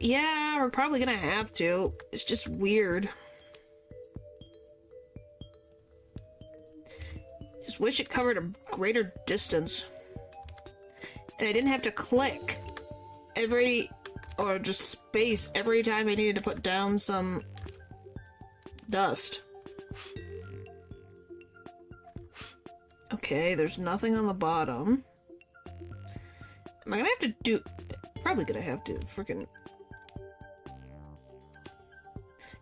Yeah, we're probably gonna have to. It's just weird. Just wish it covered a greater distance. And I didn't have to click or just space every time I needed to put down some dust. Okay, there's nothing on the bottom. Am I gonna have to do... Probably gonna have to freaking...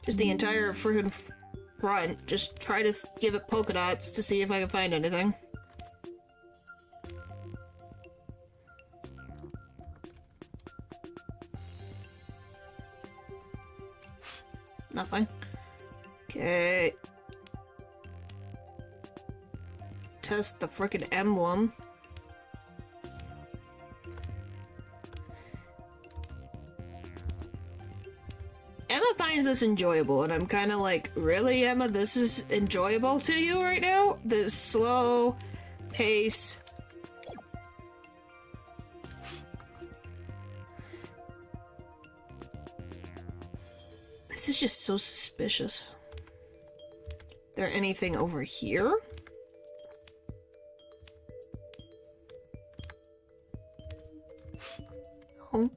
Just the entire freaking front. Just try to give it polka dots to see if I can find anything. Nothing. Okay. test the frickin' emblem. Emma finds this enjoyable, and I'm kind of like, really, Emma? This is enjoyable to you right now? This slow pace. This is just so suspicious. There anything over here? Oh.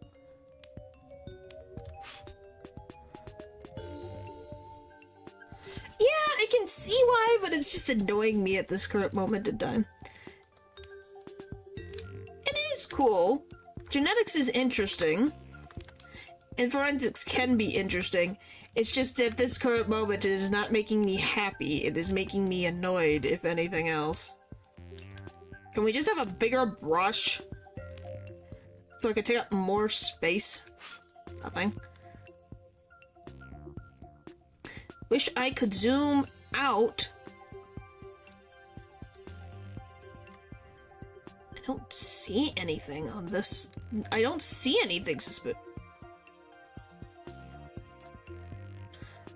Yeah, I can see why, but it's just annoying me at this current moment in time. And it is cool. Genetics is interesting. And forensics can be interesting. It's just at this current moment it is not making me happy. It is making me annoyed, if anything else. Can we just have a bigger brush? So I could take up more space? Nothing. Wish I could zoom out. I don't see anything on this. I don't see anything suspicious.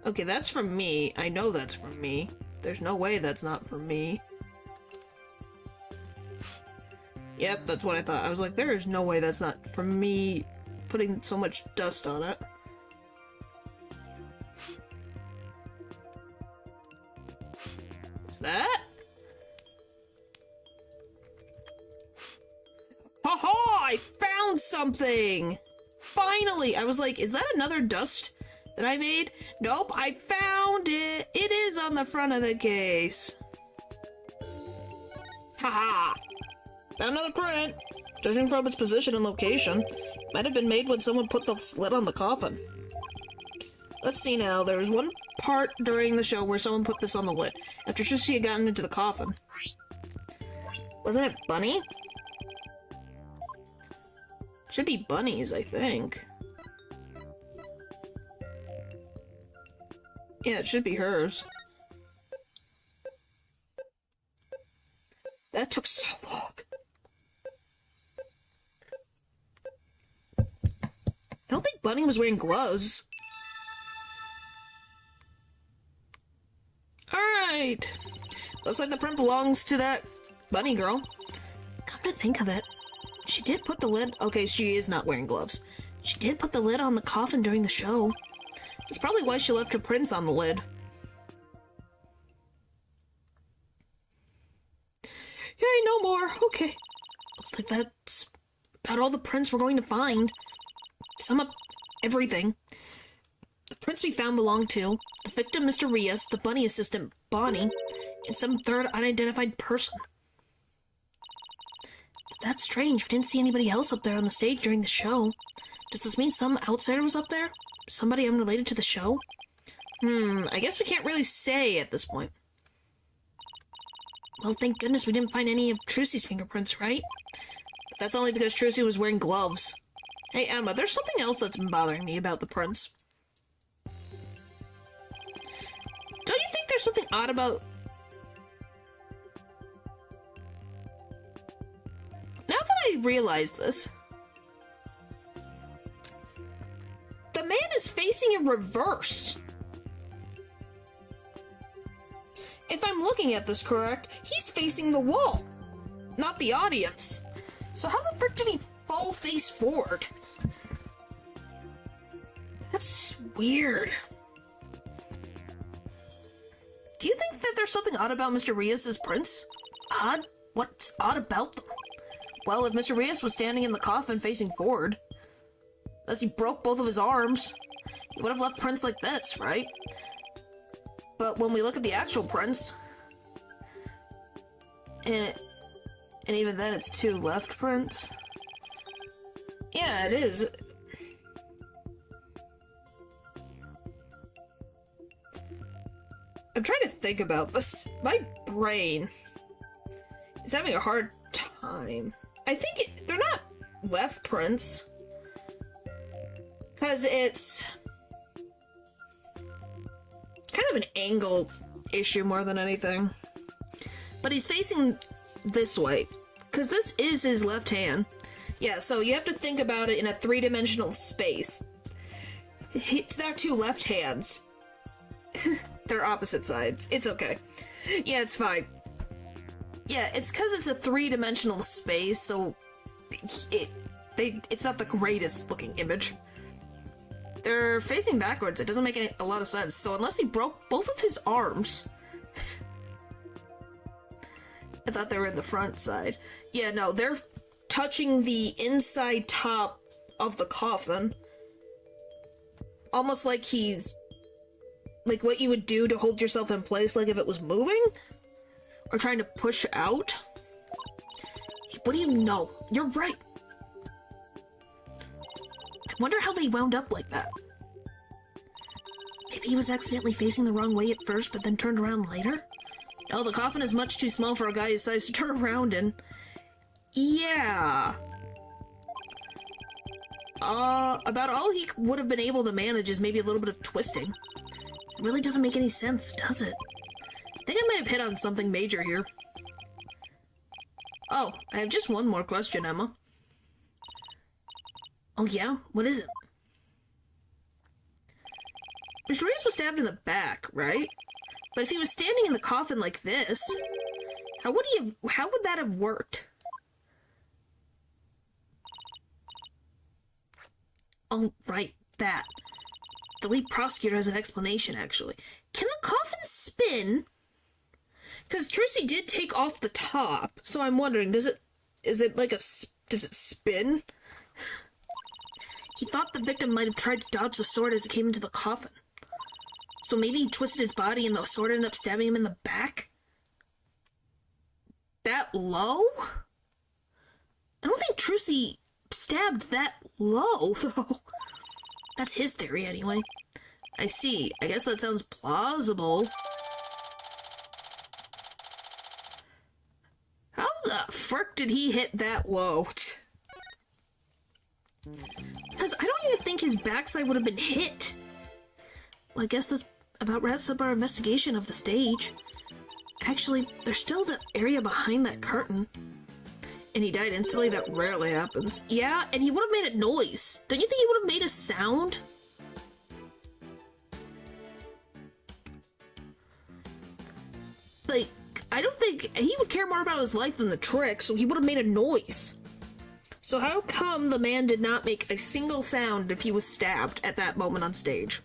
Okay, that's from me. I know that's from me. There's no way that's not from me. Yep, that's what I thought. I was like, there is no way that's not from me putting so much dust on it. Is that? Haha! I found something! Finally! I was like, is that another dust that I made? Nope, I found it! It is on the front of the case. Haha! Found another print. Judging from its position and location, might have been made when someone put the lid on the coffin. Let's see now. There was one part during the show where someone put this on the lid, after Trucy had gotten into the coffin. Wasn't it Bunny? Should be Bunny's, I think. Yeah, it should be hers. That took so long. I don't think Bunny was wearing gloves. Alright. Looks like the print belongs to that bunny girl. Come to think of it, she did put the lid... Okay, she is not wearing gloves. She did put the lid on the coffin during the show. That's probably why she left her prints on the lid. Yay, no more. Okay. Looks like that's about all the prints we're going to find. Sum up everything. The prints we found belong to the victim, Mr. Rios, the bunny assistant, Bonnie, and some third unidentified person. That's strange. We didn't see anybody else up there on the stage during the show. Does this mean some outsider was up there? Somebody unrelated to the show? I guess we can't really say at this point. Well, thank goodness we didn't find any of Trucy's fingerprints, right? But that's only because Trucy was wearing gloves. Hey, Emma, there's something else that's been bothering me about the prints. Don't you think there's something odd about... Now that I realize this... The man is facing in reverse. If I'm looking at this correct, he's facing the wall, not the audience. So how the frick did he fall face forward? That's weird. Do you think that there's something odd about Mr. Rios' prints? Odd? What's odd about them? Well, if Mr. Rios was standing in the coffin facing forward, unless he broke both of his arms, he would have left prints like this, right? But when we look at the actual prints, and even then it's two left prints. Yeah, it is. I'm trying to think about this. My brain is having a hard time. I think they're not left prints. Because it's kind of an angle issue more than anything. But he's facing this way, because this is his left hand. Yeah, so you have to think about it in a three-dimensional space. It's not two left hands. They're opposite sides. It's okay. Yeah, it's fine. Yeah, it's because it's a three-dimensional space, so it's not the greatest looking image. They're facing backwards. It doesn't make a lot of sense. So unless he broke both of his arms... I thought they were in the front side. Yeah, no, they're touching the inside top of the coffin. Almost like he's... like what you would do to hold yourself in place, like if it was moving? Or trying to push out? What do you know? You're right. I wonder how they wound up like that. Maybe he was accidentally facing the wrong way at first, but then turned around later? No, the coffin is much too small for a guy his size to turn around in. Yeah. About all he would have been able to manage is maybe a little bit of twisting. It really doesn't make any sense, does it? I think I might have hit on something major here. Oh, I have just one more question, Emma. Oh yeah? What is it? Mr. Reese was stabbed in the back, right? But if he was standing in the coffin like this, how would that have worked? Oh, right, that. The lead prosecutor has an explanation, actually. Can a coffin spin? Because Trucy did take off the top, so I'm wondering, does it spin? He thought the victim might have tried to dodge the sword as it came into the coffin. So maybe he twisted his body and the sword ended up stabbing him in the back? That low? I don't think Trucy stabbed that low, though. That's his theory, anyway. I see. I guess that sounds plausible. How the frick did he hit that low? Because I don't even think his backside would have been hit. Well, I guess that about wraps up our investigation of the stage. Actually, there's still the area behind that curtain. And he died instantly? That rarely happens. Yeah, and he would have made a noise. Don't you think he would have made a sound? Like, I don't think he would care more about his life than the trick, so he would have made a noise. So how come the man did not make a single sound if he was stabbed at that moment on stage?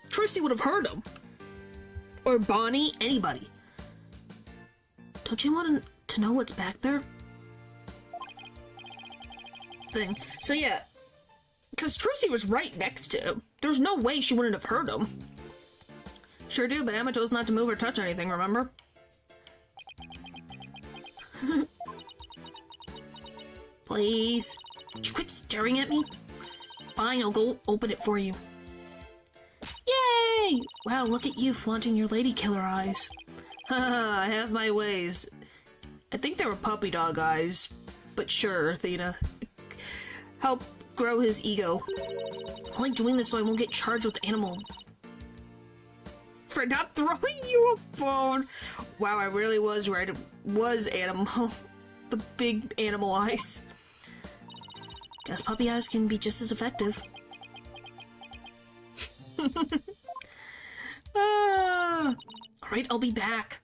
Trucy would have heard him. Or Bonnie, anybody. Don't you want to know what's back there? So yeah, because Trucy was right next to him. There's no way she wouldn't have heard him. Sure do, but Emma chose not to move or touch anything, remember? Please. Would you quit staring at me? Fine, I'll go open it for you. Yay! Wow, look at you flaunting your lady killer eyes. Haha, I have my ways. I think they were puppy dog eyes. But sure, Athena. Help grow his ego. I like doing this so I won't get charged with animal... For not throwing you a bone! Wow, I really was right. It was animal. The big animal eyes. Guess puppy eyes can be just as effective. Alright, I'll be back.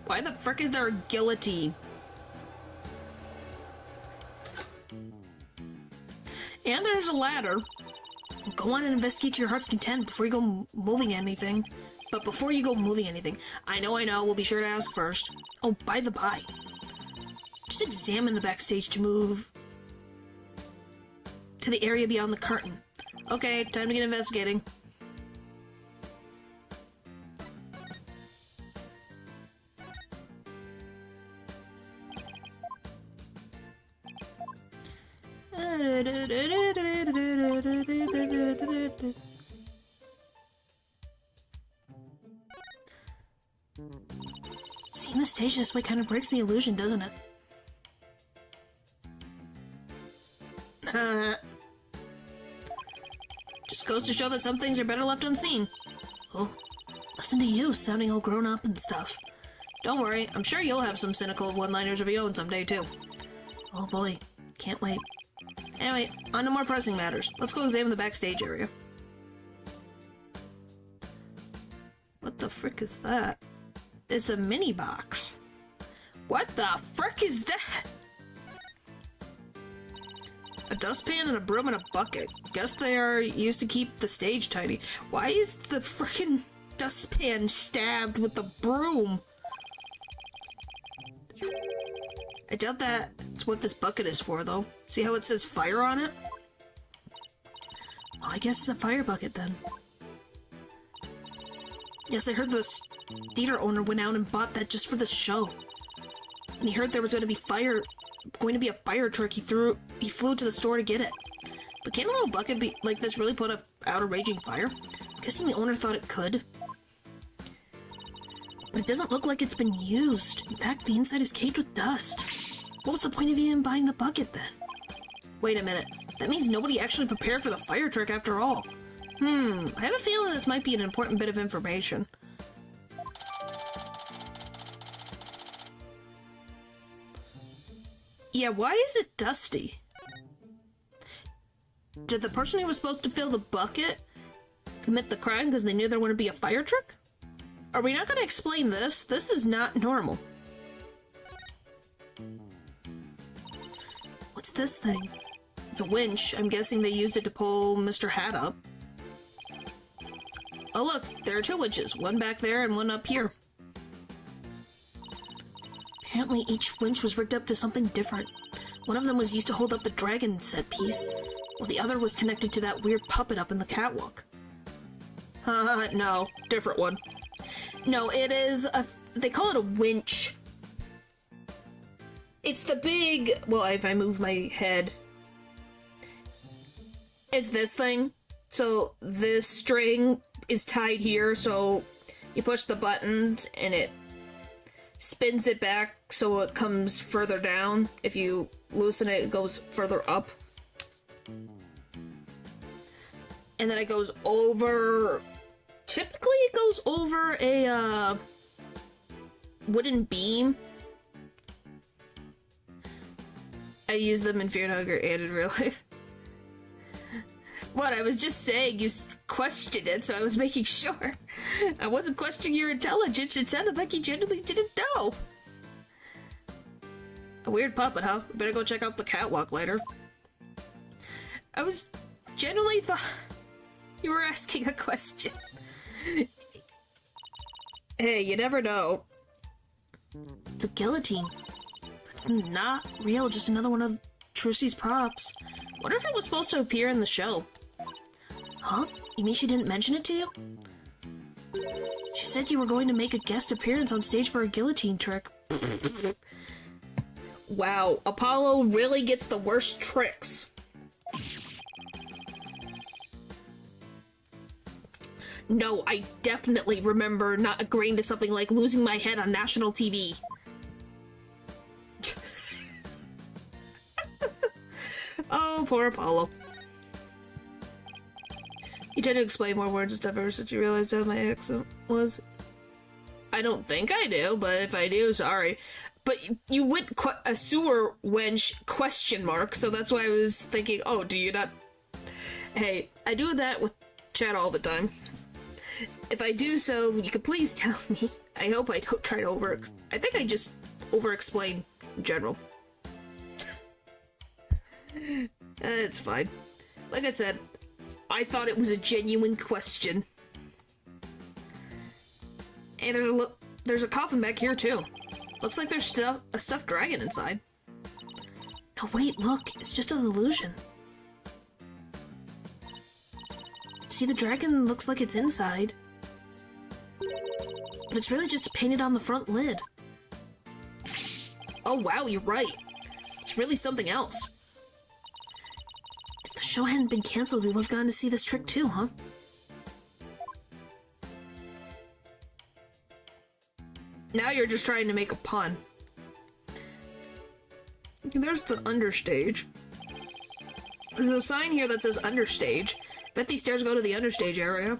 Why the frick is there a guillotine? And there's a ladder. Go on and investigate to your heart's content before you go moving anything. But before you go moving anything, I know, we'll be sure to ask first. Oh, by the by. Just examine the backstage to move to the area beyond the curtain. Okay, time to get investigating. Seeing the stage this way kind of breaks the illusion, doesn't it? Just goes to show that some things are better left unseen. Oh, listen to you, sounding all grown up and stuff. Don't worry, I'm sure you'll have some cynical one-liners of your own someday, too. Oh boy, can't wait. Anyway, on to more pressing matters. Let's go examine the backstage area. What the frick is that? It's a mini box. What the frick is that? A dustpan and a broom and a bucket. Guess they are used to keep the stage tidy. Why is the frickin' dustpan stabbed with the broom? I doubt that's what this bucket is for, though. See how it says fire on it? Well, I guess it's a fire bucket, then. Yes, I heard the theater owner went out and bought that just for this show. When he heard there was going to be a fire truck, he flew to the store to get it. But can a little bucket be like this really put out a raging fire? I'm guessing the owner thought it could. But it doesn't look like it's been used. In fact, the inside is caked with dust. What was the point of even buying the bucket, then? Wait a minute. That means nobody actually prepared for the fire truck after all. I have a feeling this might be an important bit of information. Yeah, why is it dusty? Did the person who was supposed to fill the bucket commit the crime because they knew there wouldn't be a fire truck? Are we not going to explain this? This is not normal. What's this thing? It's a winch. I'm guessing they used it to pull Mr. Hat up. Oh look, there are two winches. One back there and one up here. Apparently each winch was rigged up to something different. One of them was used to hold up the dragon set piece, while the other was connected to that weird puppet up in the catwalk. No, different one. No, it is they call it a winch. It's the big, well, if I move my head, it's this thing. So this string is tied here, so you push the buttons and it spins it back so it comes further down. If you loosen it, it goes further up. And then it goes over, typically it goes over a wooden beam. I use them in Fear and Hunger and in real life. What, I was just saying you questioned it, so I was making sure. I wasn't questioning your intelligence, it sounded like you genuinely didn't know. A weird puppet, huh? Better go check out the catwalk later. I was genuinely thought you were asking a question. Hey, you never know. It's a guillotine. It's not real, just another one of Trucy's props. Wonder if it was supposed to appear in the show. Huh? You mean she didn't mention it to you? She said you were going to make a guest appearance on stage for a guillotine trick. Wow, Apollo really gets the worst tricks. No, I definitely remember not agreeing to something like losing my head on national TV. Oh, poor Apollo. You tend to explain more words and stuff ever since you realized how my accent was. I don't think I do, but if I do, sorry. But you went a sewer wench question mark, so that's why I was thinking, oh, do you not? Hey, I do that with chat all the time. If I do so, you could please tell me. I hope I don't try to I think I just over-explain in general. It's fine. Like I said, I thought it was a genuine question. Hey, there's a coffin back here too. Looks like there's a stuffed dragon inside. No, wait, look, it's just an illusion. See, the dragon looks like it's inside. But it's really just painted on the front lid. Oh wow, you're right. It's really something else. If the show hadn't been cancelled, we would have gotten to see this trick too, huh? Now you're just trying to make a pun. There's the understage. There's a sign here that says understage, Bet these stairs go to the understage area.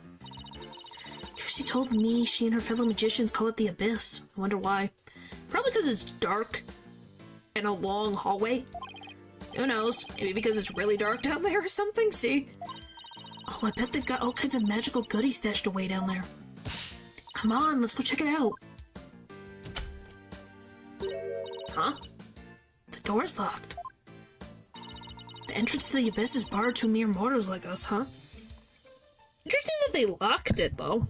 Trucy told me she and her fellow magicians call it the Abyss. I wonder why. Probably because it's dark and a long hallway. Who knows? Maybe because it's really dark down there or something, see? Oh, I bet they've got all kinds of magical goodies stashed away down there. Come on, let's go check it out. Huh? The door's locked. The entrance to the Abyss is barred to mere mortals like us, huh? Interesting that they locked it, though.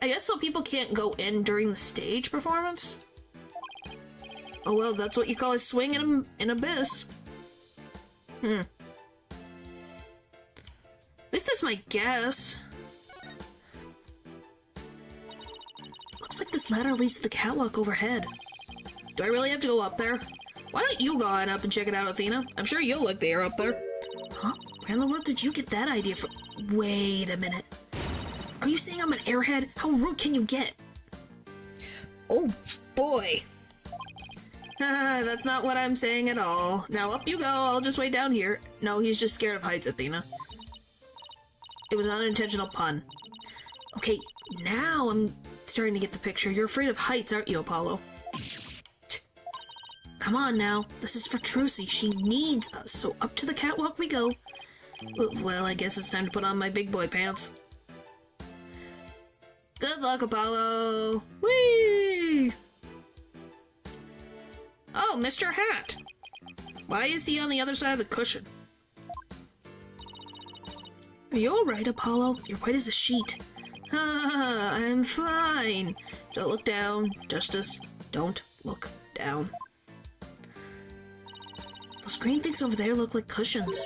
I guess so people can't go in during the stage performance? Oh well, that's what you call a swing in an abyss. At least that's my guess. Looks like this ladder leads to the catwalk overhead. Do I really have to go up there? Why don't you go on up and check it out, Athena? I'm sure you'll like the air up there. Huh? Where in the world did you get that idea from? Wait a minute. Are you saying I'm an airhead? How rude can you get? Oh boy. That's not what I'm saying at all. Now up you go, I'll just wait down here. No, he's just scared of heights, Athena. It was an unintentional pun. Okay, now I'm starting to get the picture. You're afraid of heights, aren't you, Apollo? Come on now, this is for Trucy. She needs us, so up to the catwalk we go. Well, I guess it's time to put on my big boy pants. Good luck, Apollo! Whee! Oh, Mr. Hat! Why is he on the other side of the cushion? Are you alright, Apollo? You're white as a sheet. I'm fine. Don't look down, Justice. Don't look down. Those green things over there look like cushions.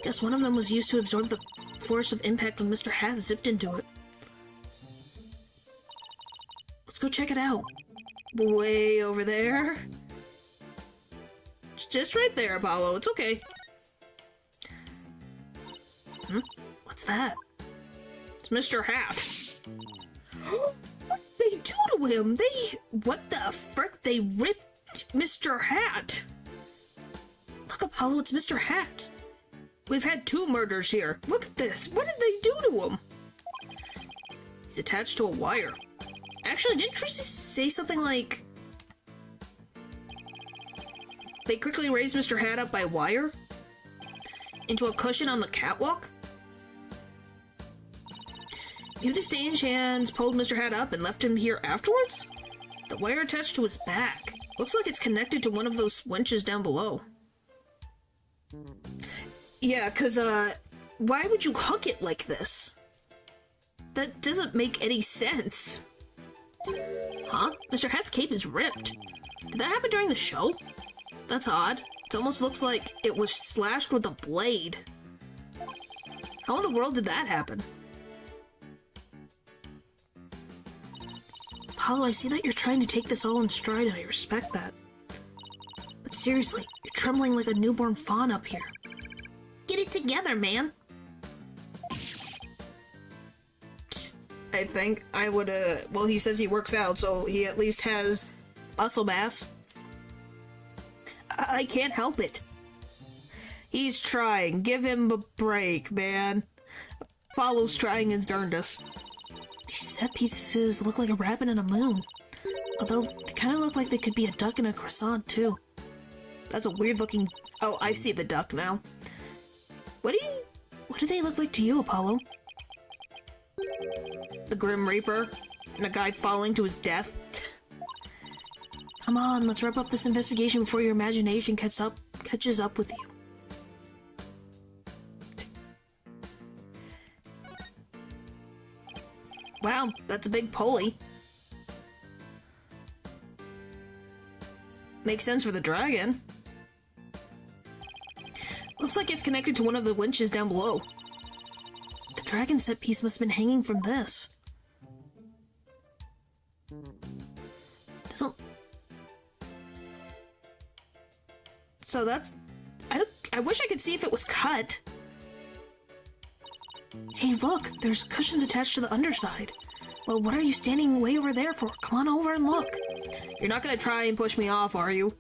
Guess one of them was used to absorb the force of impact when Mr. Hat zipped into it. Let's go check it out. Way over there. Just right there, Apollo. It's okay. What's that? It's Mr. Hat. What did they do to him? What the frick? They ripped Mr. Hat. Look, Apollo, it's Mr. Hat. We've had 2 murders here. Look at this. What did they do to him? He's attached to a wire. Actually, didn't Trucy say something like... They quickly raised Mr. Hat up by wire? Into a cushion on the catwalk? Maybe the stage hands pulled Mr. Hat up and left him here afterwards? The wire attached to his back. Looks like it's connected to one of those winches down below. Yeah, cause, why would you hook it like this? That doesn't make any sense. Huh? Mr. Hat's cape is ripped. Did that happen during the show? That's odd. It almost looks like it was slashed with a blade. How in the world did that happen? Apollo, I see that you're trying to take this all in stride, and I respect that. But seriously, you're trembling like a newborn fawn up here. Get it together, man! I think I would, well, he says he works out, so he at least has muscle mass. I can't help it. He's trying. Give him a break, man. Apollo's trying his darndest. These set pieces look like a rabbit and a moon. Although, they kind of look like they could be a duck and a croissant, too. That's a weird looking... Oh, I see the duck now. What do they look like to you, Apollo? The Grim Reaper? And a guy falling to his death? Come on, let's wrap up this investigation before your imagination catches up with you. Wow, that's a big pulley. Makes sense for the dragon. Looks like it's connected to one of the winches down below. The dragon set piece must have been hanging from this. Doesn't... So that's... I wish I could see if it was cut. Hey, look! There's cushions attached to the underside. Well, what are you standing way over there for? Come on over and look. You're not gonna try and push me off, are you?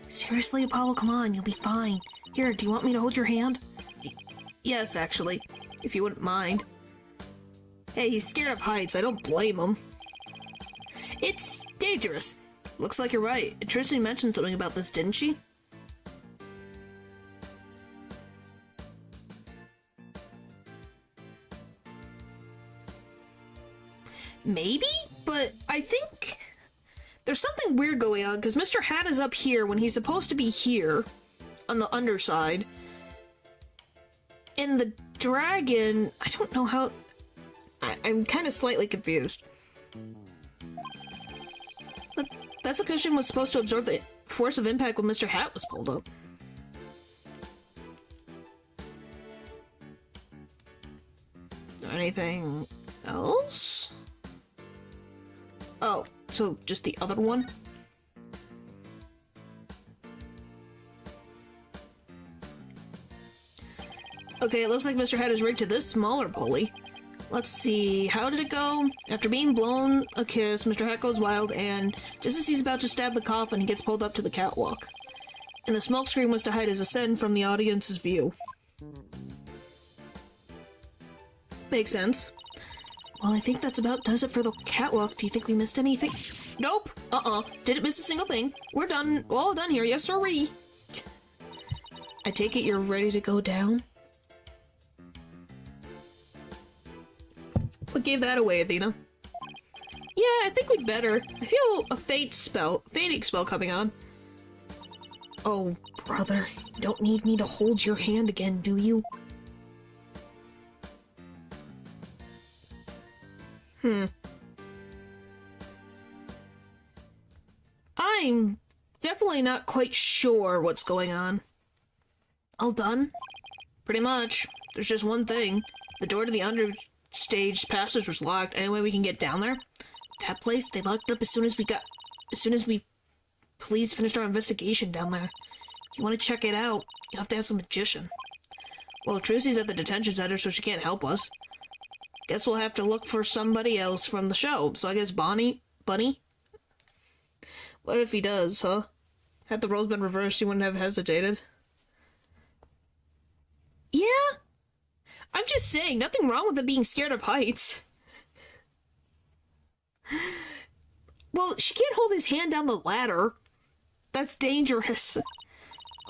Seriously, Apollo, come on, you'll be fine. Here, do you want me to hold your hand? Yes, actually, if you wouldn't mind. Hey, he's scared of heights, I don't blame him. It's dangerous. Looks like you're right. Trucy mentioned something about this, didn't she? Maybe? But I think there's something weird going on, because Mr. Hat is up here when he's supposed to be here, on the underside. And the dragon, I don't know how... I'm kind of slightly confused. That's the cushion was supposed to absorb the force of impact when Mr. Hat was pulled up. Anything else? Oh, so just the other one? Okay, it looks like Mr. Hat is rigged to this smaller pulley. Let's see, how did it go? After being blown a kiss, Mr. Hat goes wild, and just as he's about to stab the coffin, he gets pulled up to the catwalk. And the smokescreen was to hide his ascent from the audience's view. Makes sense. Well, I think that's about does it for the catwalk. Do you think we missed anything? Nope! Didn't miss a single thing. We're done. We're all done here. Yes, sirree. I take it you're ready to go down? What gave that away, Athena? Yeah, I think we'd better. I feel a fading spell coming on. Oh, brother. You don't need me to hold your hand again, do you? I'm definitely not quite sure what's going on. All done? Pretty much. There's just one thing. The door to the understage passage was locked. Any way we can get down there? That place, they locked up as soon as we police finished our investigation down there. If you want to check it out, you have to ask a magician. Well, Trucy's at the detention center, so she can't help us. Guess we'll have to look for somebody else from the show. So I guess Bunny? What if he does, huh? Had the roles been reversed, he wouldn't have hesitated. Yeah? I'm just saying, nothing wrong with it being scared of heights. Well, she can't hold his hand down the ladder. That's dangerous.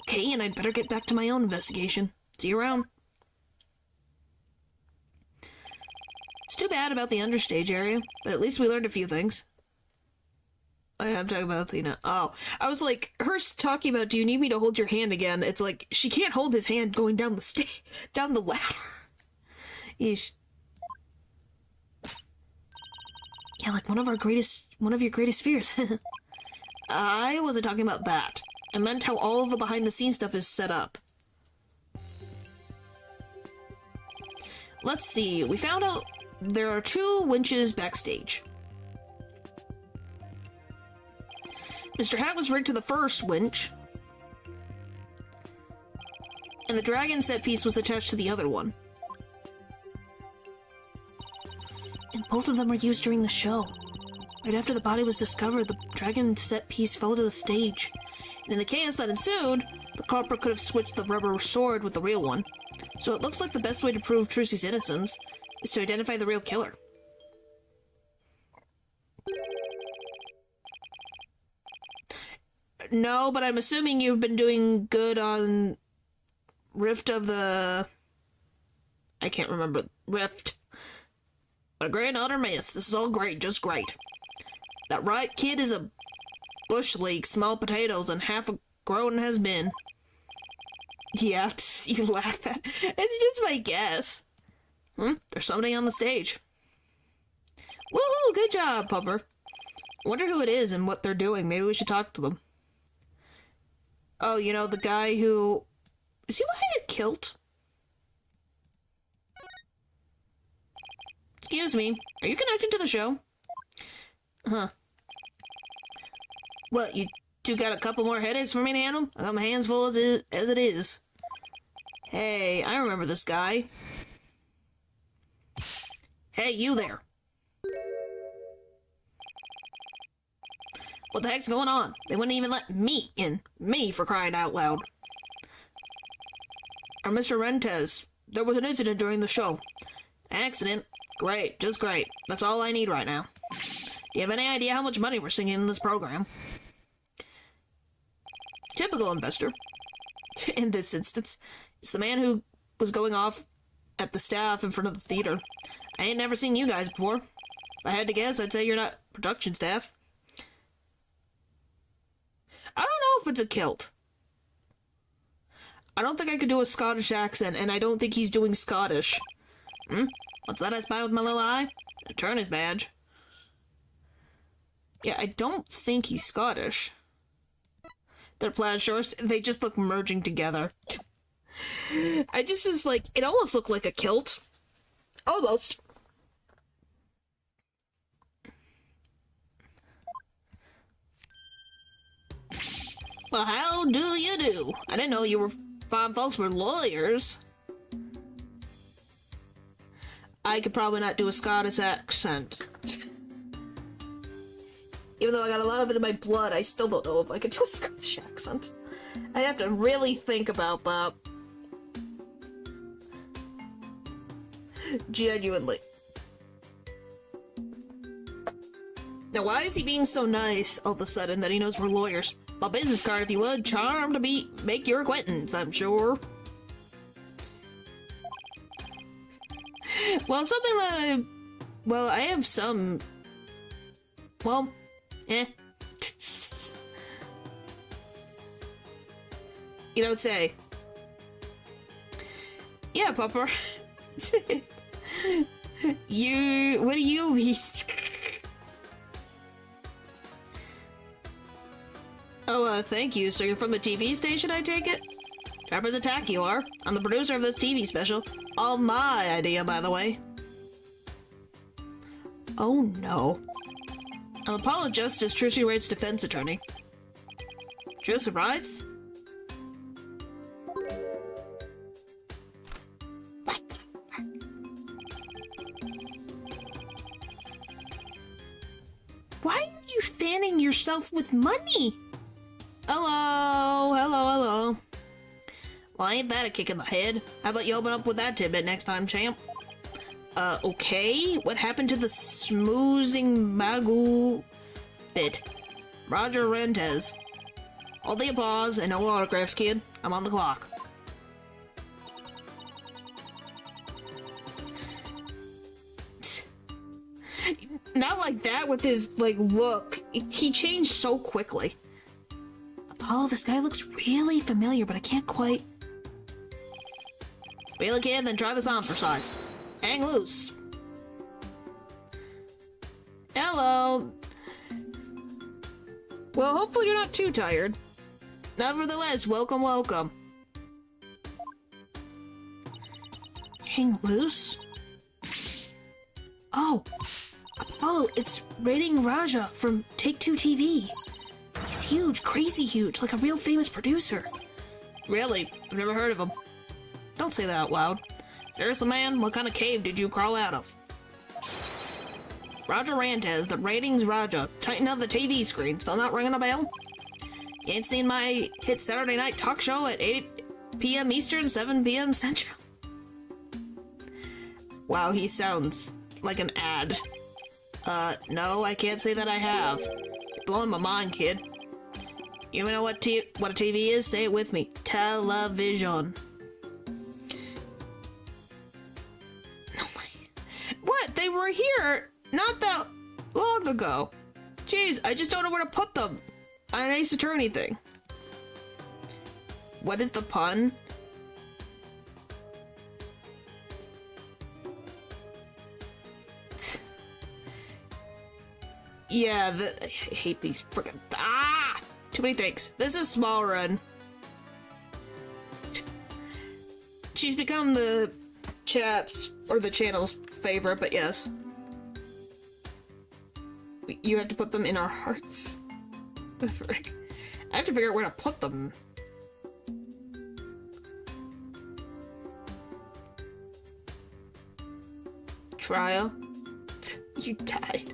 Okay, and I'd better get back to my own investigation. See you around. It's too bad about the understage area, but at least we learned a few things. I am talking about Athena. Oh, I was like, her talking about, do you need me to hold your hand again? It's like, she can't hold his hand going down the down the ladder. Yeesh. Yeah, like one of your greatest fears. I wasn't talking about that. I meant how all of the behind-the-scenes stuff is set up. Let's see, we found out there are 2 winches backstage. Mr. Hat was rigged to the first winch, and the dragon set piece was attached to the other one. And both of them were used during the show. Right after the body was discovered, the dragon set piece fell to the stage. And in the chaos that ensued, the culprit could have switched the rubber sword with the real one. So it looks like the best way to prove Trucy's innocence is to identify the real killer. No, but I'm assuming you've been doing good on Rift of the... I can't remember. Rift. What a great honor miss. This is all great, just great. That right kid is a bush league, small potatoes, and half a grown has been. Yeah, you laugh at. It's just my guess. There's somebody on the stage. Woohoo! Good job, Pupper. I wonder who it is and what they're doing. Maybe we should talk to them. Oh, you know, the guy who... Is he wearing a kilt? Excuse me. Are you connected to the show? Huh. What, you two got a couple more headaches for me to handle? I got my hands full as it is. Hey, I remember this guy. Hey, you there. What the heck's going on? They wouldn't even let me in. Me, for crying out loud. Mr. Rentes, there was an incident during the show. Accident? Great, just great. That's all I need right now. Do you have any idea how much money we're sinking in this program? Typical investor. In this instance, it's the man who was going off at the staff in front of the theater. I ain't never seen you guys before. If I had to guess, I'd say you're not production staff. I don't know if it's a kilt. I don't think I could do a Scottish accent, and I don't think he's doing Scottish. What's that I spy with my little eye? A attorney's badge. Yeah, I don't think he's Scottish. Their plaid shorts, they just look merging together. It's like, it almost looked like a kilt. Almost. Well, how do you do? I didn't know you were fine folks were lawyers. I could probably not do a Scottish accent. Even though I got a lot of it in my blood, I still don't know if I could do a Scottish accent. I have to really think about that. Genuinely. Now, why is he being so nice all of a sudden that he knows we're lawyers? My business card, if you would. Charmed to make your acquaintance, I'm sure. Well, something that I have some... Well, You don't say. Yeah, Pupper. What do you mean? Oh, thank you. So you're from the TV station, I take it? Sharp as a tack, you are. I'm the producer of this TV special. All my idea, by the way. Oh, no. I'm Apollo Justice, Trucy Wright's defense attorney. True surprise? Why are you fanning yourself with money? Hello, hello, hello. Well, ain't that a kick in the head? How about you open up with that tidbit next time, champ? Okay. What happened to the smoozing magoo bit? Roger Rentes. All the applause and no autographs, kid. I'm on the clock. Not like that with his, look. He changed so quickly. Apollo, this guy looks really familiar, but I can't quite... Really, kid? Then try this on for size. Hang loose. Hello. Well, hopefully you're not too tired. Nevertheless, welcome, welcome. Hang loose? Oh, Apollo, it's Rating Raja from Take-Two TV. He's huge, crazy huge, like a real famous producer. Really? I've never heard of him. Don't say that out loud. Seriously, man? What kind of cave did you crawl out of? Roger Rentes, the Ratings Raja. Tighten up the TV screen. Still not ringing a bell? You ain't seen my hit Saturday night talk show at 8 p.m. Eastern, 7 p.m. Central? Wow, he sounds like an ad. No, I can't say that I have. You're blowing my mind, kid. You know what a TV is? Say it with me. Television. Oh my... What? They were here not that long ago. Jeez, I just don't know where to put them on an Ace Attorney thing. What is the pun? Yeah, I hate these frickin' too many things. This is Small Run. She's become the chat's or the channel's favorite, but yes. You have to put them in our hearts. The frick. I have to figure out where to put them. Trial. You died.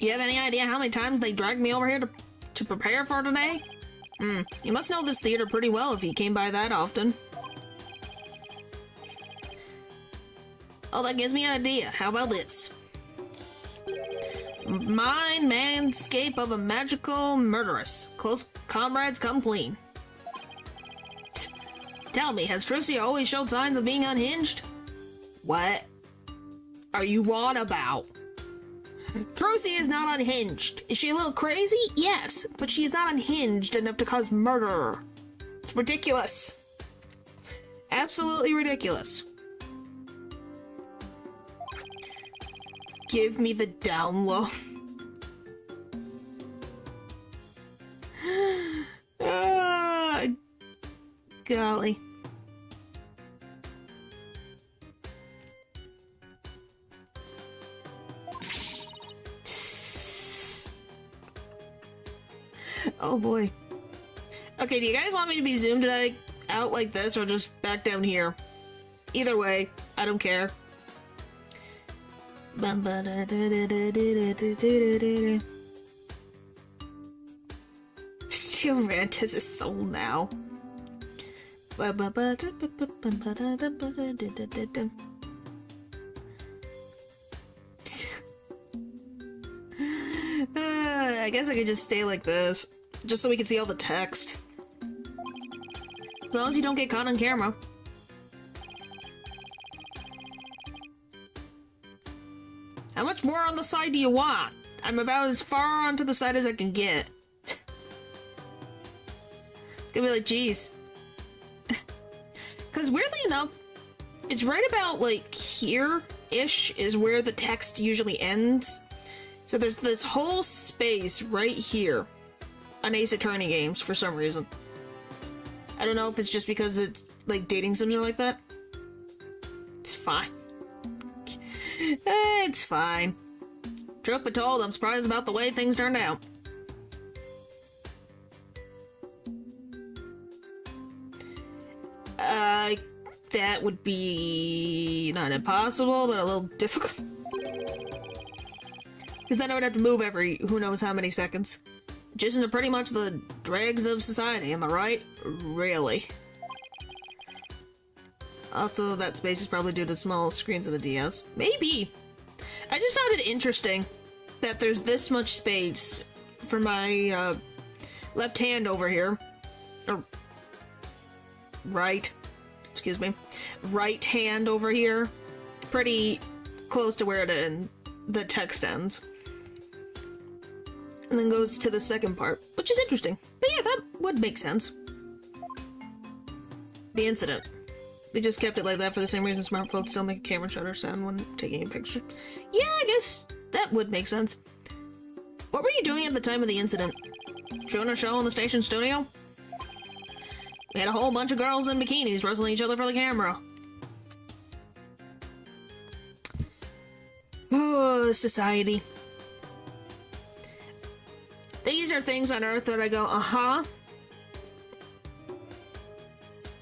You have any idea how many times they dragged me over here to prepare for today? You must know this theater pretty well if you came by that often. Oh, that gives me an idea. How about this? Manscape of a magical murderess. Close comrades come clean. Tell me, has Trucy always showed signs of being unhinged? What are you on about? Trucy is not unhinged. Is she a little crazy? Yes, but she's not unhinged enough to cause murder. It's ridiculous. Absolutely ridiculous. Give me the down low. Golly. Oh boy. Okay, do you guys want me to be zoomed out like this or just back down here? Either way, I don't care. Rant has a soul now. I guess I could just stay like this, just so we can see all the text. As long as you don't get caught on camera. How much more on the side do you want? I'm about as far onto the side as I can get. It's gonna be like, geez. Because weirdly enough, it's right about like here-ish is where the text usually ends. So there's this whole space right here on Ace Attorney games for some reason. I don't know if it's just because it's like dating sims are like that. It's fine. It's fine. Truth be told, I'm surprised about the way things turned out. That would be not impossible, but a little difficult. Because then I would have to move every who knows how many seconds. Just into pretty much the dregs of society, am I right? Really. Also, that space is probably due to small screens of the DS. Maybe! I just found it interesting that there's this much space for my, left hand over here. Or... right. Excuse me. Right hand over here. Pretty close to where the text ends. And then goes to the second part, which is interesting. But yeah, that would make sense. The incident. They just kept it like that for the same reason smartphones still make a camera shutter sound when taking a picture. Yeah, I guess that would make sense. What were you doing at the time of the incident? Showing a show in the station studio? We had a whole bunch of girls in bikinis wrestling each other for the camera. Oh, society. These are things on Earth that I go, uh-huh.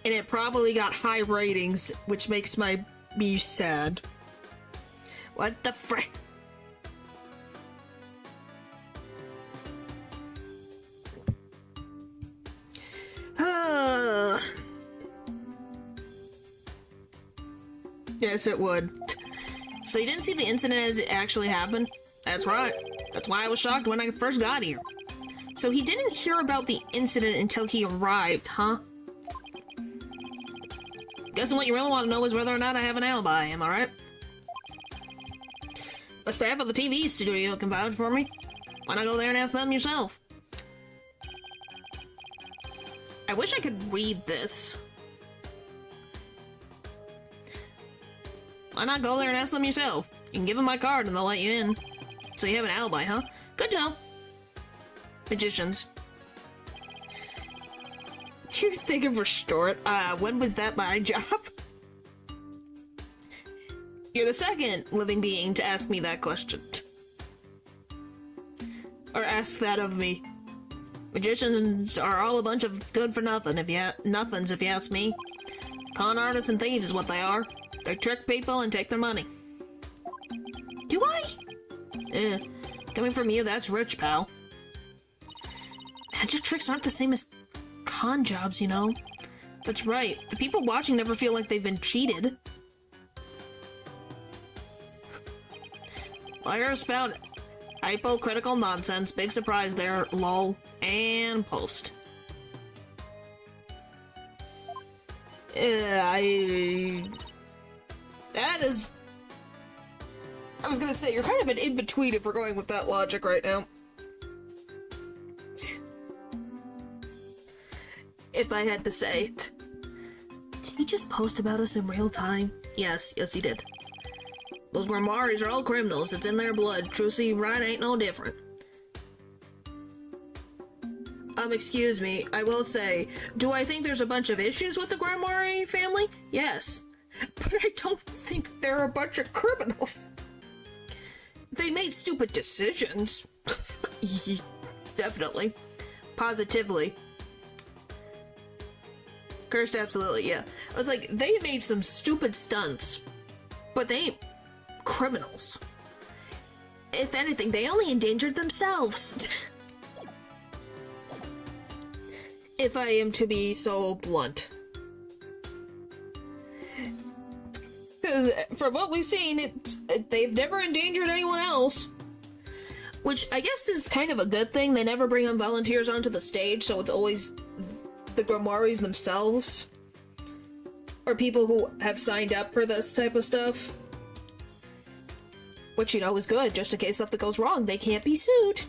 And it probably got high ratings, which makes me sad. What the frick? Yes, it would. So you didn't see the incident as it actually happened? That's right. That's why I was shocked when I first got here. So he didn't hear about the incident until he arrived, huh? Guessing what you really want to know is whether or not I have an alibi, am I right? The staff of the TV studio can vouch for me. Why not go there and ask them yourself? I wish I could read this. Why not go there and ask them yourself? You can give them my card and they'll let you in. So you have an alibi, huh? Good to know. Magicians. Do you think of restore it? When was that my job? You're the second living being to ask me that question. Or ask that of me. Magicians are all a bunch of good for nothing, if you ask me. Con artists and thieves is what they are. They trick people and take their money. Do I? Coming from you, that's rich, pal. Magic tricks aren't the same as con jobs, you know? That's right. The people watching never feel like they've been cheated. Liar spout hypocritical nonsense. Big surprise there, lol. And post. That is... I was gonna say, you're kind of an in-between if we're going with that logic right now. If I had to say. Did he just post about us in real time? Yes, he did. Those Grimoires are all criminals. It's in their blood. Trucy, right ain't no different. Excuse me. I will say, do I think there's a bunch of issues with the Grimoire family? Yes. But I don't think they're a bunch of criminals. They made stupid decisions. Definitely. Positively. Cursed, absolutely, yeah. I was like, they made some stupid stunts, but they ain't criminals. If anything, they only endangered themselves. If I am to be so blunt. Because from what we've seen, they've never endangered anyone else. Which I guess is kind of a good thing. They never bring on volunteers onto the stage, so it's always the Grimoires themselves. Or people who have signed up for this type of stuff. Which, you know, is good, just in case something goes wrong. They can't be sued.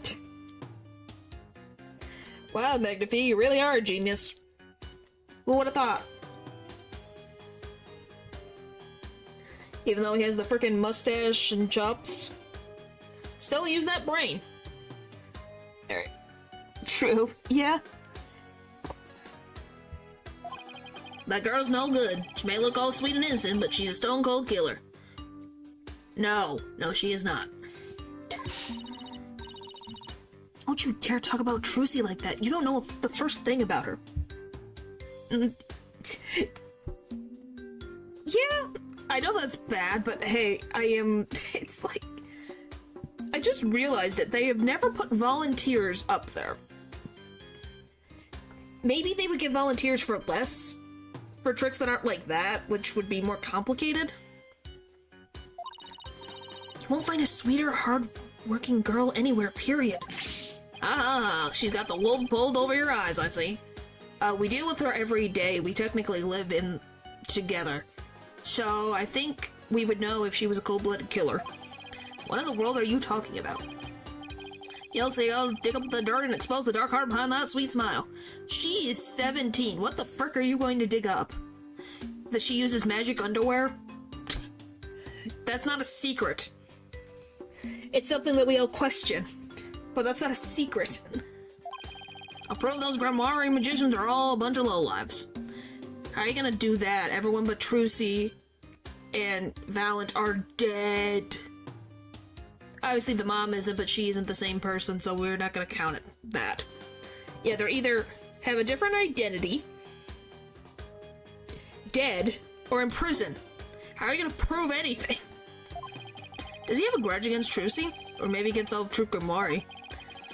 Wow, Magnifi, you really are a genius. Who would have thought? Even though he has the frickin' mustache and chops. Still use that brain. Alright. True. Yeah. That girl's no good. She may look all sweet and innocent, but she's a stone-cold killer. No, she is not. Don't you dare talk about Trucy like that. You don't know the first thing about her. Yeah, I know that's bad, but hey, it's like... I just realized that they have never put volunteers up there. Maybe they would get volunteers for less, for tricks that aren't like that, which would be more complicated. You won't find a sweeter, hard-working girl anywhere, period. Ah, she's got the wool pulled over your eyes, I see. We deal with her every day. We technically live in together. So I think we would know if she was a cold-blooded killer. What in the world are you talking about? You'll say, oh, dig up the dirt and expose the dark heart behind that sweet smile. She is 17. What the frick are you going to dig up? That she uses magic underwear? That's not a secret. It's something that we all question. But that's not a secret. I'll prove those Grimoire magicians are all a bunch of lowlives. How are you gonna do that? Everyone but Trucy and Valent are dead. Obviously the mom isn't, but she isn't the same person, so we're not gonna count it. That. Yeah, they're either have a different identity, dead, or in prison. How are you gonna prove anything? Does he have a grudge against Trucy? Or maybe against all of Troop Grimoire?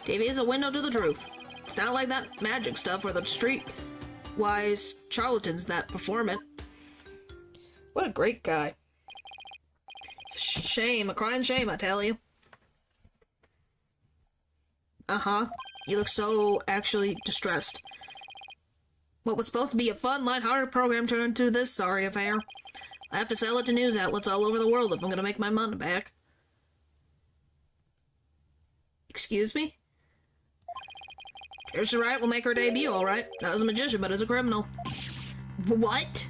TV is a window to the truth. It's not like that magic stuff or the street-wise charlatans that perform it. What a great guy. It's a shame, a crying shame, I tell you. Uh-huh. You look so actually distressed. What was supposed to be a fun, lighthearted program turned into this sorry affair. I have to sell it to news outlets all over the world if I'm gonna make my money back. Excuse me? Here's right, we'll make her debut, alright. Not as a magician, but as a criminal. What?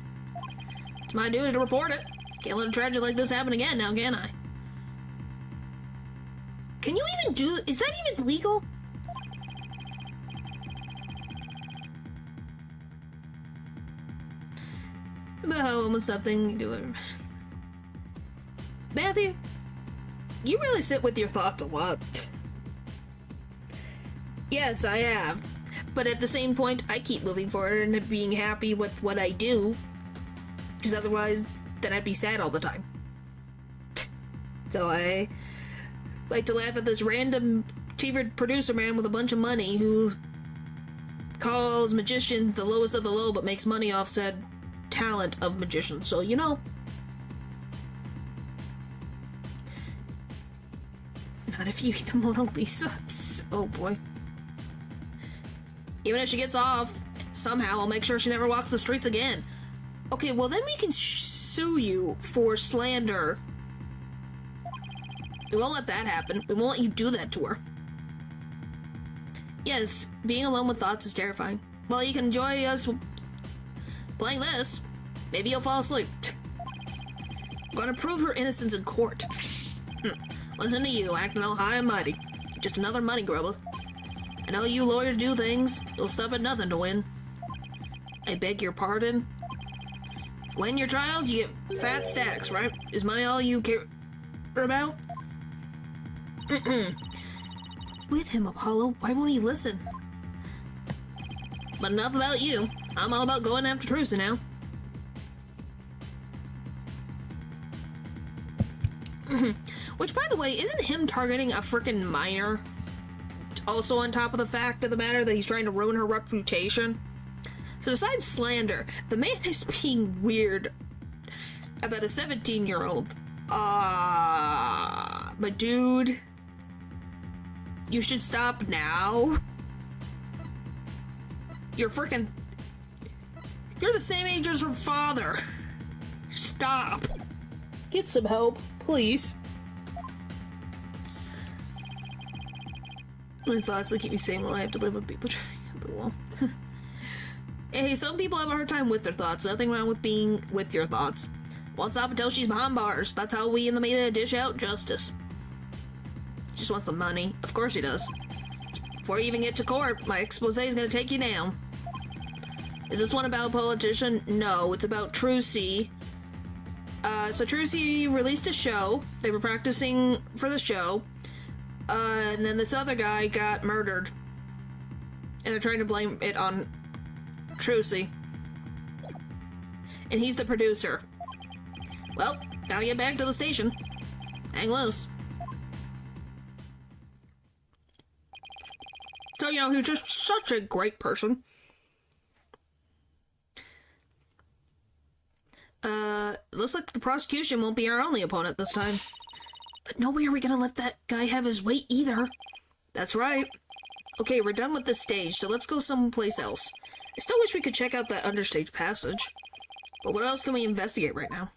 It's my duty to report it. Can't let a tragedy like this happen again now, can I? Can you even do... Is that even legal? Almost nothing doing. Matthew, you really sit with your thoughts a lot. Yes, I have. But at the same point, I keep moving forward and being happy with what I do. Because otherwise, then I'd be sad all the time. So I like to laugh at this random TV producer man with a bunch of money who calls magician the lowest of the low but makes money off said talent of magician. So, you know. Not if you eat the Mona Lisa. Oh boy. Even if she gets off, somehow I'll make sure she never walks the streets again. Okay, well then we can sue you for slander. We won't let that happen. We won't let you do that to her. Yes, being alone with thoughts is terrifying. Well, you can enjoy us playing this. Maybe you'll fall asleep. I'm gonna prove her innocence in court. Listen to you, acting all high and mighty. Just another money grubber. I know you lawyers do things. You'll stop at nothing to win. I beg your pardon. Win your trials, you get fat stacks, right? Is money all you care about? What's with him, Apollo? Why won't he listen? But enough about you. I'm all about going after Trucy now. Which, by the way, isn't him targeting a frickin' minor? Also on top of the fact of the matter that he's trying to ruin her reputation? So besides slander, the man is being weird about a 17-year-old. But dude, you should stop now. You're the same age as her father. Stop. Get some help, please. My thoughts that keep me sane while I have to live with people trying at the wall. Hey, some people have a hard time with their thoughts. Nothing wrong with being with your thoughts. Won't stop until she's behind bars. That's how we in the media dish out justice. He just wants the money. Of course he does. Before you even get to court, my expose is gonna take you down. Is this one about a politician? No, it's about Trucy. So Trucy released a show. They were practicing for the show. And then this other guy got murdered. And they're trying to blame it on Trucy. And he's the producer. Well, gotta get back to the station. Hang loose. So, you know, he's just such a great person. Looks like the prosecution won't be our only opponent this time. But no way are we gonna let that guy have his way either. That's right. Okay, we're done with this stage, so let's go someplace else. I still wish we could check out that understage passage. But what else can we investigate right now?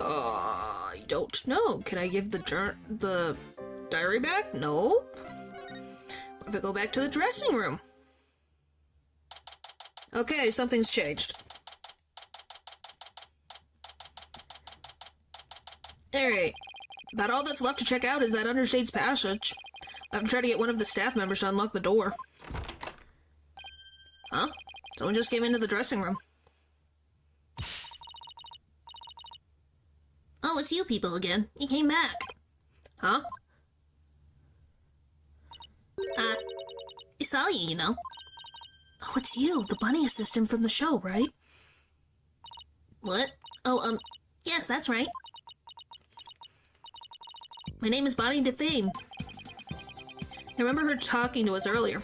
I don't know. Can I give the diary back? No. What if I go back to the dressing room? Okay, something's changed. Alright. About all that's left to check out is that understage passage. I'm trying to get one of the staff members to unlock the door. Huh? Someone just came into the dressing room. Oh, it's you people again. You came back. Huh? I saw you, you know. Oh, it's you, the bunny assistant from the show, right? What? Oh, yes, that's right. My name is Bonnie DeFame. I remember her talking to us earlier.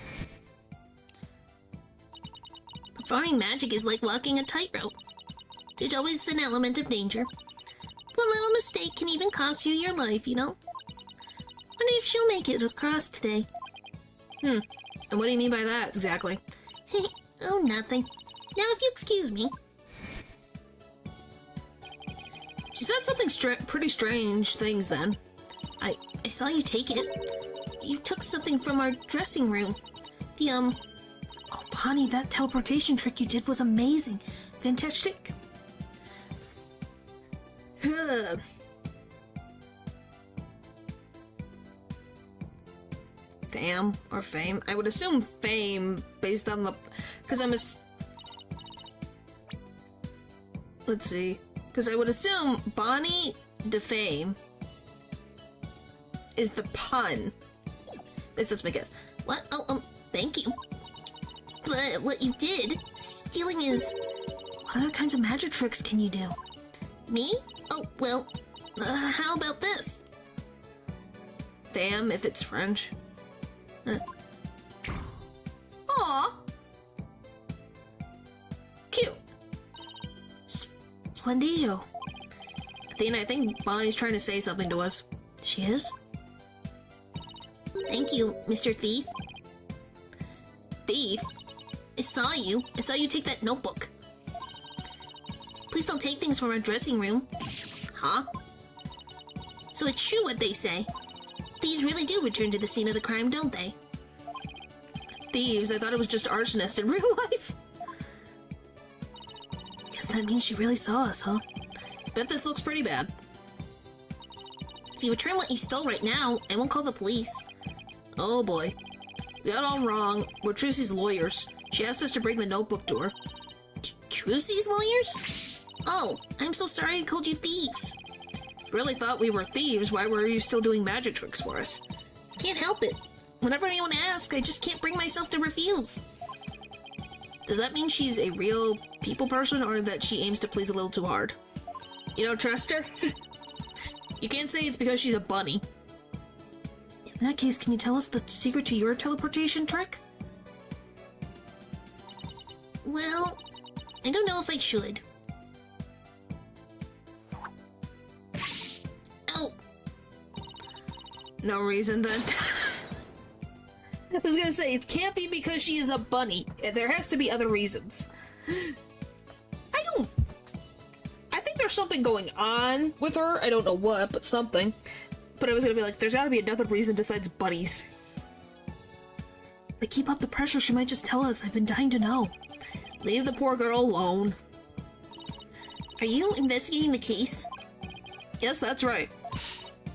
Performing magic is like walking a tightrope. There's always an element of danger. One little mistake can even cost you your life, you know? Wonder if she'll make it across today. And what do you mean by that, exactly? Oh, nothing. Now, if you excuse me. She said something pretty strange things then. I saw you take it. You took something from our dressing room. The, Oh, Bonnie, that teleportation trick you did was amazing. Fantastic. Fam or fame? I would assume fame based on the... Because let's see. Because I would assume Bonnie DeFame is the pun. At least that's my guess. What? Oh, thank you. But what you did, stealing is... What other kinds of magic tricks can you do? Me? Oh, well, how about this? Damn, if it's French. Aw! Cute. Splendido. Athena, I think Bonnie's trying to say something to us. She is? Thank you, Mr. Thief. Thief? I saw you. I saw you take that notebook. Please don't take things from our dressing room. Huh? So it's true what they say. Thieves really do return to the scene of the crime, don't they? Thieves? I thought it was just arsonists in real life. Guess that means she really saw us, huh? Bet this looks pretty bad. If you return what you stole right now, I won't call the police. Oh boy. We got all wrong. We're Trucy's lawyers. She asked us to bring the notebook to her. Trucy's lawyers? Oh, I'm so sorry I called you thieves. If you really thought we were thieves, why were you still doing magic tricks for us? Can't help it. Whenever anyone asks, I just can't bring myself to refuse. Does that mean she's a real people person, or that she aims to please a little too hard? You don't trust her? You can't say it's because she's a bunny. In that case, can you tell us the secret to your teleportation trick? Well, I don't know if I should. Ow! No reason then. I was gonna say, it can't be because she is a bunny. There has to be other reasons. I think there's something going on with her. I don't know what, but something. But I was gonna be like, there's gotta be another reason besides bunnies. But keep up the pressure, she might just tell us. I've been dying to know. Leave the poor girl alone. Are you investigating the case? Yes, that's right.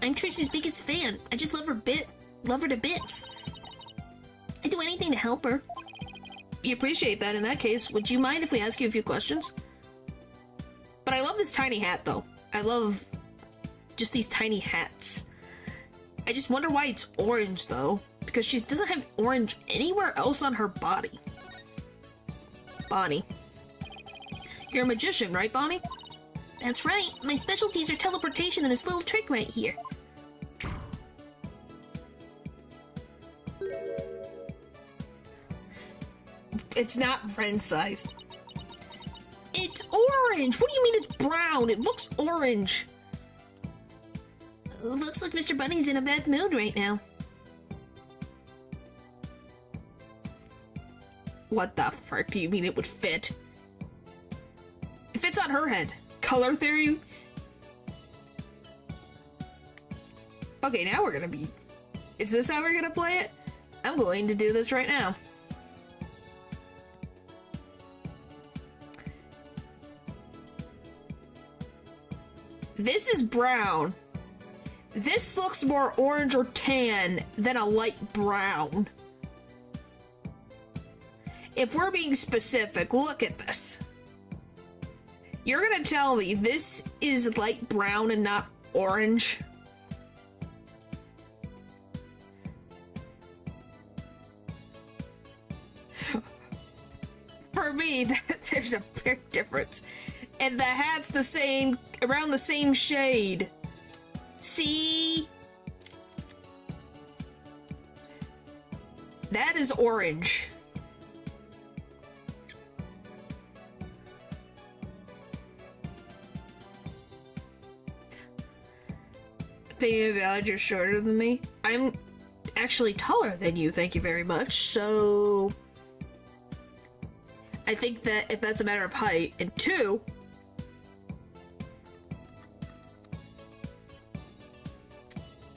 I'm Trucy's biggest fan. I just love her to bits. I'd do anything to help her. We appreciate that. In that case, would you mind if we ask you a few questions? But I love this tiny hat, though. I love just these tiny hats. I just wonder why it's orange, though. Because she doesn't have orange anywhere else on her body. Bonnie. You're a magician, right, Bonnie? That's right. My specialties are teleportation and this little trick right here. It's not Ren-sized. It's orange! What do you mean it's brown? It looks orange. Looks like Mr. Bunny's in a bad mood right now. What the frick do you mean it would fit? It fits on her head. Color theory? Okay, now we're gonna be... Is this how we're gonna play it? I'm going to do this right now. This is brown. This looks more orange or tan than a light brown. If we're being specific, look at this. You're gonna tell me this is light brown and not orange? For me, there's a big difference. And the hat's the same, around the same shade. See? That is orange. Opinion valid, you're shorter than me. I'm actually taller than you, thank you very much. So I think that if that's a matter of height, and two,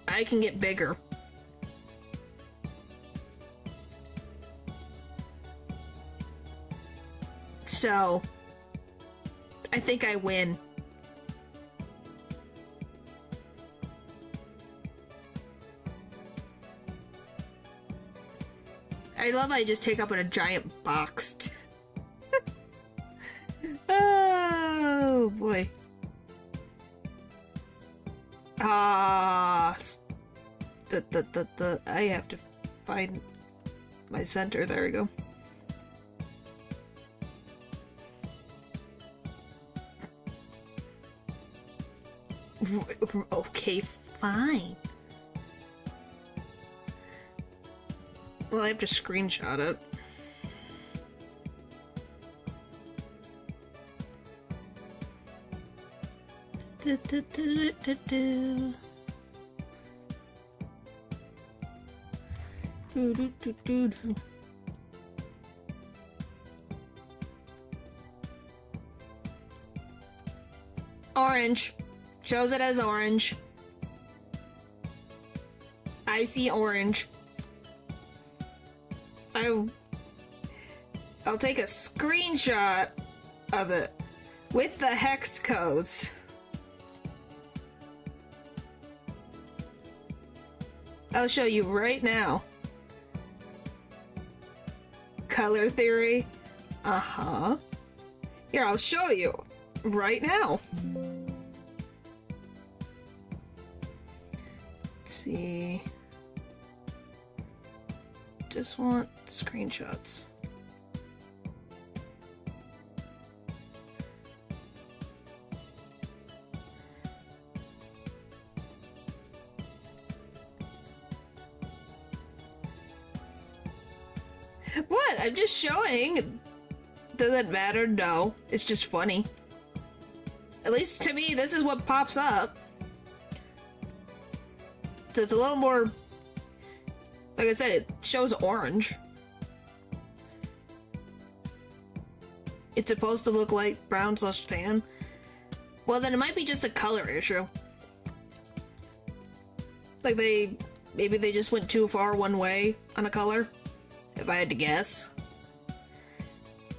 I can get bigger. So I think I win. I love how I just take up in a giant box. Oh boy. I have to find my center. There we go. Okay, fine. Well, I have to screenshot it. Orange. Shows it as orange. I see orange. I'll take a screenshot of it with the hex codes. I'll show you right now. Color theory. Uh-huh. Here, I'll show you right now. Let's see. Just want screenshots. What? I'm just showing. Does it matter? No. It's just funny. At least to me, this is what pops up. So it's a little more... Like I said, it shows orange. It's supposed to look like brown / tan. Well, then it might be just a color issue. Like maybe they just went too far one way on a color, if I had to guess.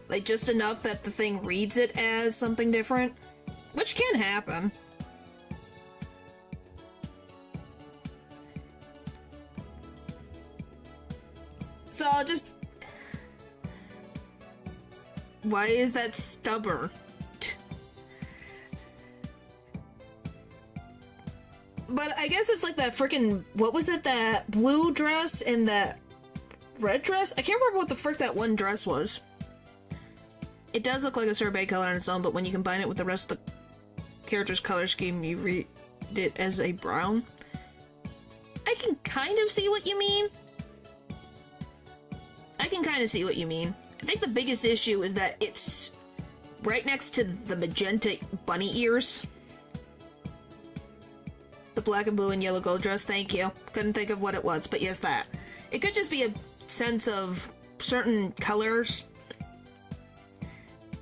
Like just enough that the thing reads it as something different, which can happen. So I'll just... Why is that stubborn? But I guess it's like that freaking... What was it? That blue dress and that red dress? I can't remember what the frick that one dress was. It does look like a sorbet color on its own, but when you combine it with the rest of the character's color scheme, you read it as a brown. I can kind of see what you mean. I can kind of see what you mean. I think the biggest issue is that it's right next to the magenta bunny ears. The black and blue and yellow gold dress, thank you. Couldn't think of what it was, but yes, that. It could just be a sense of certain colors.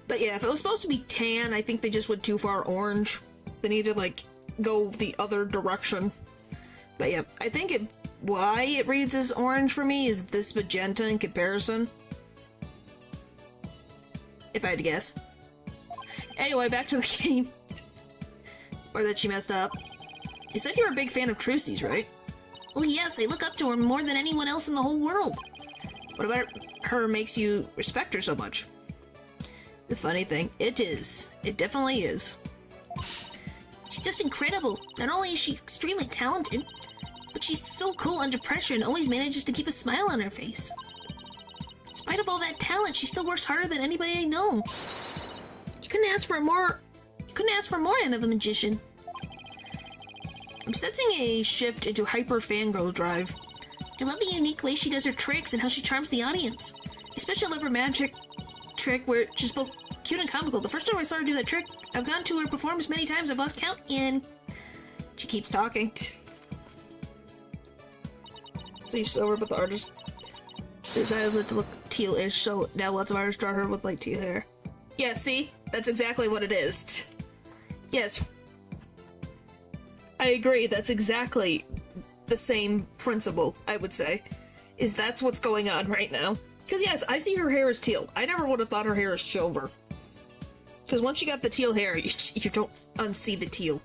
But yeah, if it was supposed to be tan, I think they just went too far orange. They need to, like, go the other direction. But yeah, I think why it reads as orange for me is this magenta in comparison. If I had to guess. Anyway, back to the game. Or that she messed up. You said you were a big fan of Trucy's, right? Oh yes, I look up to her more than anyone else in the whole world. What about her makes you respect her so much? The funny thing, it is. It definitely is. She's just incredible. Not only is she extremely talented, but she's so cool under pressure and always manages to keep a smile on her face. In spite of all that talent, she still works harder than anybody I know. You couldn't ask for more out of a magician. I'm sensing a shift into hyper fangirl drive. I love the unique way she does her tricks and how she charms the audience. Especially love her magic trick where she's both cute and comical. The first time I saw her do that trick, I've gone to her performance many times, I've lost count, and she keeps talking. So silver, but the artist desires it to look teal-ish, so now lots of artists draw her with like teal hair. Yeah, see? That's exactly what it is. Yes. I agree, that's exactly the same principle, I would say. Is that's what's going on right now. Because yes, I see her hair as teal. I never would have thought her hair is silver. Because once you got the teal hair, you don't unsee the teal.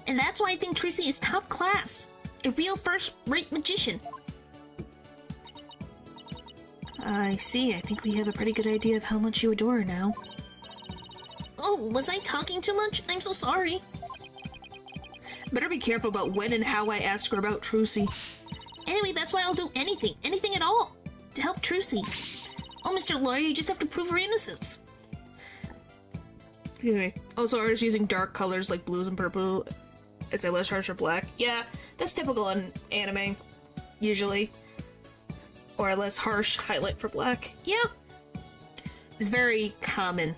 And that's why I think Trucy is top class. A real first-rate magician. I see. I think we have a pretty good idea of how much you adore her now. Oh, was I talking too much? I'm so sorry. Better be careful about when and how I ask her about Trucy. Anyway, that's why I'll do anything at all, to help Trucy. Oh, Mr. Lawyer, you just have to prove her innocence. Excuse me. Also, artists using dark colors like blues and purple. It's a less harsher black. Yeah, that's typical in anime, usually. Or a less harsh highlight for black. Yeah. It's very common.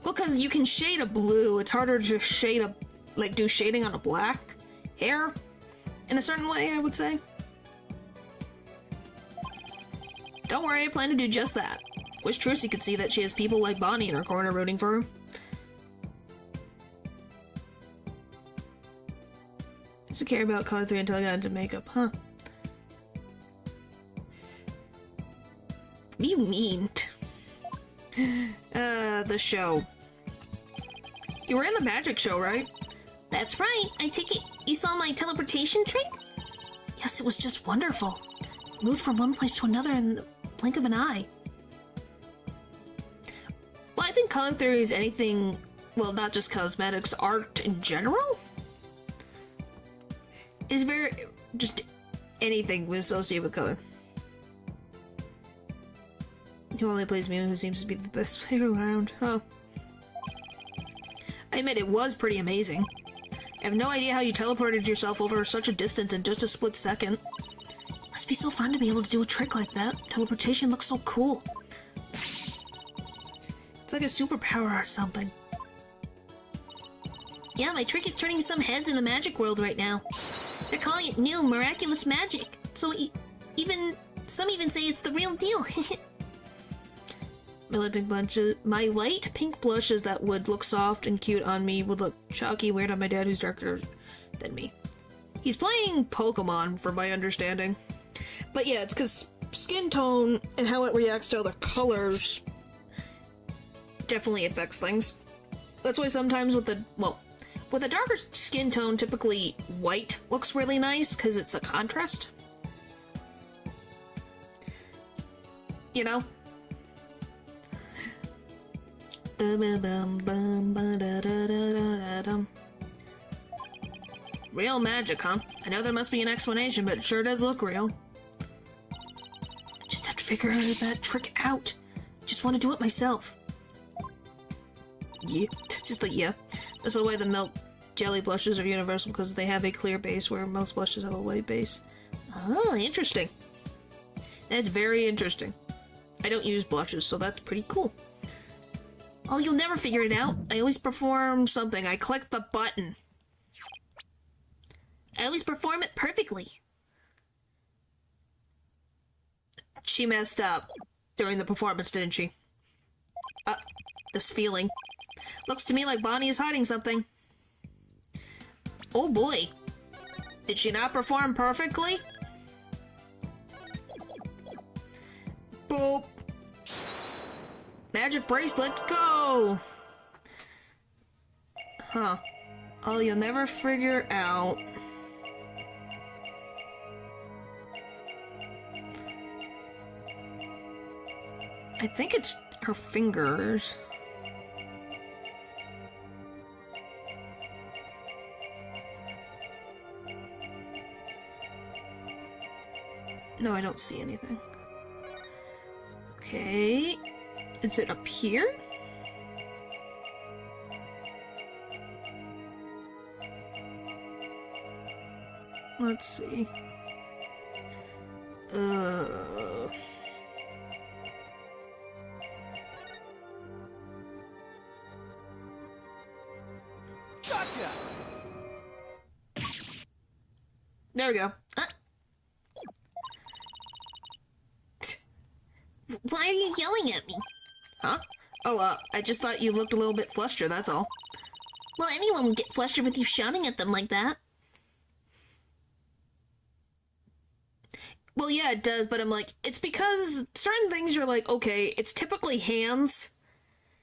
Well, because you can shade a blue, it's harder to shade a, like, do shading on a black hair in a certain way, I would say. Don't worry, I plan to do just that. Wish Trucy could see that she has people like Bonnie in her corner rooting for her. Doesn't care about color 3 until I got into makeup, huh? What do you mean? The show. You were in the magic show, right? That's right. I take it you saw my teleportation trick? Yes, it was just wonderful. I moved from one place to another in the blink of an eye. Well, I think color theory is anything, well, not just cosmetics, art in general? Is very, just anything associated with color. Who only plays Mew, who seems to be the best player around. Oh. I admit it was pretty amazing. I have no idea how you teleported yourself over such a distance in just a split second. Must be so fun to be able to do a trick like that. Teleportation looks so cool. It's like a superpower or something. Yeah, my trick is turning some heads in the magic world right now. They're calling it new miraculous magic. So some even say it's the real deal. My light pink blushes that would look soft and cute on me would look chalky weird on my dad, who's darker than me. He's playing Pokemon, from my understanding. But yeah, it's because skin tone and how it reacts to other colors definitely affects things. That's why sometimes with a darker skin tone, typically white looks really nice because it's a contrast. You know? Real magic, huh? I know there must be an explanation, but it sure does look real. I just have to figure that trick out. Just want to do it myself. Yeah, just like, yeah. That's the way the milk jelly blushes are universal, because they have a clear base where most blushes have a white base. Oh, interesting. That's very interesting. I don't use blushes, so that's pretty cool. Oh, you'll never figure it out. I always perform something. I click the button. I always perform it perfectly. She messed up during the performance, didn't she? This feeling. Looks to me like Bonnie is hiding something. Oh boy. Did she not perform perfectly? Boop. Magic bracelet, go! Huh. Oh, you'll never figure out. I think it's her fingers. No, I don't see anything. Okay. Is it up here? Let's see. Gotcha! There we go. Why are you yelling at me? Huh? Oh, I just thought you looked a little bit flustered, that's all. Well, anyone would get flustered with you shouting at them like that. Well, yeah, it does, but I'm like, it's because certain things you're like, okay, it's typically hands.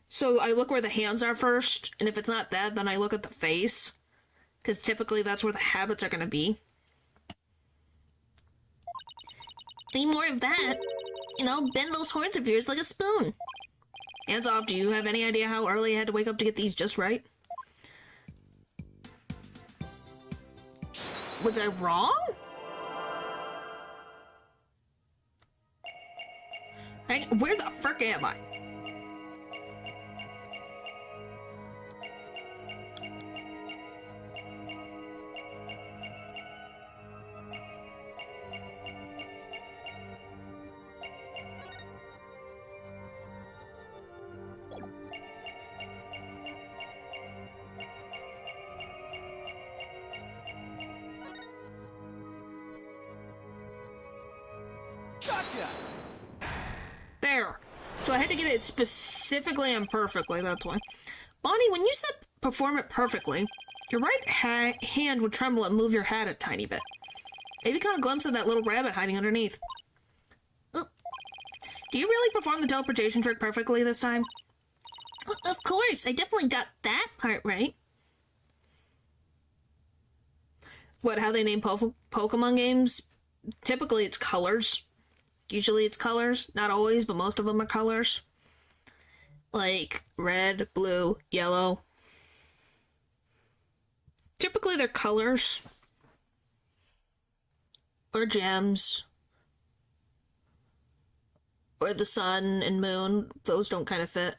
So I look where the hands are first, and if it's not that, then I look at the face. Because typically that's where the habits are going to be. Any more of that, and I'll bend those horns of yours like a spoon. Hands off, do you have any idea how early I had to wake up to get these just right? Was I wrong? Where the frick am I? Gotcha! There. So I had to get it specifically and perfectly, that's why. Bonnie, when you said perform it perfectly, your right hand would tremble and move your hat a tiny bit. Maybe caught a glimpse of that little rabbit hiding underneath. Oop. Do you really perform the teleportation trick perfectly this time? Of course, I definitely got that part right. What, how they name Pokemon games? Typically it's colors. Usually it's colors. Not always, but most of them are colors. Like red, blue, yellow. Typically they're colors. Or gems. Or the sun and moon. Those don't kind of fit.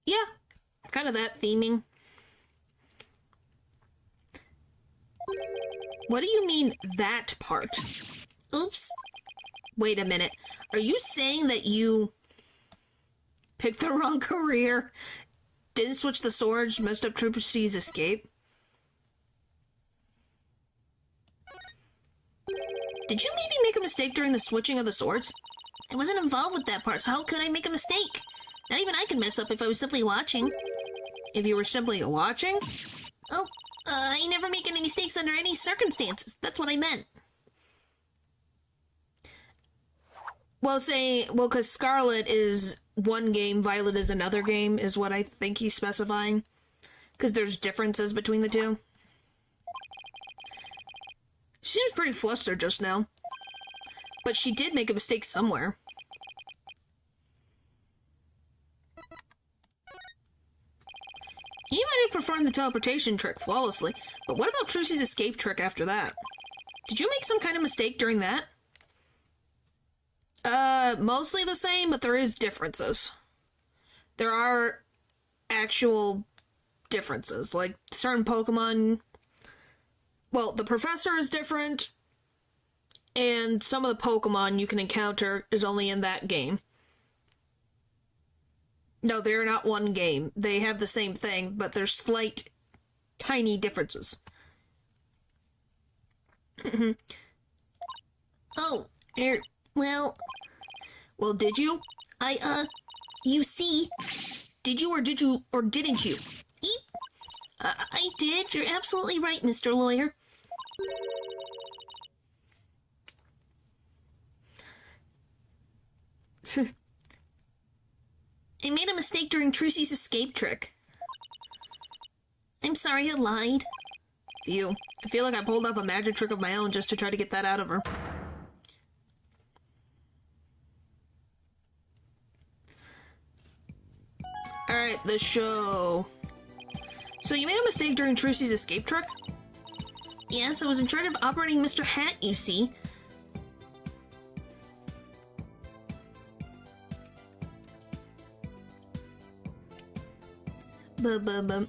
Yeah. Kind of that theming. What do you mean, that part? Oops. Wait a minute. Are you saying that you picked the wrong career, didn't switch the swords, messed up Trucy's escape? Did you maybe make a mistake during the switching of the swords? I wasn't involved with that part, so how could I make a mistake? Not even I could mess up if I was simply watching. If you were simply watching? Oh, I never make any mistakes under any circumstances. That's what I meant. Well, because Scarlet is one game, Violet is another game, is what I think he's specifying. Because there's differences between the two. She seems pretty flustered just now. But she did make a mistake somewhere. He might have performed the teleportation trick flawlessly, but what about Trucy's escape trick after that? Did you make some kind of mistake during that? Mostly the same, but there is differences. There are actual differences, like certain Pokemon... Well, the professor is different, and some of the Pokemon you can encounter is only in that game. No, they're not one game. They have the same thing, but there's slight, tiny differences. Oh, well... Well, did you? You see... Did you or didn't you? Eep. I did. You're absolutely right, Mr. Lawyer. I made a mistake during Trucy's escape trick. I'm sorry I lied. Phew. I feel like I pulled off a magic trick of my own just to try to get that out of her. Alright, the show. So you made a mistake during Trucy's escape trick? Yes, I was in charge of operating Mr. Hat, you see. But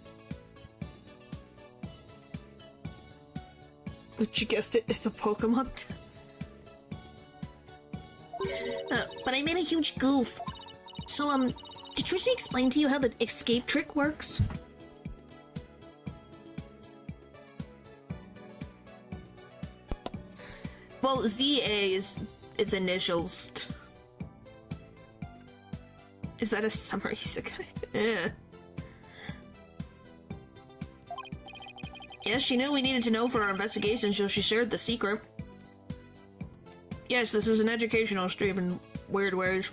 you guessed it, it's a Pokemon. But I made a huge goof. So, did Trucy explain to you how the escape trick works? Well, ZA is its initials. Is that a summary? Yes, she knew we needed to know for our investigation, so she shared the secret. Yes, this is an educational stream in weird ways.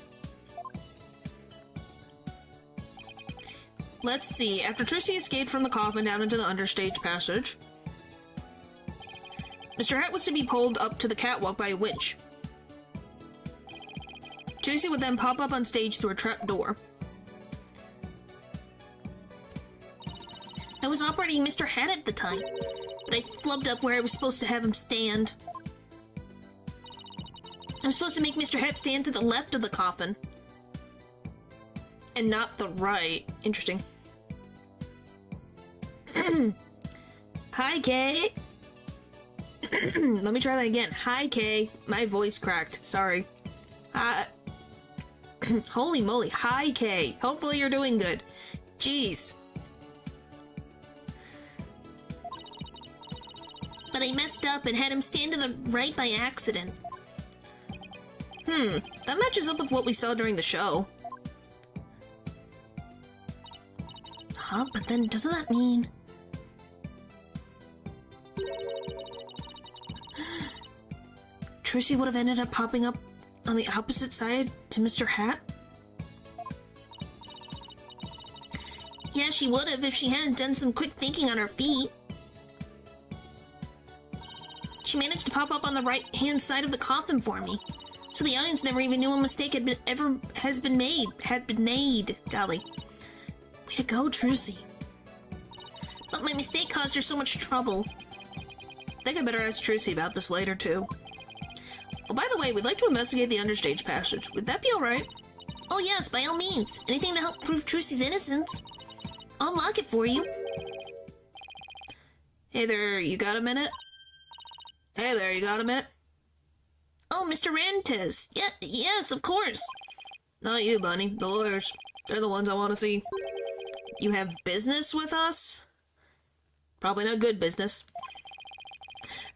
Let's see. After Trucy escaped from the coffin down into the understage passage, Mr. Hat was to be pulled up to the catwalk by a winch. Trucy would then pop up on stage through a trap door. I was operating Mr. Hat at the time, but I flubbed up where I was supposed to have him stand. I was supposed to make Mr. Hat stand to the left of the coffin. And not the right. Interesting. Hi, Kay. Let me try that again. Hi, Kay. My voice cracked. Sorry. Holy moly. Hi, Kay. Hopefully you're doing good. Jeez. but I messed up and had him stand to the right by accident. That matches up with what we saw during the show. Huh, but then doesn't that mean... Trucy would have ended up popping up on the opposite side to Mr. Hat? Yeah, she would have if she hadn't done some quick thinking on her feet. She managed to pop up on the right-hand side of the coffin for me, so the audience never even knew a mistake had been made. Golly. Way to go, Trucy. But my mistake caused her so much trouble. I think I better ask Trucy about this later, too. Oh, by the way, we'd like to investigate the understage passage. Would that be alright? Oh yes, by all means. Anything to help prove Trucy's innocence. I'll unlock it for you. Hey there, you got a minute? Hey there, you got a minute? Oh, Mr. Rentes. Yes, of course. Not you, Bunny. The lawyers. They're the ones I want to see. You have business with us? Probably not good business.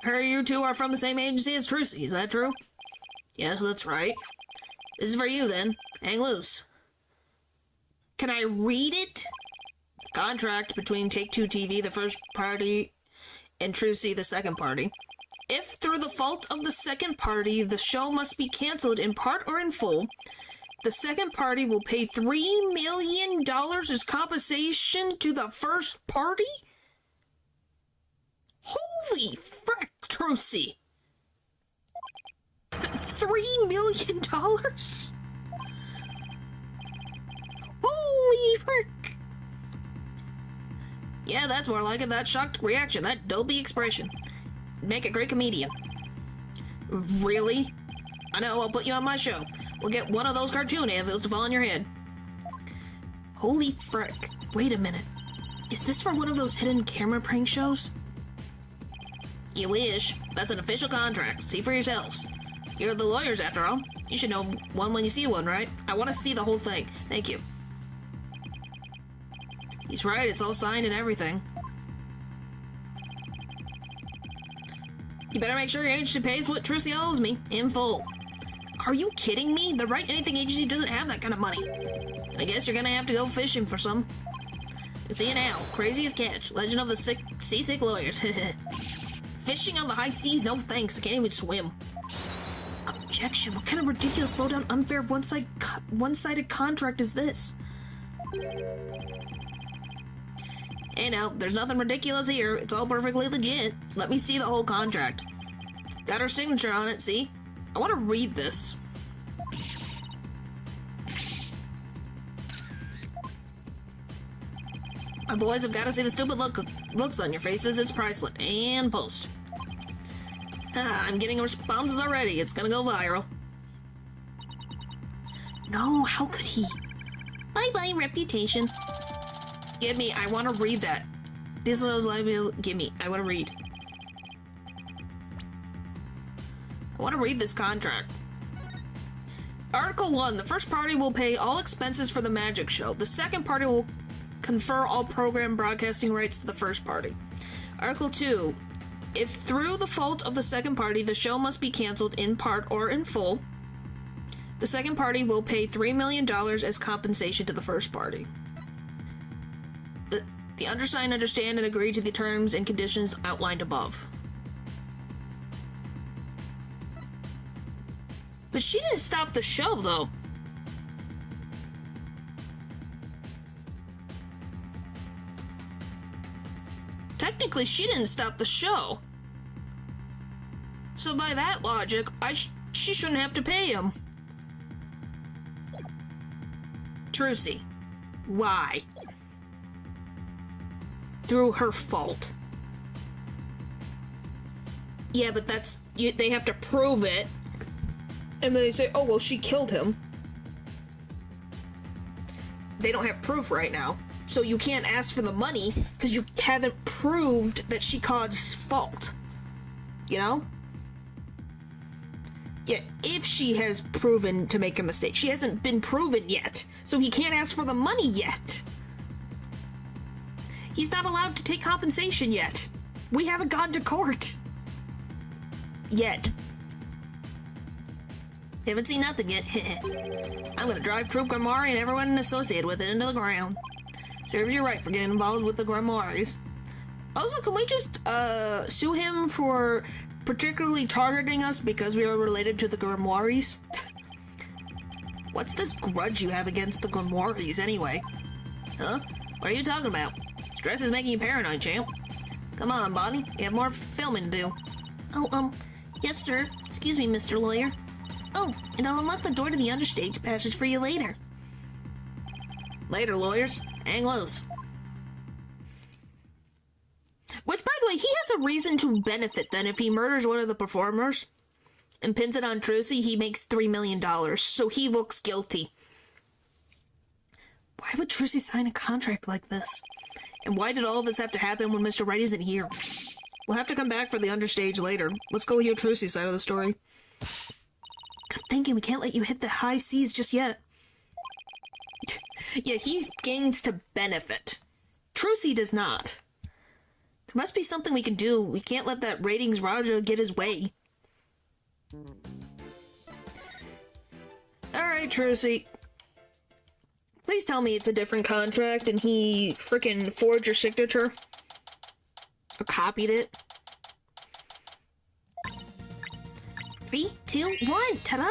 Heard you two are from the same agency as Trucy, is that true? Yes, that's right. This is for you, then. Hang loose. Can I read it? Contract between Take-Two TV, the first party, and Trucy, the second party. If, through the fault of the second party, the show must be cancelled in part or in full, the second party will pay $3 million as compensation to the first party? Holy frick, Trucy! $3 million? Holy frick! Yeah, that's more like it. That shocked reaction, that dopey expression. Make a great comedian. Really? I know, I'll put you on my show. We'll get one of those cartoon anvils to fall on your head. Holy frick. Wait a minute. Is this for one of those hidden camera prank shows? You wish. That's an official contract. See for yourselves. You're the lawyers, after all. You should know one when you see one, right? I want to see the whole thing. Thank you. He's right, it's all signed and everything. You better make sure your agency pays what Trucy owes me, in full. Are you kidding me? The Right Anything agency doesn't have that kind of money. I guess you're gonna have to go fishing for some. See you now. Crazy as catch. Legend of the seasick lawyers. Fishing on the high seas? No thanks. I can't even swim. Objection. What kind of ridiculous, low-down, unfair, one-sided contract is this? Hey now, there's nothing ridiculous here. It's all perfectly legit. Let me see the whole contract. Got her signature on it, see? I want to read this. My boys have got to see the stupid looks on your faces. It's priceless. And post. I'm getting responses already. It's gonna go viral. No, how could he? Bye-bye, reputation. Give me, I want to read that. Dislo's liability. Give me, I want to read. I want to read this contract. Article 1. The first party will pay all expenses for the magic show. The second party will confer all program broadcasting rights to the first party. Article 2. If through the fault of the second party, the show must be canceled in part or in full, the second party will pay $3 million as compensation to the first party. The undersigned understand and agree to the terms and conditions outlined above. But she didn't stop the show, though. Technically, she didn't stop the show. So by that logic, she shouldn't have to pay him. Trucy. Why? Through her fault. Yeah, but that's... they have to prove it. And then they say, oh, well, she killed him. They don't have proof right now. So you can't ask for the money because you haven't proved that she caused fault. You know? Yeah, if she has proven to make a mistake. She hasn't been proven yet. So he can't ask for the money yet. He's not allowed to take compensation yet. We haven't gone to court. yet. Haven't seen nothing yet. I'm gonna drive Troop Grimoire and everyone associated with it into the ground. Serves you right for getting involved with the Grimoires. Also, can we just, sue him for particularly targeting us because we are related to the Grimoires? What's this grudge you have against the Grimoires, anyway? Huh? What are you talking about? Stress is making you paranoid, champ. Come on, Bonnie. We have more filming to do. Oh, yes, sir. Excuse me, Mr. Lawyer. Oh, and I'll unlock the door to the understage passage for you later. Later, lawyers. Hang loose. Which, by the way, he has a reason to benefit then. If he murders one of the performers and pins it on Trucy, he makes $3 million, so he looks guilty. Why would Trucy sign a contract like this? And why did all of this have to happen when Mr. Wright isn't here? We'll have to come back for the understage later. Let's go hear Trucy's side of the story. Good thinking, we can't let you hit the high seas just yet. Yeah, he gains to benefit. Trucy does not. There must be something we can do. We can't let that ratings Raja get his way. Alright, Trucy. Please tell me it's a different contract and he frickin' forged your signature. Or copied it. 3, 2, 1, ta-da!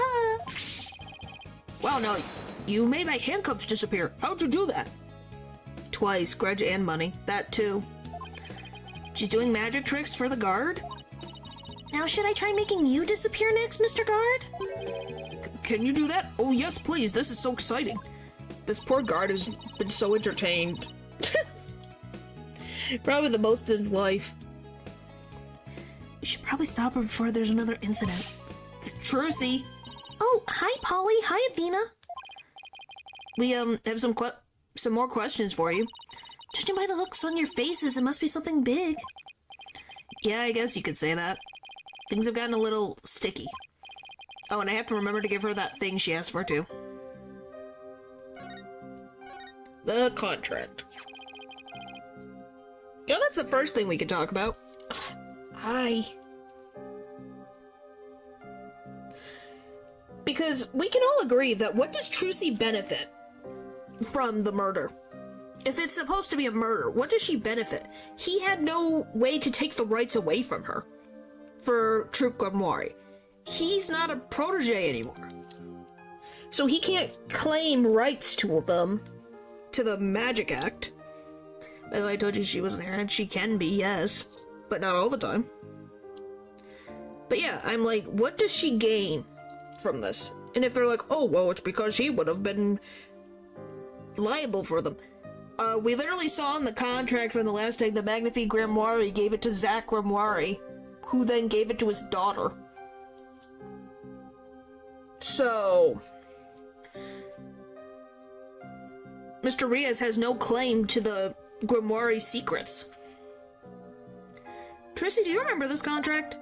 Wow, no, you made my handcuffs disappear. How'd you do that? Twice, grudge and money. That too. She's doing magic tricks for the guard? Now should I try making you disappear next, Mr. Guard? Can you do that? Oh yes, please, this is so exciting. This poor guard has been so entertained. Probably the most in his life. We should probably stop her before there's another incident. Trucy! Oh, hi Polly, hi Athena! We, have some more questions for you. Judging by the looks on your faces, it must be something big. Yeah, I guess you could say that. Things have gotten a little sticky. Oh, and I have to remember to give her that thing she asked for, too. The contract. Yeah, that's the first thing we could talk about. Hi. Because we can all agree that what does Trucy benefit from the murder? If it's supposed to be a murder, what does she benefit? He had no way to take the rights away from her for Troop Grimoire. He's not a protege anymore. So he can't claim rights to them, to the Magic Act. By the way, I told you she wasn't here, and she can be, yes, but not all the time. But yeah, I'm like, what does she gain from this? And if they're like, oh, well, it's because he would have been liable for them. We literally saw in the contract from the last time the Magnifique Grimoire gave it to Zach Grimoire, who then gave it to his daughter. So Mr. Rias has no claim to the Grimoire secrets. Trucy, do you remember this contract?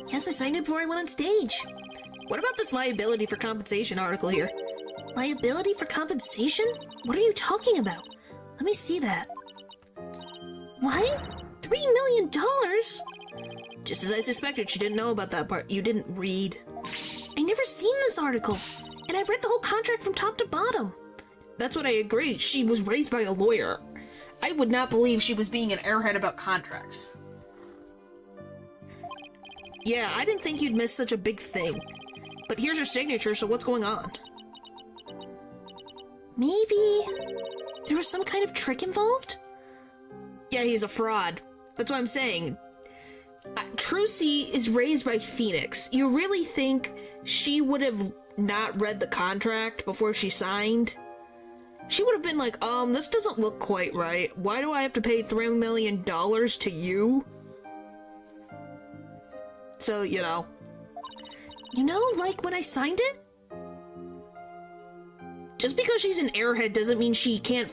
Yes, I signed it before I went on stage. What about this liability for compensation article here? Liability for compensation? What are you talking about? Let me see that. What? $3 million? Just as I suspected, she didn't know about that part. You didn't read. I never seen this article, and I read the whole contract from top to bottom. That's what I agree. She was raised by a lawyer. I would not believe she was being an airhead about contracts. Yeah, I didn't think you'd miss such a big thing. But here's your signature, so what's going on? Maybe there was some kind of trick involved? Yeah, he's a fraud. That's what I'm saying. Trucy is raised by Phoenix. You really think she would have not read the contract before she signed? She would have been like, this doesn't look quite right. Why do I have to pay $3 million to you? So, you know. You know, like when I signed it? Just because she's an airhead doesn't mean she can't...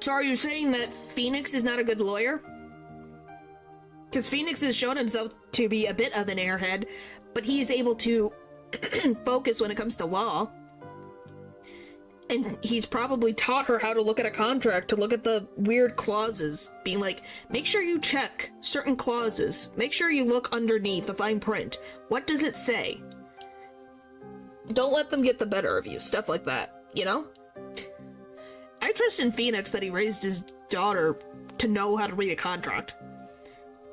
So are you saying that Phoenix is not a good lawyer? Because Phoenix has shown himself to be a bit of an airhead, but he's able to focus when it comes to law. And he's probably taught her how to look at a contract, to look at the weird clauses, being like, make sure you check certain clauses. Make sure you look underneath the fine print. What does it say? Don't let them get the better of you. Stuff like that, you know? I trust in Phoenix that he raised his daughter to know how to read a contract.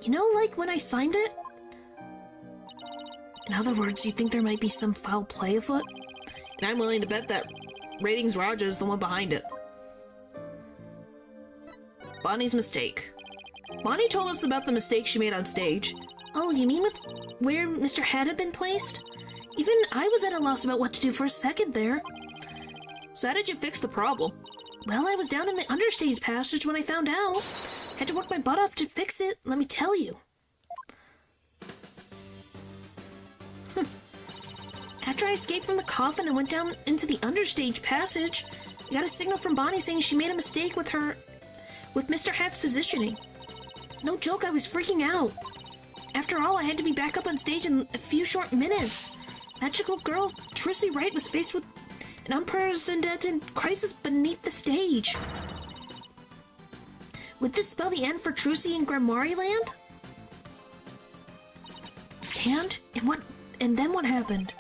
You know, like when I signed it? In other words, you think there might be some foul play afoot? And I'm willing to bet that Ratings Raja is the one behind it. Bonnie's mistake. Bonnie told us about the mistake she made on stage. Oh, you mean with where Mr. Hat had been placed? Even I was at a loss about what to do for a second there. So how did you fix the problem? Well, I was down in the understage passage when I found out. Had to work my butt off to fix it, let me tell you. After I escaped from the coffin and went down into the understage passage, I got a signal from Bonnie saying she made a mistake with Mr. Hat's positioning. No joke, I was freaking out. After all, I had to be back up on stage in a few short minutes. Magical girl Trucy Wright was faced with an unprecedented crisis beneath the stage. Would this spell the end for Trucy in Grimoire Land? And then what happened?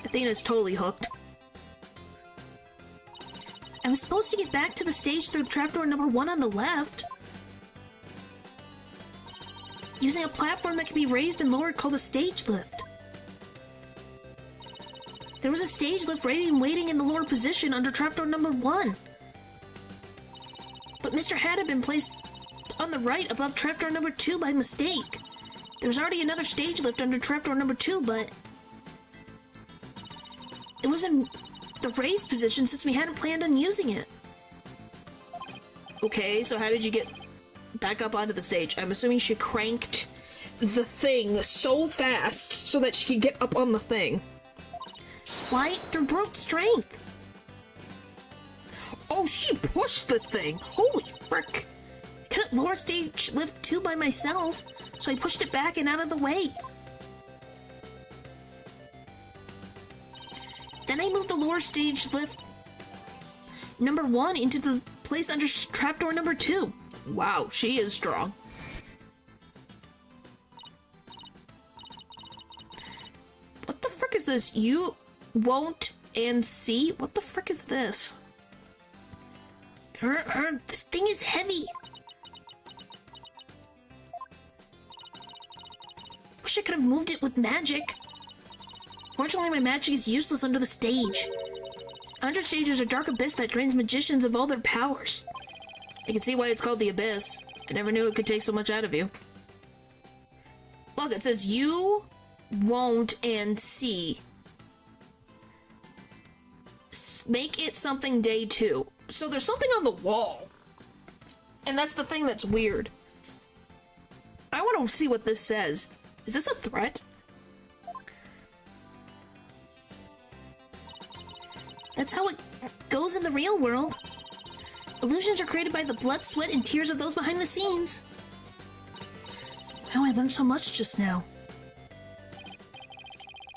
Athena's totally hooked. I was supposed to get back to the stage through trapdoor number 1 on the left, using a platform that can be raised and lowered called a stage lift. There was a stage lift waiting in the lower position under trapdoor number 1. But Mr. Hat had been placed on the right above trapdoor number 2 by mistake. There was already another stage lift under trapdoor number 2, but it was in the raised position since we hadn't planned on using it. Okay, so how did you get back up onto the stage? I'm assuming she cranked the thing so fast so that she could get up on the thing. Why? Through brute strength. Oh, she pushed the thing. Holy frick. I couldn't lower stage lift 2 by myself, so I pushed it back and out of the way. Then I moved the lower stage lift number 1 into the place under trapdoor number 2. Wow, she is strong. What the frick is this? You won't and see? What the frick is this? This thing is heavy. Wish I could have moved it with magic. Fortunately, my magic is useless under the stage. Understage is a dark abyss that drains magicians of all their powers. I can see why it's called the Abyss. I never knew it could take so much out of you. Look, it says you won't and see. Make it something day 2. So there's something on the wall. And that's the thing that's weird. I want to see what this says. Is this a threat? That's how it goes in the real world. Illusions are created by the blood, sweat, and tears of those behind the scenes. Wow, I learned so much just now.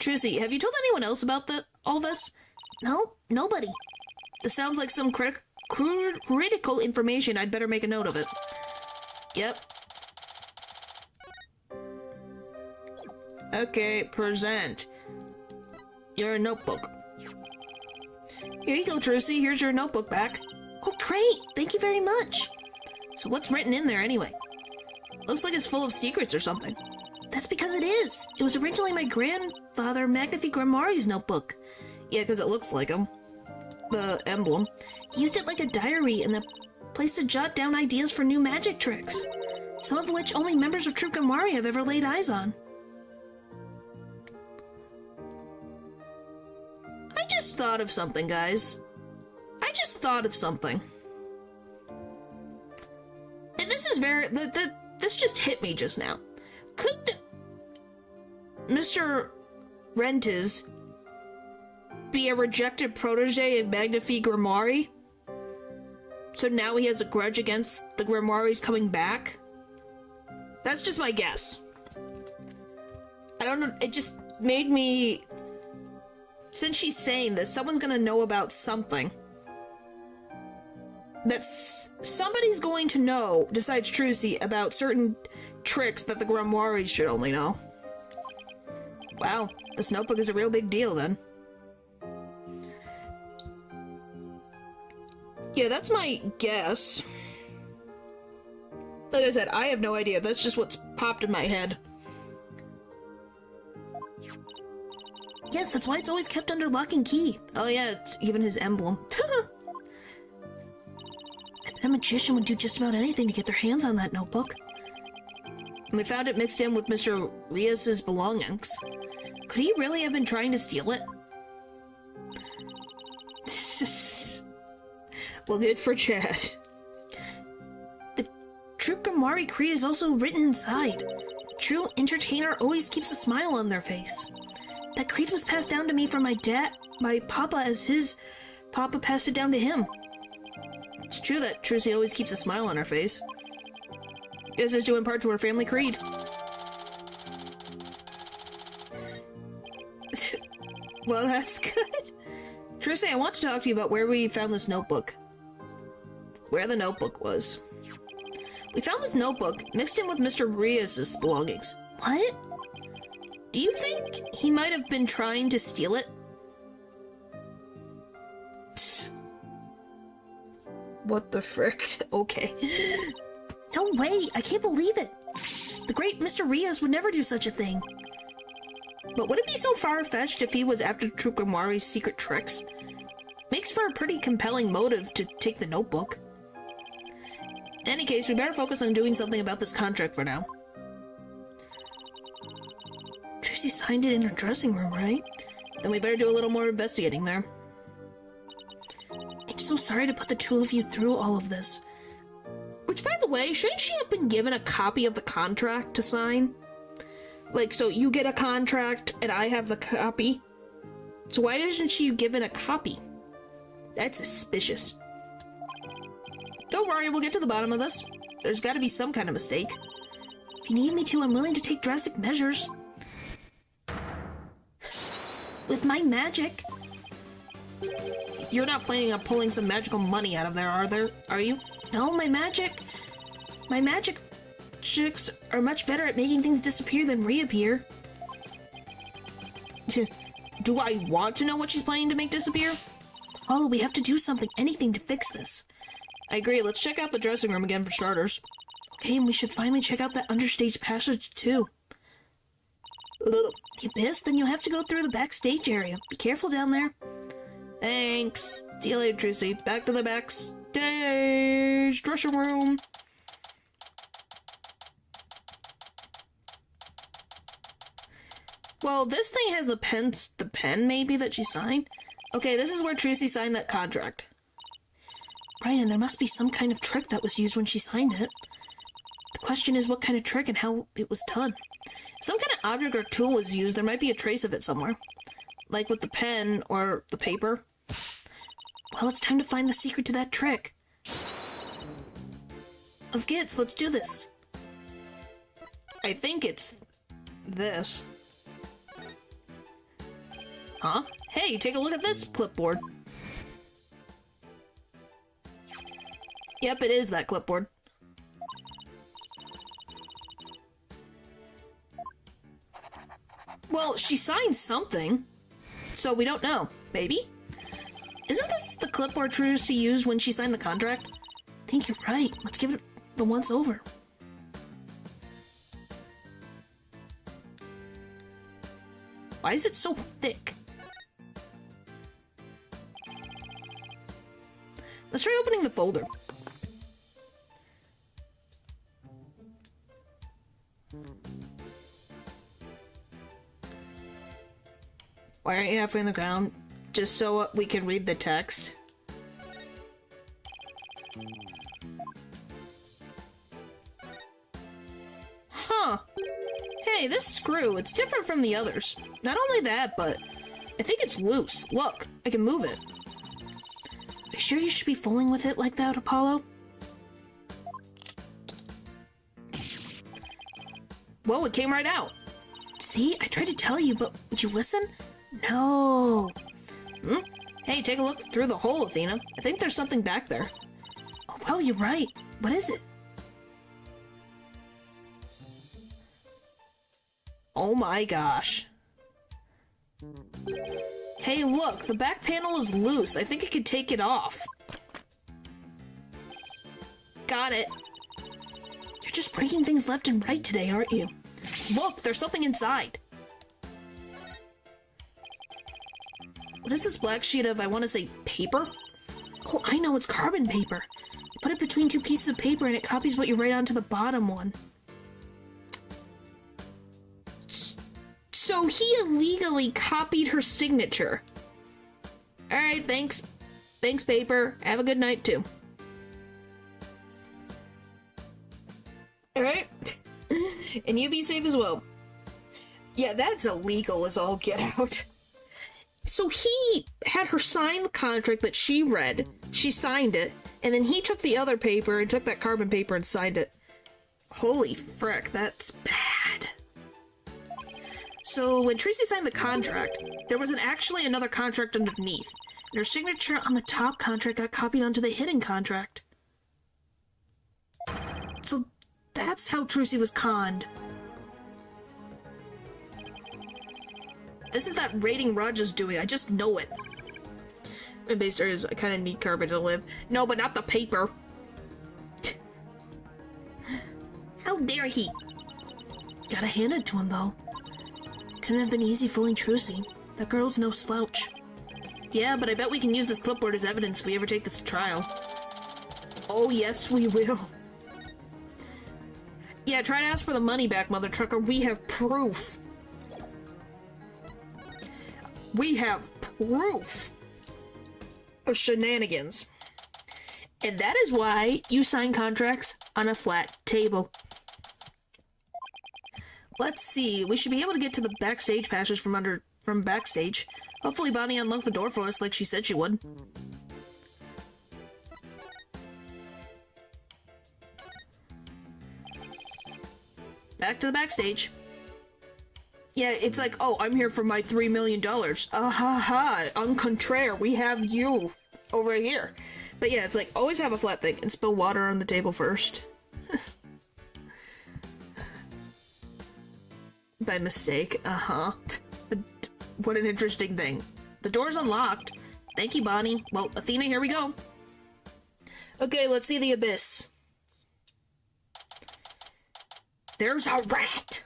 Trucy, have you told anyone else about all this? No, nobody. This sounds like some critical information. I'd better make a note of it. Yep. Okay, present your notebook. Here you go, Trucy. Here's your notebook back. Oh, great! Thank you very much. So what's written in there anyway? Looks like it's full of secrets or something. That's because it is. It was originally my grandfather, Magnifique Grimoire's notebook. Yeah, because it looks like him. The emblem. He used it like a diary and a place to jot down ideas for new magic tricks. Some of which only members of Troupe Grimoire have ever laid eyes on. I just thought of something, guys. I just thought of something. And this is this just hit me just now. Could Mr. Rentiz be a rejected protege of Magnifique Grimoire? So now he has a grudge against the Grimoires coming back? That's just my guess. I don't know, it just made me... Since she's saying this, someone's gonna know about something. that somebody's going to know, besides Trucy, about certain tricks that the Grimoires should only know. Wow, this notebook is a real big deal then. Yeah, that's my guess. Like I said, I have no idea. That's just what's popped in my head. Yes, that's why it's always kept under lock and key. Oh yeah, it's even his emblem. I bet a magician would do just about anything to get their hands on that notebook. And we found it mixed in with Mr. Rias's belongings. Could he really have been trying to steal it? Well, good for Chad. The true Grimoire creed is also written inside. A true entertainer always keeps a smile on their face. That creed was passed down to me from my papa, as his papa passed it down to him. It's true that Trucy always keeps a smile on her face. This is due in part to her family creed. Well, that's good. Trucy, I want to talk to you about where we found this notebook. Where the notebook was. We found this notebook mixed in with Mr. Rias's belongings. What? Do you think he might have been trying to steal it? What the frick? Okay. No way! I can't believe it! The great Mr. Rias would never do such a thing. But would it be so far-fetched if he was after True Grimoire's secret tricks? Makes for a pretty compelling motive to take the notebook. In any case, we better focus on doing something about this contract for now. Trucy signed it in her dressing room, right? Then we better do a little more investigating there. I'm so sorry to put the two of you through all of this. Which, by the way, shouldn't she have been given a copy of the contract to sign? Like, so you get a contract and I have the copy? So why isn't she given a copy? That's suspicious. Don't worry, we'll get to the bottom of this. There's gotta be some kind of mistake. If you need me to, I'm willing to take drastic measures. With my magic. You're not planning on pulling some magical money out of there, are you? No, my magic tricks are much better at making things disappear than reappear. Do I want to know what she's planning to make disappear? Oh, we have to do something, anything to fix this. I agree, let's check out the dressing room again for starters. Okay, and we should finally check out that understage passage too. The abyss? Then you'll have to go through the backstage area. Be careful down there. Thanks. See you later, Trucy. Back to the backstage dressing room. Well, this thing has the pen maybe that she signed. Okay, this is where Trucy signed that contract. Right, and there must be some kind of trick that was used when she signed it. The question is what kind of trick and how it was done. If some kind of object or tool was used, there might be a trace of it somewhere. Like with the pen or the paper. Well, it's time to find the secret to that trick. Of Gits, let's do this. I think it's this. Huh? Hey, take a look at this clipboard. Yep, it is that clipboard. Well, she signed something, so we don't know. Maybe? Isn't this the clipboard Trucy used when she signed the contract? I think you're right. Let's give it the once over. Why is it so thick? Let's try opening the folder. Why aren't you halfway on the ground? Just so we can read the text. Huh. Hey, this screw, it's different from the others. Not only that, but I think it's loose. Look, I can move it. Are you sure you should be fooling with it like that, Apollo? Whoa, it came right out. See, I tried to tell you, but would you listen? No. Hey, take a look through the hole, Athena. I think there's something back there. Well, you're right. What is it? Oh my gosh. Hey, look, the back panel is loose. I think I could take it off. Got it. You're just breaking things left and right today, aren't you? Look, there's something inside. What is this black sheet of, I want to say, paper? Oh, I know, it's carbon paper. You put it between two pieces of paper and it copies what you write onto the bottom one. So he illegally copied her signature. Alright, thanks. Thanks, paper. Have a good night, too. Alright. And you be safe as well. Yeah, that's illegal as all get out. So he had her sign the contract that she read. She signed it. And then he took the other paper and took that carbon paper and signed it. Holy frick, that's bad. So when Trucy signed the contract, there was actually another contract underneath. And her signature on the top contract got copied onto the hidden contract. So that's how Trucy was conned. This is that rating Roger's doing, I just know it. And Baster is, I kinda need carbon to live. No, but not the paper. How dare he? Gotta hand it to him, though. Couldn't have been easy fooling Trucy. That girl's no slouch. Yeah, but I bet we can use this clipboard as evidence if we ever take this to trial. Oh, yes, we will. Yeah, try to ask for the money back, mother trucker. We have proof. We have proof of shenanigans. And that is why you sign contracts on a flat table. Let's see, we should be able to get to the backstage passage from backstage. Hopefully Bonnie unlocked the door for us like she said she would. Back to the backstage. Yeah, it's like, oh, I'm here for my $3 million. Ha ha, en contraire, we have you over here. But yeah, it's like, always have a flat thing and spill water on the table first. By mistake, What an interesting thing. The door's unlocked. Thank you, Bonnie. Well, Athena, here we go. Okay, let's see the abyss. There's a rat!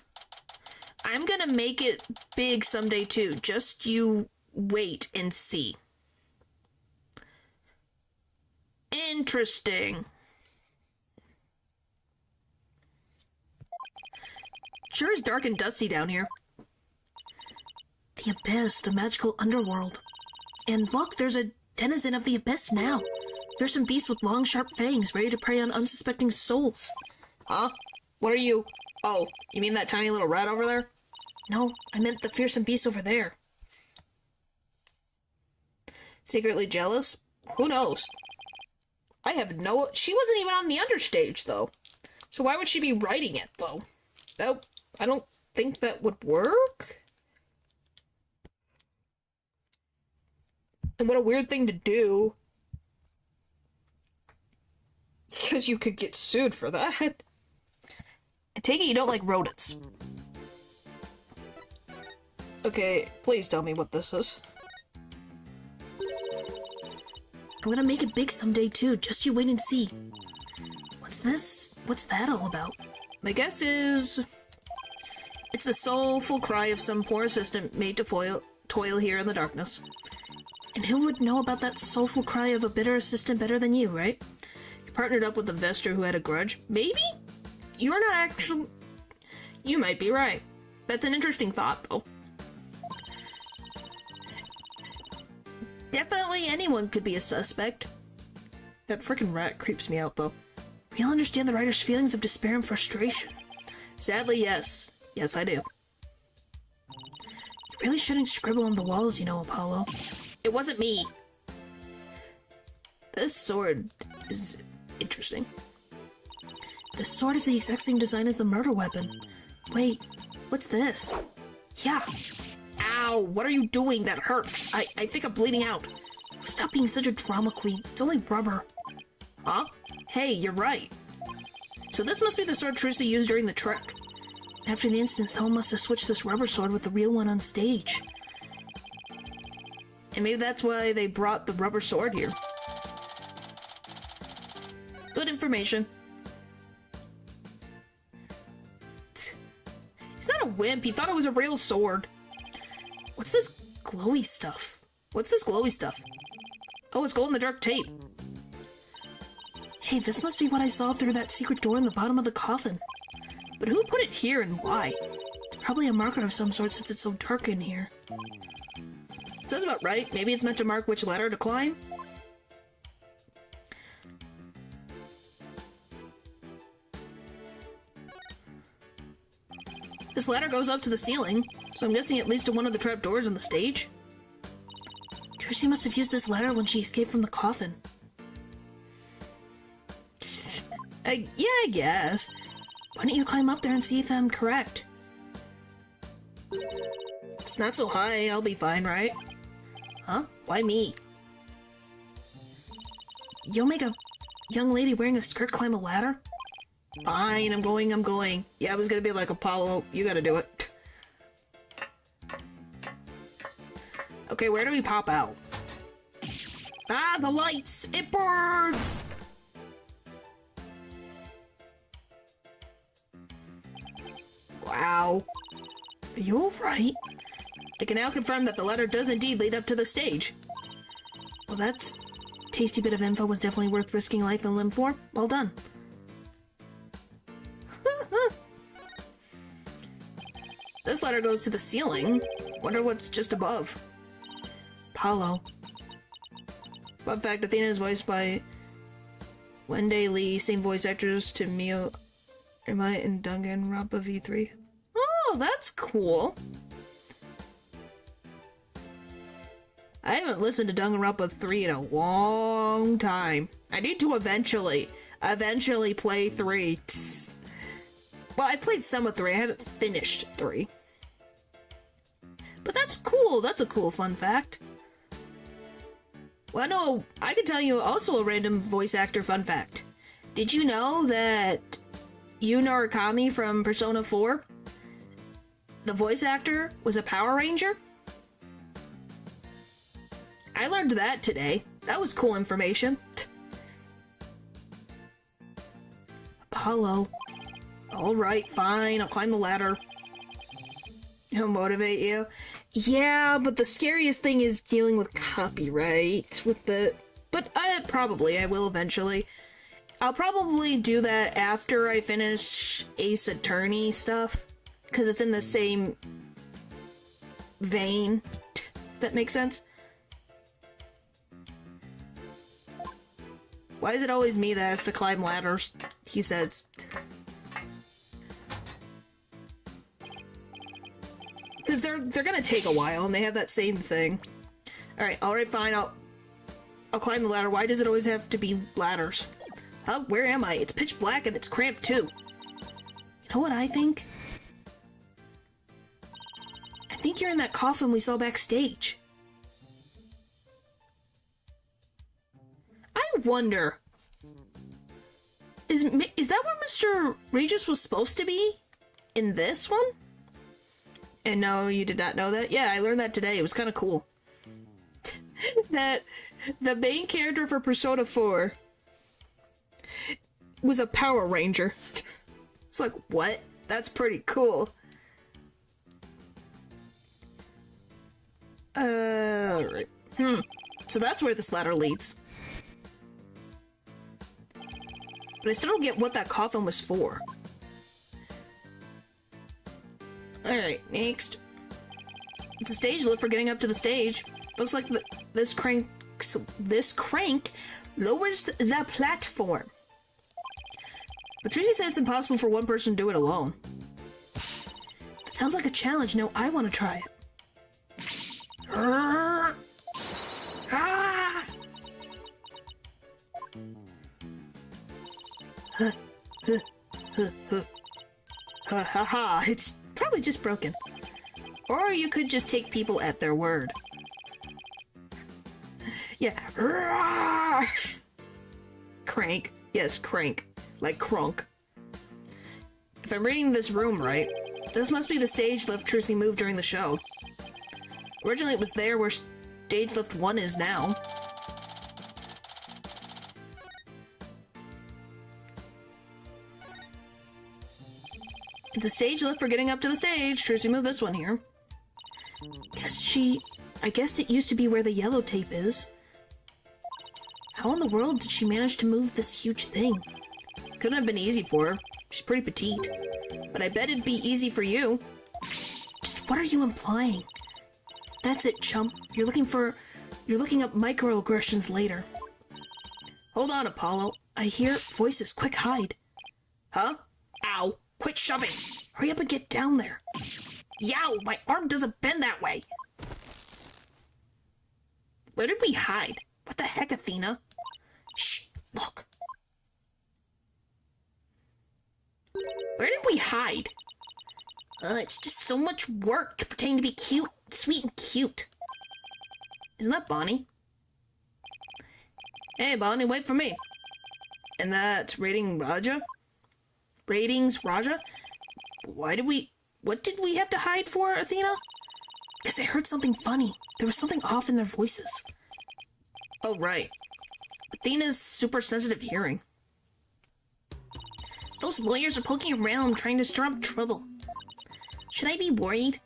I'm gonna make it big someday too. Just you wait and see. Interesting. Sure is dark and dusty down here. The abyss, the magical underworld. And look, there's a denizen of the abyss now. Fearsome beast with long, sharp fangs, ready to prey on unsuspecting souls. Huh? What are you? Oh, you mean that tiny little rat over there? No, I meant the fearsome beast over there. Secretly jealous? Who knows? I have no... She wasn't even on the understage, though. So why would she be writing it, though? Oh, I don't think that would work. And what a weird thing to do. Because you could get sued for that. I take it you don't like rodents. Okay, please tell me what this is. I'm gonna make it big someday too, just you wait and see. What's this? What's that all about? My guess is... it's the soulful cry of some poor assistant made to toil here in the darkness. And who would know about that soulful cry of a bitter assistant better than you, right? You partnered up with a Vester who had a grudge? Maybe? You're not actually... You might be right. That's an interesting thought, though. Definitely anyone could be a suspect. That frickin' rat creeps me out, though. We all understand the writer's feelings of despair and frustration. Sadly, yes. Yes, I do. You really shouldn't scribble on the walls, you know, Apollo. It wasn't me. This sword is interesting. The sword is the exact same design as the murder weapon. Wait, what's this? Yeah. Ow, what are you doing? That hurts. I think I'm bleeding out. Stop being such a drama queen. It's only rubber. Huh? Hey, you're right. So this must be the sword Trucy used during the trek. After the incident, someone must have switched this rubber sword with the real one on stage. And maybe that's why they brought the rubber sword here. Good information. He's not a wimp, he thought it was a real sword. What's this glowy stuff? What's this glowy stuff? Oh, it's glow-in-the-dark tape. Hey, this must be what I saw through that secret door in the bottom of the coffin. But who put it here and why? It's probably a marker of some sort since it's so dark in here. Sounds about right. Maybe it's meant to mark which ladder to climb? This ladder goes up to the ceiling, so I'm guessing at least to one of the trapdoors on the stage. Trucy must have used this ladder when she escaped from the coffin. Yeah, I guess. Why don't you climb up there and see if I'm correct? It's not so high, I'll be fine, right? Huh? Why me? You'll make a young lady wearing a skirt climb a ladder? Fine, I'm going. Yeah, I was gonna be like, Apollo, you gotta do it. Okay, where do we pop out? Ah, the lights! It burns! Wow. Are you alright? I can now confirm that the ladder does indeed lead up to the stage. Well, that's... tasty bit of info was definitely worth risking life and limb for. Well done. This ladder goes to the ceiling. Wonder what's just above. Paulo. Fun fact, Athena is voiced by Wende Lee, same voice actors to Mio Irma and Danganronpa V3. Oh, that's cool. I haven't listened to Danganronpa 3 in a long time. I need to eventually play 3. Well, I played some of 3, I haven't finished 3. But that's cool, that's a cool fun fact. Well, no, I can tell you also a random voice actor fun fact. Did you know that Yu Narukami from Persona 4, the voice actor, was a Power Ranger? I learned that today. That was cool information. Apollo. Alright, fine, I'll climb the ladder. He'll motivate you. Yeah, but the scariest thing is dealing with copyright with the... But probably, I will eventually. I'll probably do that after I finish Ace Attorney stuff, because it's in the same vein. If that makes sense? Why is it always me that has to climb ladders? He says. Because they're gonna take a while, and they have that same thing. Alright, fine, I'll climb the ladder. Why does it always have to be ladders? Huh? Where am I? It's pitch black and it's cramped too. You know what I think? I think you're in that coffin we saw backstage. I wonder... Is that where Mr. Regis was supposed to be? In this one? And no, you did not know that? Yeah, I learned that today. It was kind of cool. That the main character for Persona 4 was a Power Ranger. It's like, what? That's pretty cool. Alright. So that's where this ladder leads. But I still don't get what that coffin was for. Alright, next. It's a stage lift for getting up to the stage. Looks like this crank lowers the platform. But Trucy said it's impossible for one person to do it alone. That sounds like a challenge. No, I want to try it. Ha ha ha, it's probably just broken. Or you could just take people at their word. Yeah. Crank. Yes, crank. Like crunk. If I'm reading this room right, this must be the stage lift Trucy moved during the show. Originally it was there where stage lift 1 is now. It's a stage lift for getting up to the stage. Trucy moved this one here. I guess it used to be where the yellow tape is. How in the world did she manage to move this huge thing? Couldn't have been easy for her. She's pretty petite. But I bet it'd be easy for you. Just what are you implying? That's it, chump. You're looking up microaggressions later. Hold on, Apollo. I hear voices. Quick, hide. Huh? Ow. Quit shoving. Hurry up and get down there. Yow, my arm doesn't bend that way. Where did we hide? What the heck, Athena? Shh, look. Where did we hide? It's just so much work to pretend to be cute, sweet and cute. Isn't that Bonnie? Hey, Bonnie, wait for me. And that's Rating Raja? Ratings Raja? What did we have to hide for, Athena? Because I heard something funny. There was something off in their voices. Oh, right. Athena's super sensitive hearing. Those lawyers are poking around trying to stir up trouble. Should I be worried?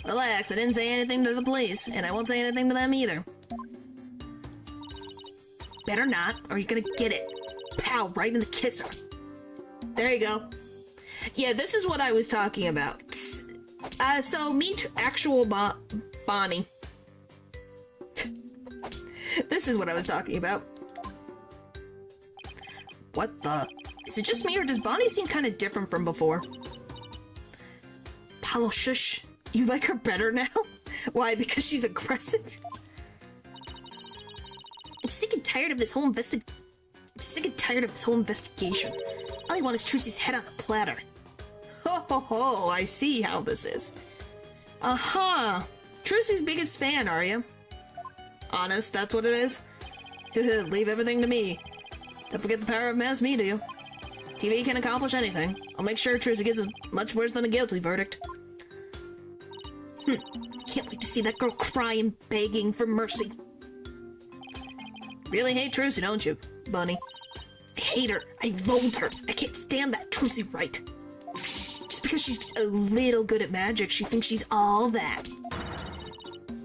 Relax, I didn't say anything to the police, and I won't say anything to them either. Better not, or you're gonna get it. Pow, right in the kisser. There you go. Yeah, this is what I was talking about. So meet actual Bonnie. This is what I was talking about. What the? Is it just me, or does Bonnie seem kind of different from before? Apollo, shush. You like her better now? Why, because she's aggressive? I'm sick and tired of this whole investigation. All I want is Trucy's head on a platter. Ho ho ho, I see how this is. Uh-huh. Trucy's biggest fan, are you? Honest, that's what it is? Leave everything to me. Don't forget the power of mass media. TV can accomplish anything. I'll make sure Trucy gets as much worse than a guilty verdict. Can't wait to see that girl crying, begging for mercy. Really hate Trucy, don't you, Bunny? I hate her. I loathe her. I can't stand that Trucy right. Just because she's a little good at magic, she thinks she's all that.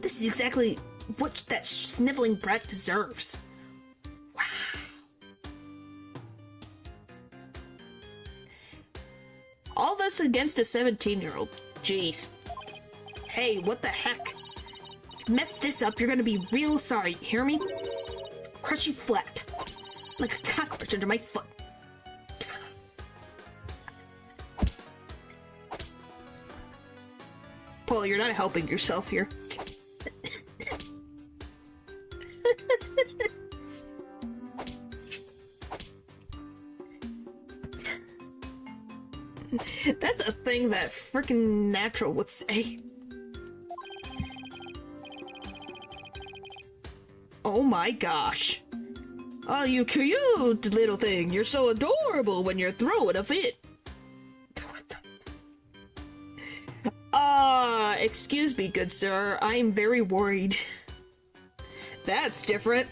This is exactly what that sniveling brat deserves. Wow. All this against a 17-year-old. Jeez. Hey, what the heck? If you mess this up, you're gonna be real sorry, you hear me? Crush you flat. Like a cockroach under my foot. Paul, you're not helping yourself here. That's a thing that frickin' Natural would say. Oh my gosh. Oh, you cute little thing. You're so adorable when you're throwing a fit. Excuse me, good sir. I'm very worried. That's different.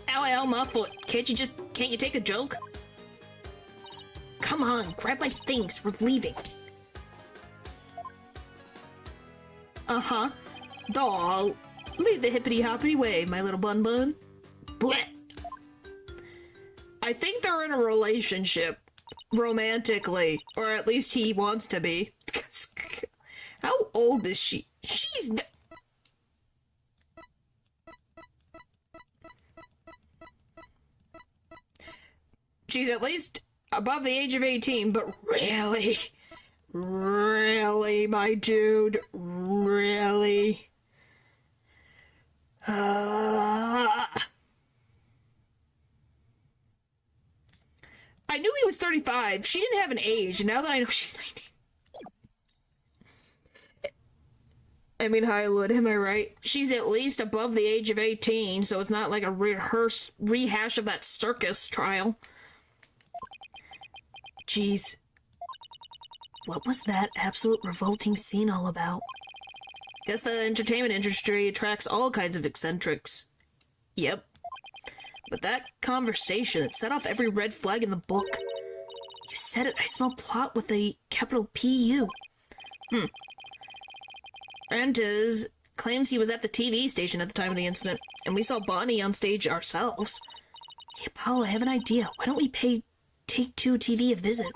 Ow, ow, my foot. Can't you take a joke? Come on, grab my things. We're leaving. Uh-huh. Doll. Lead the hippity-hoppity way, my little bun-bun. Blech. I think they're in a relationship. Romantically. Or at least he wants to be. How old is she? She's at least above the age of 18, but really? Really, my dude? Really? I knew he was 35. She didn't have an age, and now that I know she's 19. I mean Highwood, am I right? She's at least above the age of 18, so it's not like a rehash of that circus trial. Jeez. What was that absolute revolting scene all about? Guess the entertainment industry attracts all kinds of eccentrics. Yep. But that conversation, it set off every red flag in the book. You said it, I smell plot with a capital P-U. Rentez claims he was at the TV station at the time of the incident, and we saw Bonnie on stage ourselves. Hey, Apollo, I have an idea. Why don't we pay Take-Two TV a visit?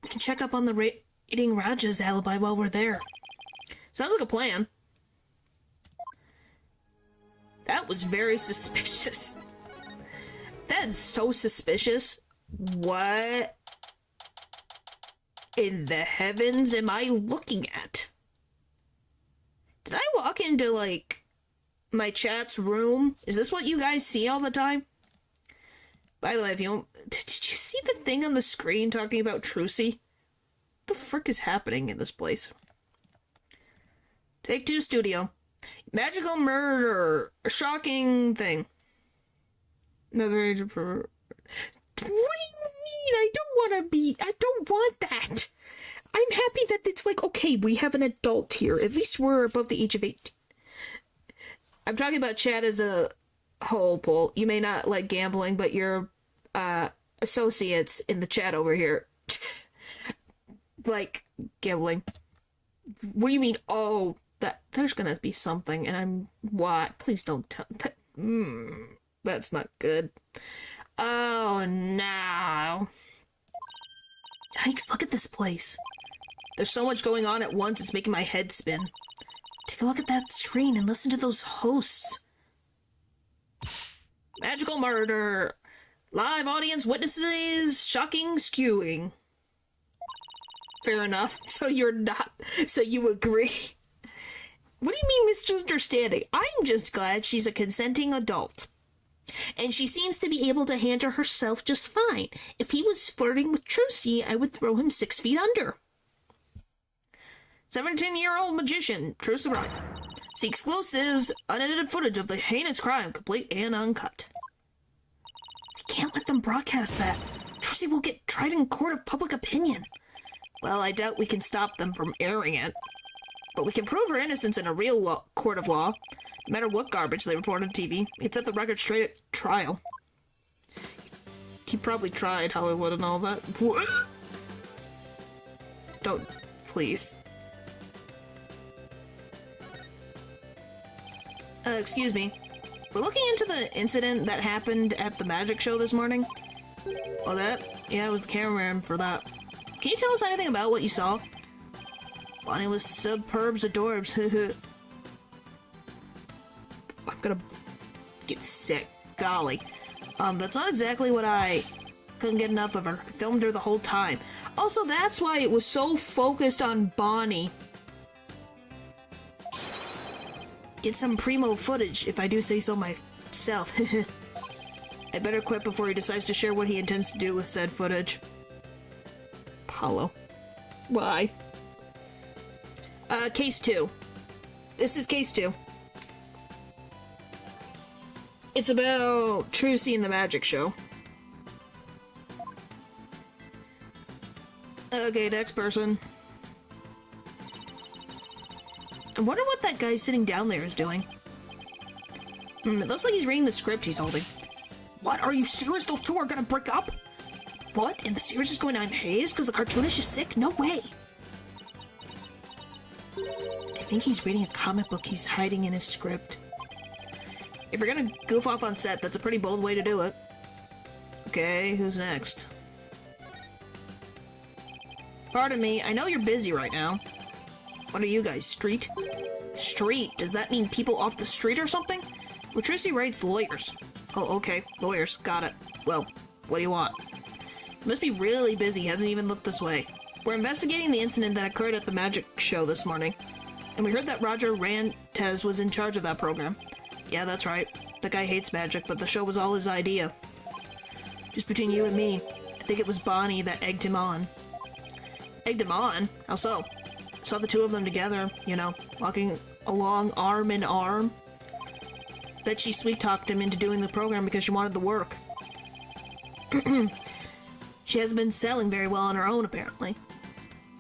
We can check up on the rating Raja's alibi while we're there. Sounds like a plan. That was very suspicious. That is so suspicious. What in the heavens am I looking at? Did I walk into, like, my chat's room? Is this what you guys see all the time? By the way, if you did you see the thing on the screen talking about Trucy? What the frick is happening in this place? Take-Two Studio. Magical murder. A shocking thing. Another age of... What do you mean? I don't want that. I'm happy that it's like, okay, we have an adult here. At least we're above the age of 18. I'm talking about chat as a whole, Paul. You may not like gambling, but your associates in the chat over here like gambling. What do you mean? Oh, that there's gonna be something, and I'm what? Please don't tell. That's not good. Oh no! Yikes! Look at this place. There's so much going on at once. It's making my head spin. Take a look at that screen and listen to those hosts. Magical murder. Live audience witnesses. Shocking skewing. Fair enough. So you're not... So you agree. What do you mean misunderstanding? I'm just glad she's a consenting adult. And she seems to be able to handle herself just fine. If he was flirting with Trucy, I would throw him 6 feet under. 17-year-old magician, Trucy Ryan. See exclusives, unedited footage of the heinous crime, complete and uncut. We can't let them broadcast that. Trucy will get tried in court of public opinion. Well, I doubt we can stop them from airing it. But we can prove her innocence in a real court of law. No matter what garbage they report on TV, it set the record straight at trial. He probably tried Hollywood and all that. What? Don't, please. Excuse me. We're looking into the incident that happened at the magic show this morning. Oh, that? Yeah, it was the cameraman for that. Can you tell us anything about what you saw? Bonnie was superbs adorbs. I'm gonna get sick. Golly. That's not exactly what I couldn't get enough of her. I filmed her the whole time. Also, that's why it was so focused on Bonnie. Get some primo footage, if I do say so myself. I better quit before he decides to share what he intends to do with said footage. Apollo. Why? Case 2. This is case 2. It's about Trucy and the magic show. Okay, next person. I wonder what that guy sitting down there is doing. It looks like he's reading the script he's holding. What? Are you serious? Those two are gonna break up? What? And the series is going on hiatus because the cartoonist is sick? No way. I think he's reading a comic book he's hiding in his script. If you're gonna goof off on set, that's a pretty bold way to do it. Okay, who's next? Pardon me, I know you're busy right now. What are you guys, street? Street? Does that mean people off the street or something? Well, Trucy writes lawyers. Oh, okay, lawyers, got it. Well, what do you want? Must be really busy, hasn't even looked this way. We're investigating the incident that occurred at the magic show this morning. And we heard that Roger Rantez was in charge of that program. Yeah, that's right. The guy hates magic, but the show was all his idea. Just between you and me, I think it was Bonnie that egged him on. Egged him on? How so? Saw the two of them together, you know, walking along arm in arm. Bet she sweet-talked him into doing the program because she wanted the work. She hasn't been selling very well on her own, apparently.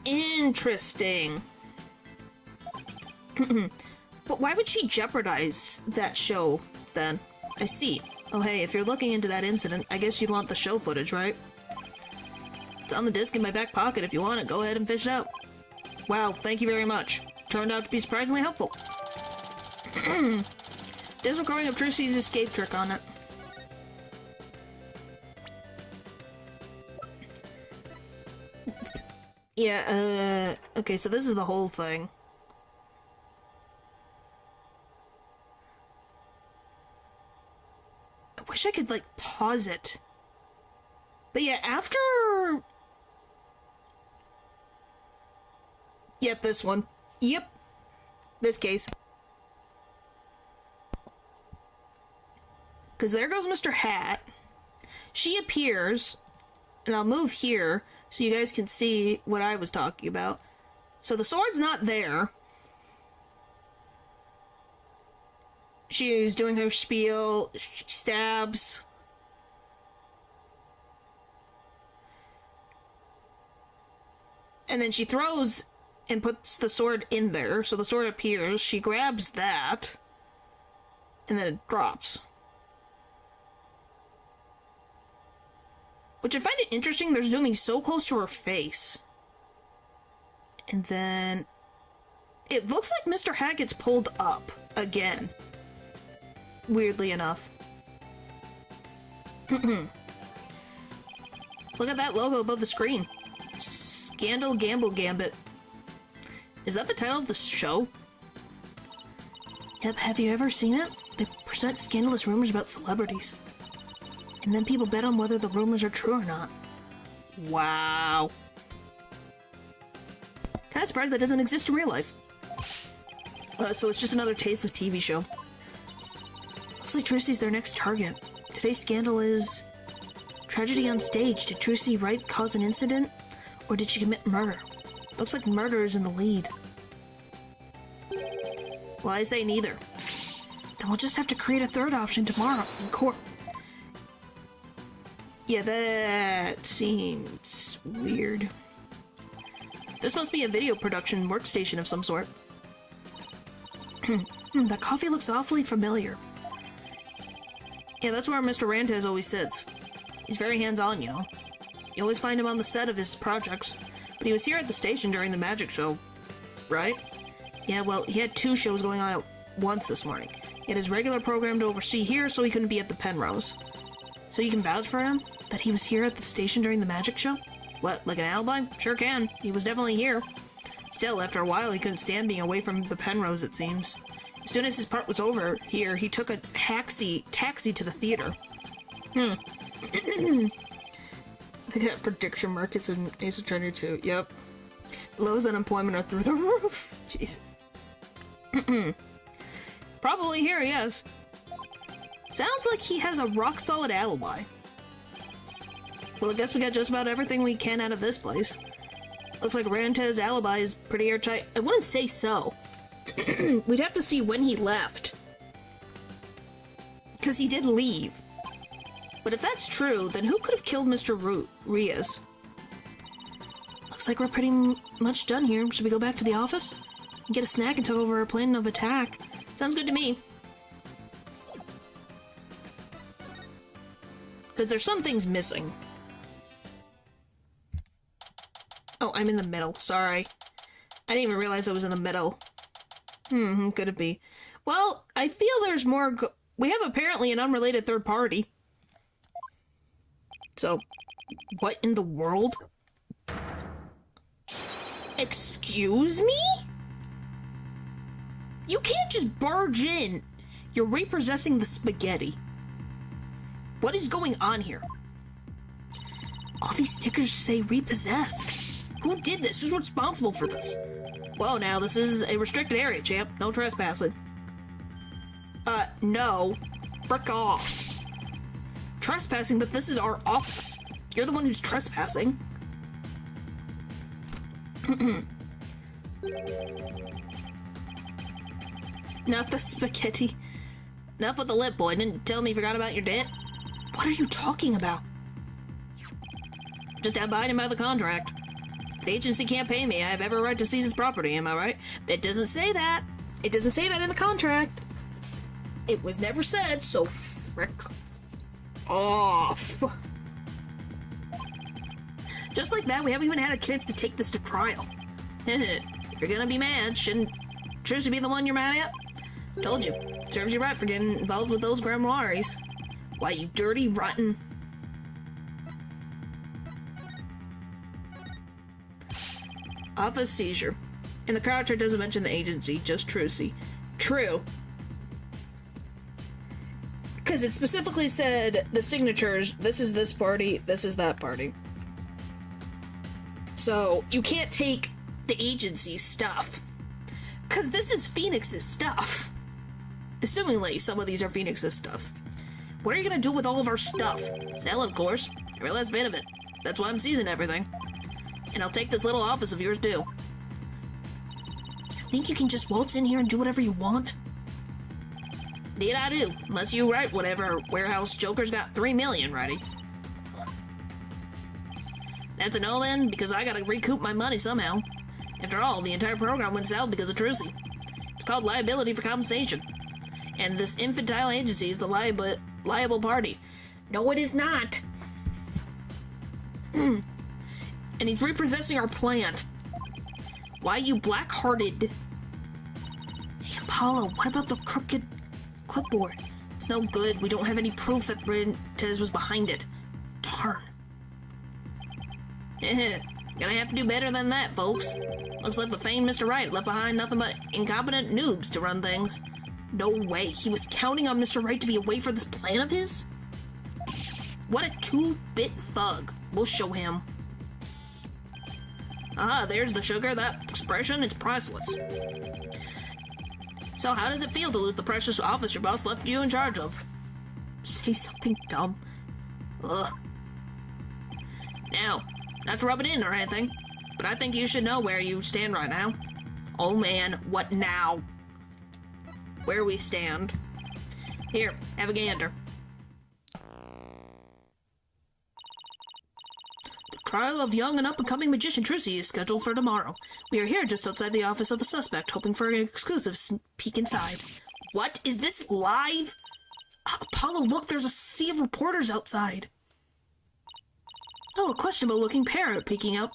Interesting. But why would she jeopardize that show, then? I see. Oh hey, if you're looking into that incident, I guess you'd want the show footage, right? It's on the disc in my back pocket. If you want it, go ahead and fish it out. Wow, thank you very much. Turned out to be surprisingly helpful. There's a recording of Trucy's escape trick on it. Yeah, okay, so this is the whole thing. I wish I could, like, pause it. But yeah, after... Yep, this one. Yep. This case. Because there goes Mr. Hat. She appears, and I'll move here so you guys can see what I was talking about. So the sword's not there. She's doing her spiel, she stabs. And then she throws and puts the sword in there, so the sword appears. She grabs that, and then it drops. Which I find it interesting, they're zooming so close to her face. And then... it looks like Mr. Hat gets pulled up again. Weirdly enough. Look at that logo above the screen. Scandal Gamble Gambit. Is that the title of the show? Yep, have you ever seen it? They present scandalous rumors about celebrities. And then people bet on whether the rumors are true or not. Wow. Kinda surprised that doesn't exist in real life. So it's just another tasteless TV show. Looks like Trucy's their next target. Today's scandal is... tragedy on stage. Did Trucy Wright cause an incident? Or did she commit murder? Looks like murder is in the lead. Well, I say neither. Then we'll just have to create a third option tomorrow in court. Yeah, that seems weird. This must be a video production workstation of some sort. That coffee looks awfully familiar. Yeah, that's where Mr. Rantez always sits. He's very hands-on, you know. You always find him on the set of his projects. But he was here at the station during the magic show, right? Yeah, well, he had two shows going on at once this morning. He had his regular program to oversee here, so he couldn't be at the Penrose. So you can vouch for him? That he was here at the station during the magic show? What, like an alibi? Sure can. He was definitely here. Still, after a while, he couldn't stand being away from the Penrose, it seems. As soon as his part was over here, he took a taxi to the theater. Look at that prediction markets in Ace Attorney 2. Yep. Lowe's unemployment are through the roof. Jeez. Probably here, yes. Sounds like he has a rock-solid alibi. Well, I guess we got just about everything we can out of this place. Looks like Rantez's alibi is pretty airtight. I wouldn't say so. We'd have to see when he left. Because he did leave. But if that's true, then who could have killed Mr. Rias? Looks like we're pretty much done here. Should we go back to the office? And get a snack and talk over our plan of attack? Sounds good to me. Because there's some things missing. Oh, I'm in the middle. Sorry. I didn't even realize I was in the middle. Could it be? Well, I feel there's more we have apparently an unrelated third party. So, what in the world? Excuse me? You can't just barge in. You're repossessing the spaghetti. What is going on here? All these stickers say repossessed. Who did this? Who's responsible for this? Whoa, now, this is a restricted area, champ. No trespassing. No. Frick off. Trespassing, but this is our office. You're the one who's trespassing. Not the spaghetti. Enough with the lip, boy. Didn't tell me you forgot about your debt. What are you talking about? Just abiding by the contract. The agency can't pay me. I have every right to seize its property, am I right? That doesn't say that. It doesn't say that in the contract. It was never said, so frick off. Just like that, we haven't even had a chance to take this to trial. If you're gonna be mad, shouldn't Trucy be the one you're mad at? Told you. Serves you right for getting involved with those grimoires. Why, you dirty, rotten... Office seizure. And the contract doesn't mention the agency, just Trucy. True. Because it specifically said the signatures, this is this party, this is that party. So, you can't take the agency's stuff. Because this is Phoenix's stuff. Assumingly, some of these are Phoenix's stuff. What are you gonna do with all of our stuff? Sell it, of course. Every last bit of it. That's why I'm seizing everything. And I'll take this little office of yours, too. You think you can just waltz in here and do whatever you want? Indeed I do. Unless you write whatever warehouse joker's got 3 million ready. That's a no then, because I gotta recoup my money somehow. After all, the entire program went south because of Trucy. It's called liability for compensation. And this infantile agency is the liable party. No, it is not. And he's repossessing our plant. Why, you black-hearted? Hey, Apollo, what about the crooked clipboard? It's no good. We don't have any proof that Tez was behind it. Darn. Gonna have to do better than that, folks. Looks like the famed Mr. Wright left behind nothing but incompetent noobs to run things. No way. He was counting on Mr. Wright to be away for this plan of his? What a two-bit thug. We'll show him. Ah, there's the sugar. That expression, it's priceless. So how does it feel to lose the precious office your boss left you in charge of? Say something dumb. Ugh. Now, not to rub it in or anything, but I think you should know where you stand right now. Oh man, what now? Where we stand. Here, have a gander. The trial of young and up-and-coming magician Trucy is scheduled for tomorrow. We are here just outside the office of the suspect, hoping for an exclusive peek inside. What? Is this live? Apollo, look, there's a sea of reporters outside. Oh, a questionable-looking parrot peeking out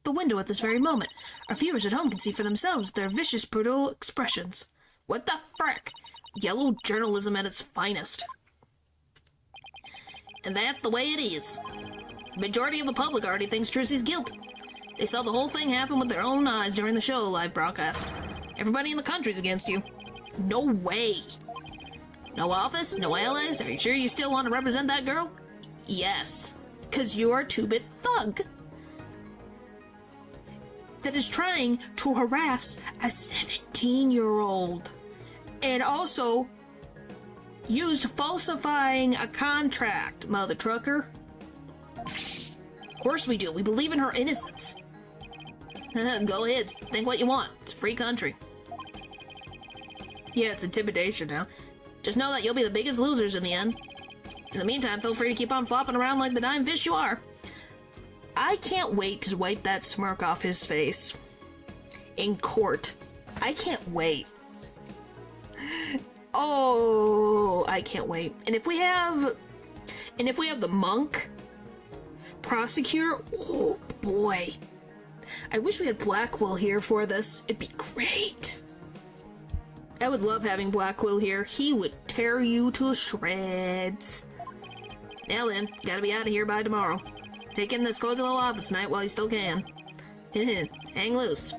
the window at this very moment. Our viewers at home can see for themselves their vicious, brutal expressions. What the frick? Yellow journalism at its finest. And that's the way it is. The majority of the public already thinks Trucy's guilty. They saw the whole thing happen with their own eyes during the show live broadcast. Everybody in the country's against you. No way. No office? No allies? Are you sure you still want to represent that girl? Yes. 'Cause you're a two-bit thug that is trying to harass a 17-year-old. And also used falsifying a contract, mother trucker. Of course we do. We believe in her innocence. Go ahead. Think what you want. It's a free country. Yeah, it's intimidation now. Just know that you'll be the biggest losers in the end. In the meantime, feel free to keep on flopping around like the dying fish you are. I can't wait to wipe that smirk off his face. In court. I can't wait. Oh, I can't wait. And if we have the monk prosecutor, oh boy. I wish we had Blackwell here for this. It'd be great. I would love having Blackwell here. He would tear you to shreds. Now then, gotta be out of here by tomorrow. Take in this cozy little office night while you still can. Hang loose.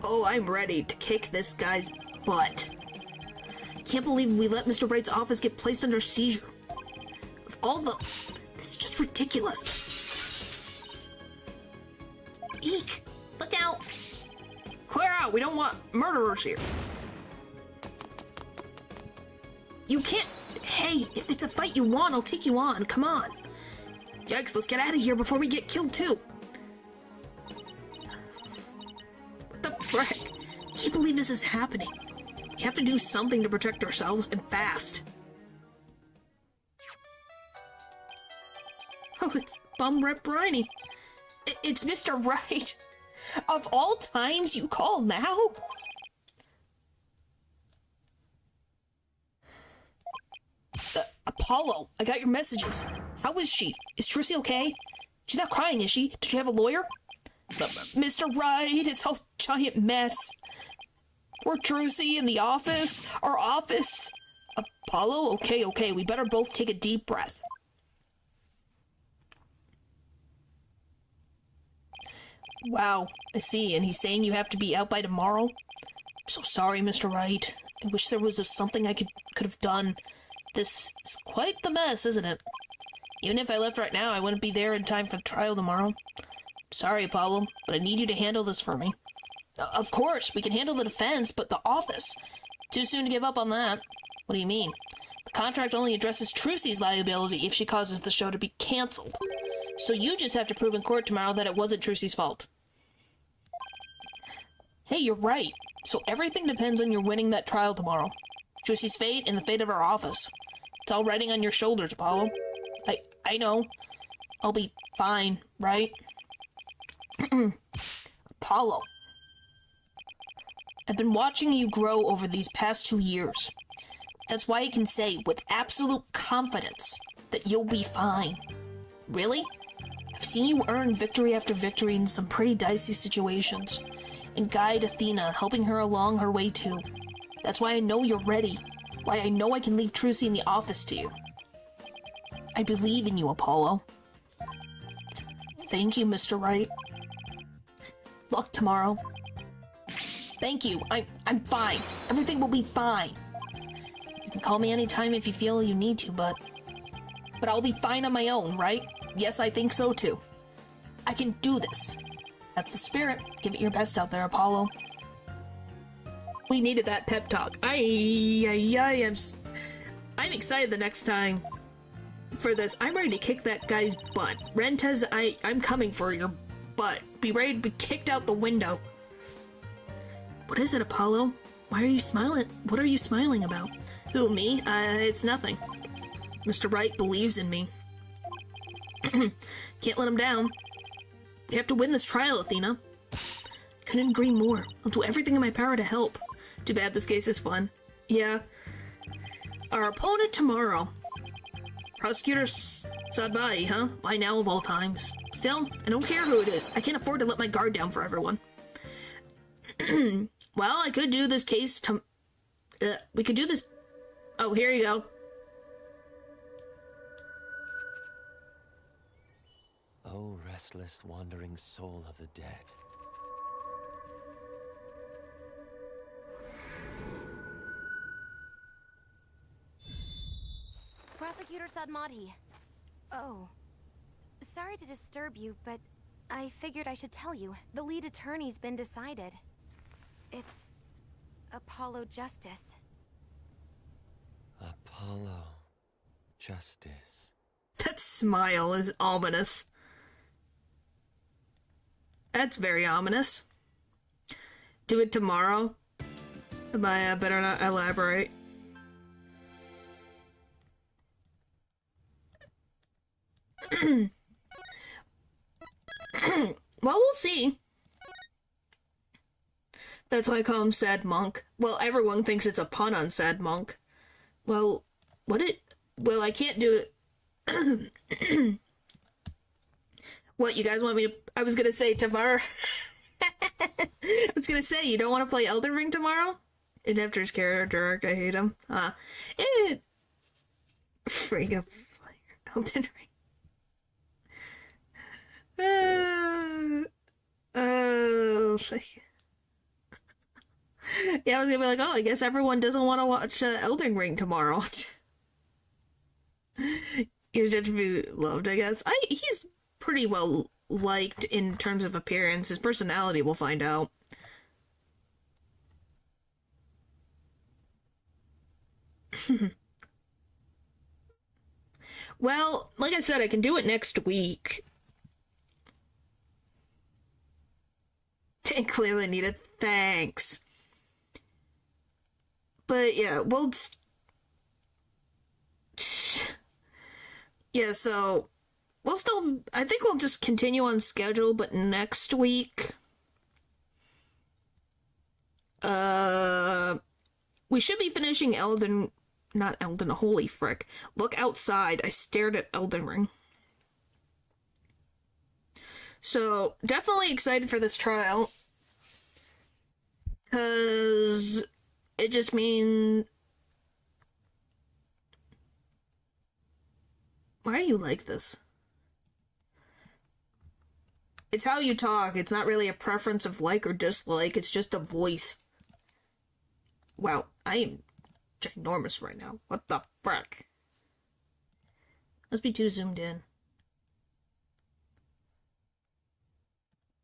Oh, I'm ready to kick this guy's butt. I can't believe we let Mr. Wright's office get placed under seizure. Of all the... This is just ridiculous. Eek! Look out! Clear out! We don't want murderers here. You can't... Hey, if it's a fight you want, I'll take you on. Come on. Yikes, let's get out of here before we get killed too. Frick. I can't believe this is happening. We have to do something to protect ourselves, and fast. Oh, it's Bum Rep Briny. It's Mr. Right. Of all times you call now? Apollo, I got your messages. How is she? Is Trucy okay? She's not crying, is she? Did you have a lawyer? Mr. Right, it's a giant mess. Poor Trucy in the office. Our office. Apollo? Okay, we better both take a deep breath. Wow, I see, and he's saying you have to be out by tomorrow? I'm so sorry, Mr. Right. I wish there was something I could have done. This is quite the mess, isn't it? Even if I left right now, I wouldn't be there in time for the trial tomorrow. Sorry, Apollo, but I need you to handle this for me. Of course, we can handle the defense, but the office. Too soon to give up on that. What do you mean? The contract only addresses Trucy's liability if she causes the show to be cancelled. So you just have to prove in court tomorrow that it wasn't Trucy's fault. Hey, you're right. So everything depends on your winning that trial tomorrow. Trucy's fate and the fate of our office. It's all riding on your shoulders, Apollo. I know. I'll be fine, right? Apollo. I've been watching you grow over these past 2 years. That's why I can say with absolute confidence that you'll be fine. Really? I've seen you earn victory after victory in some pretty dicey situations, and guide Athena, helping her along her way too. That's why I know you're ready, why I know I can leave Trucy in the office to you. I believe in you, Apollo. Thank you, Mr. Right. Luck tomorrow. Thank you, I'm fine. Everything will be fine. You can call me anytime if you feel you need to, but I'll be fine on my own, right? Yes, I think so too. I can do this. That's the spirit. Give it your best out there, Apollo. We needed that pep talk. I'm excited the next time for this. I'm ready to kick that guy's butt. Rentez, I'm coming for your butt. Be ready to be kicked out the window. What is it, Apollo? Why are you smiling? What are you smiling about? Who, me? It's nothing. Mr. Right believes in me. Can't let him down. We have to win this trial, Athena. Couldn't agree more. I'll do everything in my power to help. Too bad this case is fun. Yeah. Our opponent tomorrow. Prosecutor Sadbai, huh? Why now of all times? Still, I don't care who it is. I can't afford to let my guard down for everyone. Well, I could do this case we could do this... Oh, here you go. Oh, restless, wandering soul of the dead. Prosecutor Sadmati. Oh. Sorry to disturb you, but I figured I should tell you. The lead attorney's been decided. It's Apollo Justice. Apollo Justice. That smile is ominous. That's very ominous. Do it tomorrow? I better not elaborate. Well, we'll see. That's why I call him Sad Monk. Well, everyone thinks it's a pun on Sad Monk. Well, well, I can't do it. What, you guys want me to... I was gonna say tomorrow... I was gonna say, you don't want to play Elden Ring tomorrow? Adapter's character arc, I hate him. Freak of Elden Ring. Yeah, I was gonna be like, oh, I guess everyone doesn't want to watch Elden Ring tomorrow. He's just to be loved, I guess. He's pretty well liked in terms of appearance. His personality, we'll find out. Well, like I said, I can do it next week. Tank clearly needed thanks. But yeah, we'll... Yeah, so... We'll still... I think we'll just continue on schedule, but next week... We should be finishing Elden... Not Elden, holy frick. Look outside, I stared at Elden Ring. So, definitely excited for this trial. Because it just means... Why are you like this? It's how you talk. It's not really a preference of like or dislike. It's just a voice. Wow, I am ginormous right now. What the frick? Must be too zoomed in.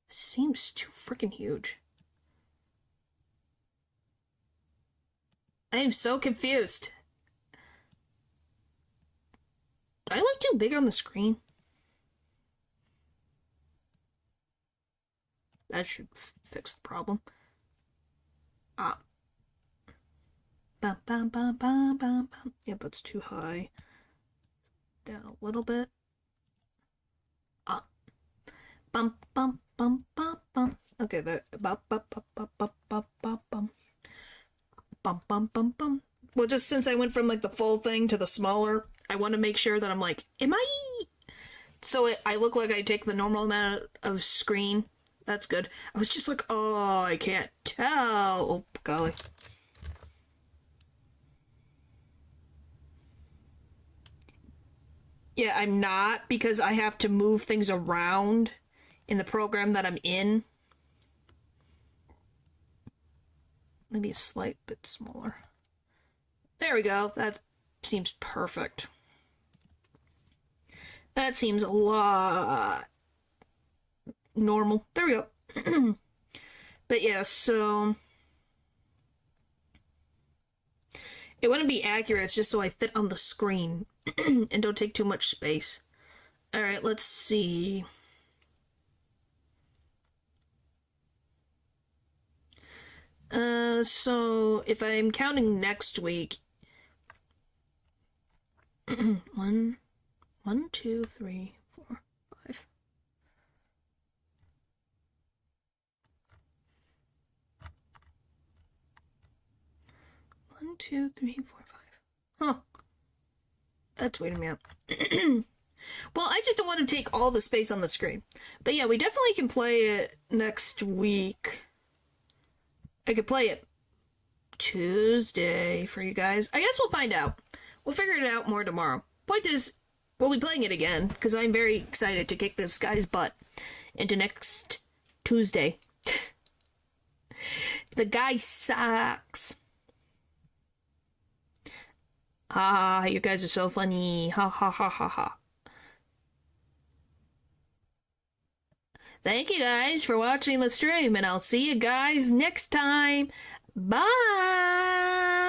Seems too freaking huge. I am so confused. Do I look too big on the screen? That should fix the problem. Ah. Bum, bum, bum, bum, bum, bum. Yep, that's too high. Down a little bit. Ah. Bum, bum, bum, bum, bum. Okay, there. Bum, bum, bum, bum, bum, bum, bum, bum. Bum, bum, bum, bum. Well, just since I went from, like, the full thing to the smaller, I want to make sure that I'm like, am I... So I look like I take the normal amount of screen. That's good. I was just like, oh, I can't tell. Oh, golly. Yeah, I'm not, because I have to move things around in the program that I'm in. Maybe a slight bit smaller. There we go. That seems perfect. That seems a lot normal. There we go. But yeah, so... It wouldn't be accurate, it's just so I fit on the screen and don't take too much space. Alright, let's see. So if I'm counting next week, 1, 2, 3, 4, 5. One, 2, 3, 4, 5. Huh. That's weighting me up. Well, I just don't want to take all the space on the screen. But yeah, we definitely can play it next week. I could play it Tuesday for you guys. I guess we'll find out. We'll figure it out more tomorrow. Point is, we'll be playing it again, because I'm very excited to kick this guy's butt into next Tuesday. The guy sucks. Ah, you guys are so funny. Ha ha ha ha ha. Thank you guys for watching the stream, and I'll see you guys next time. Bye!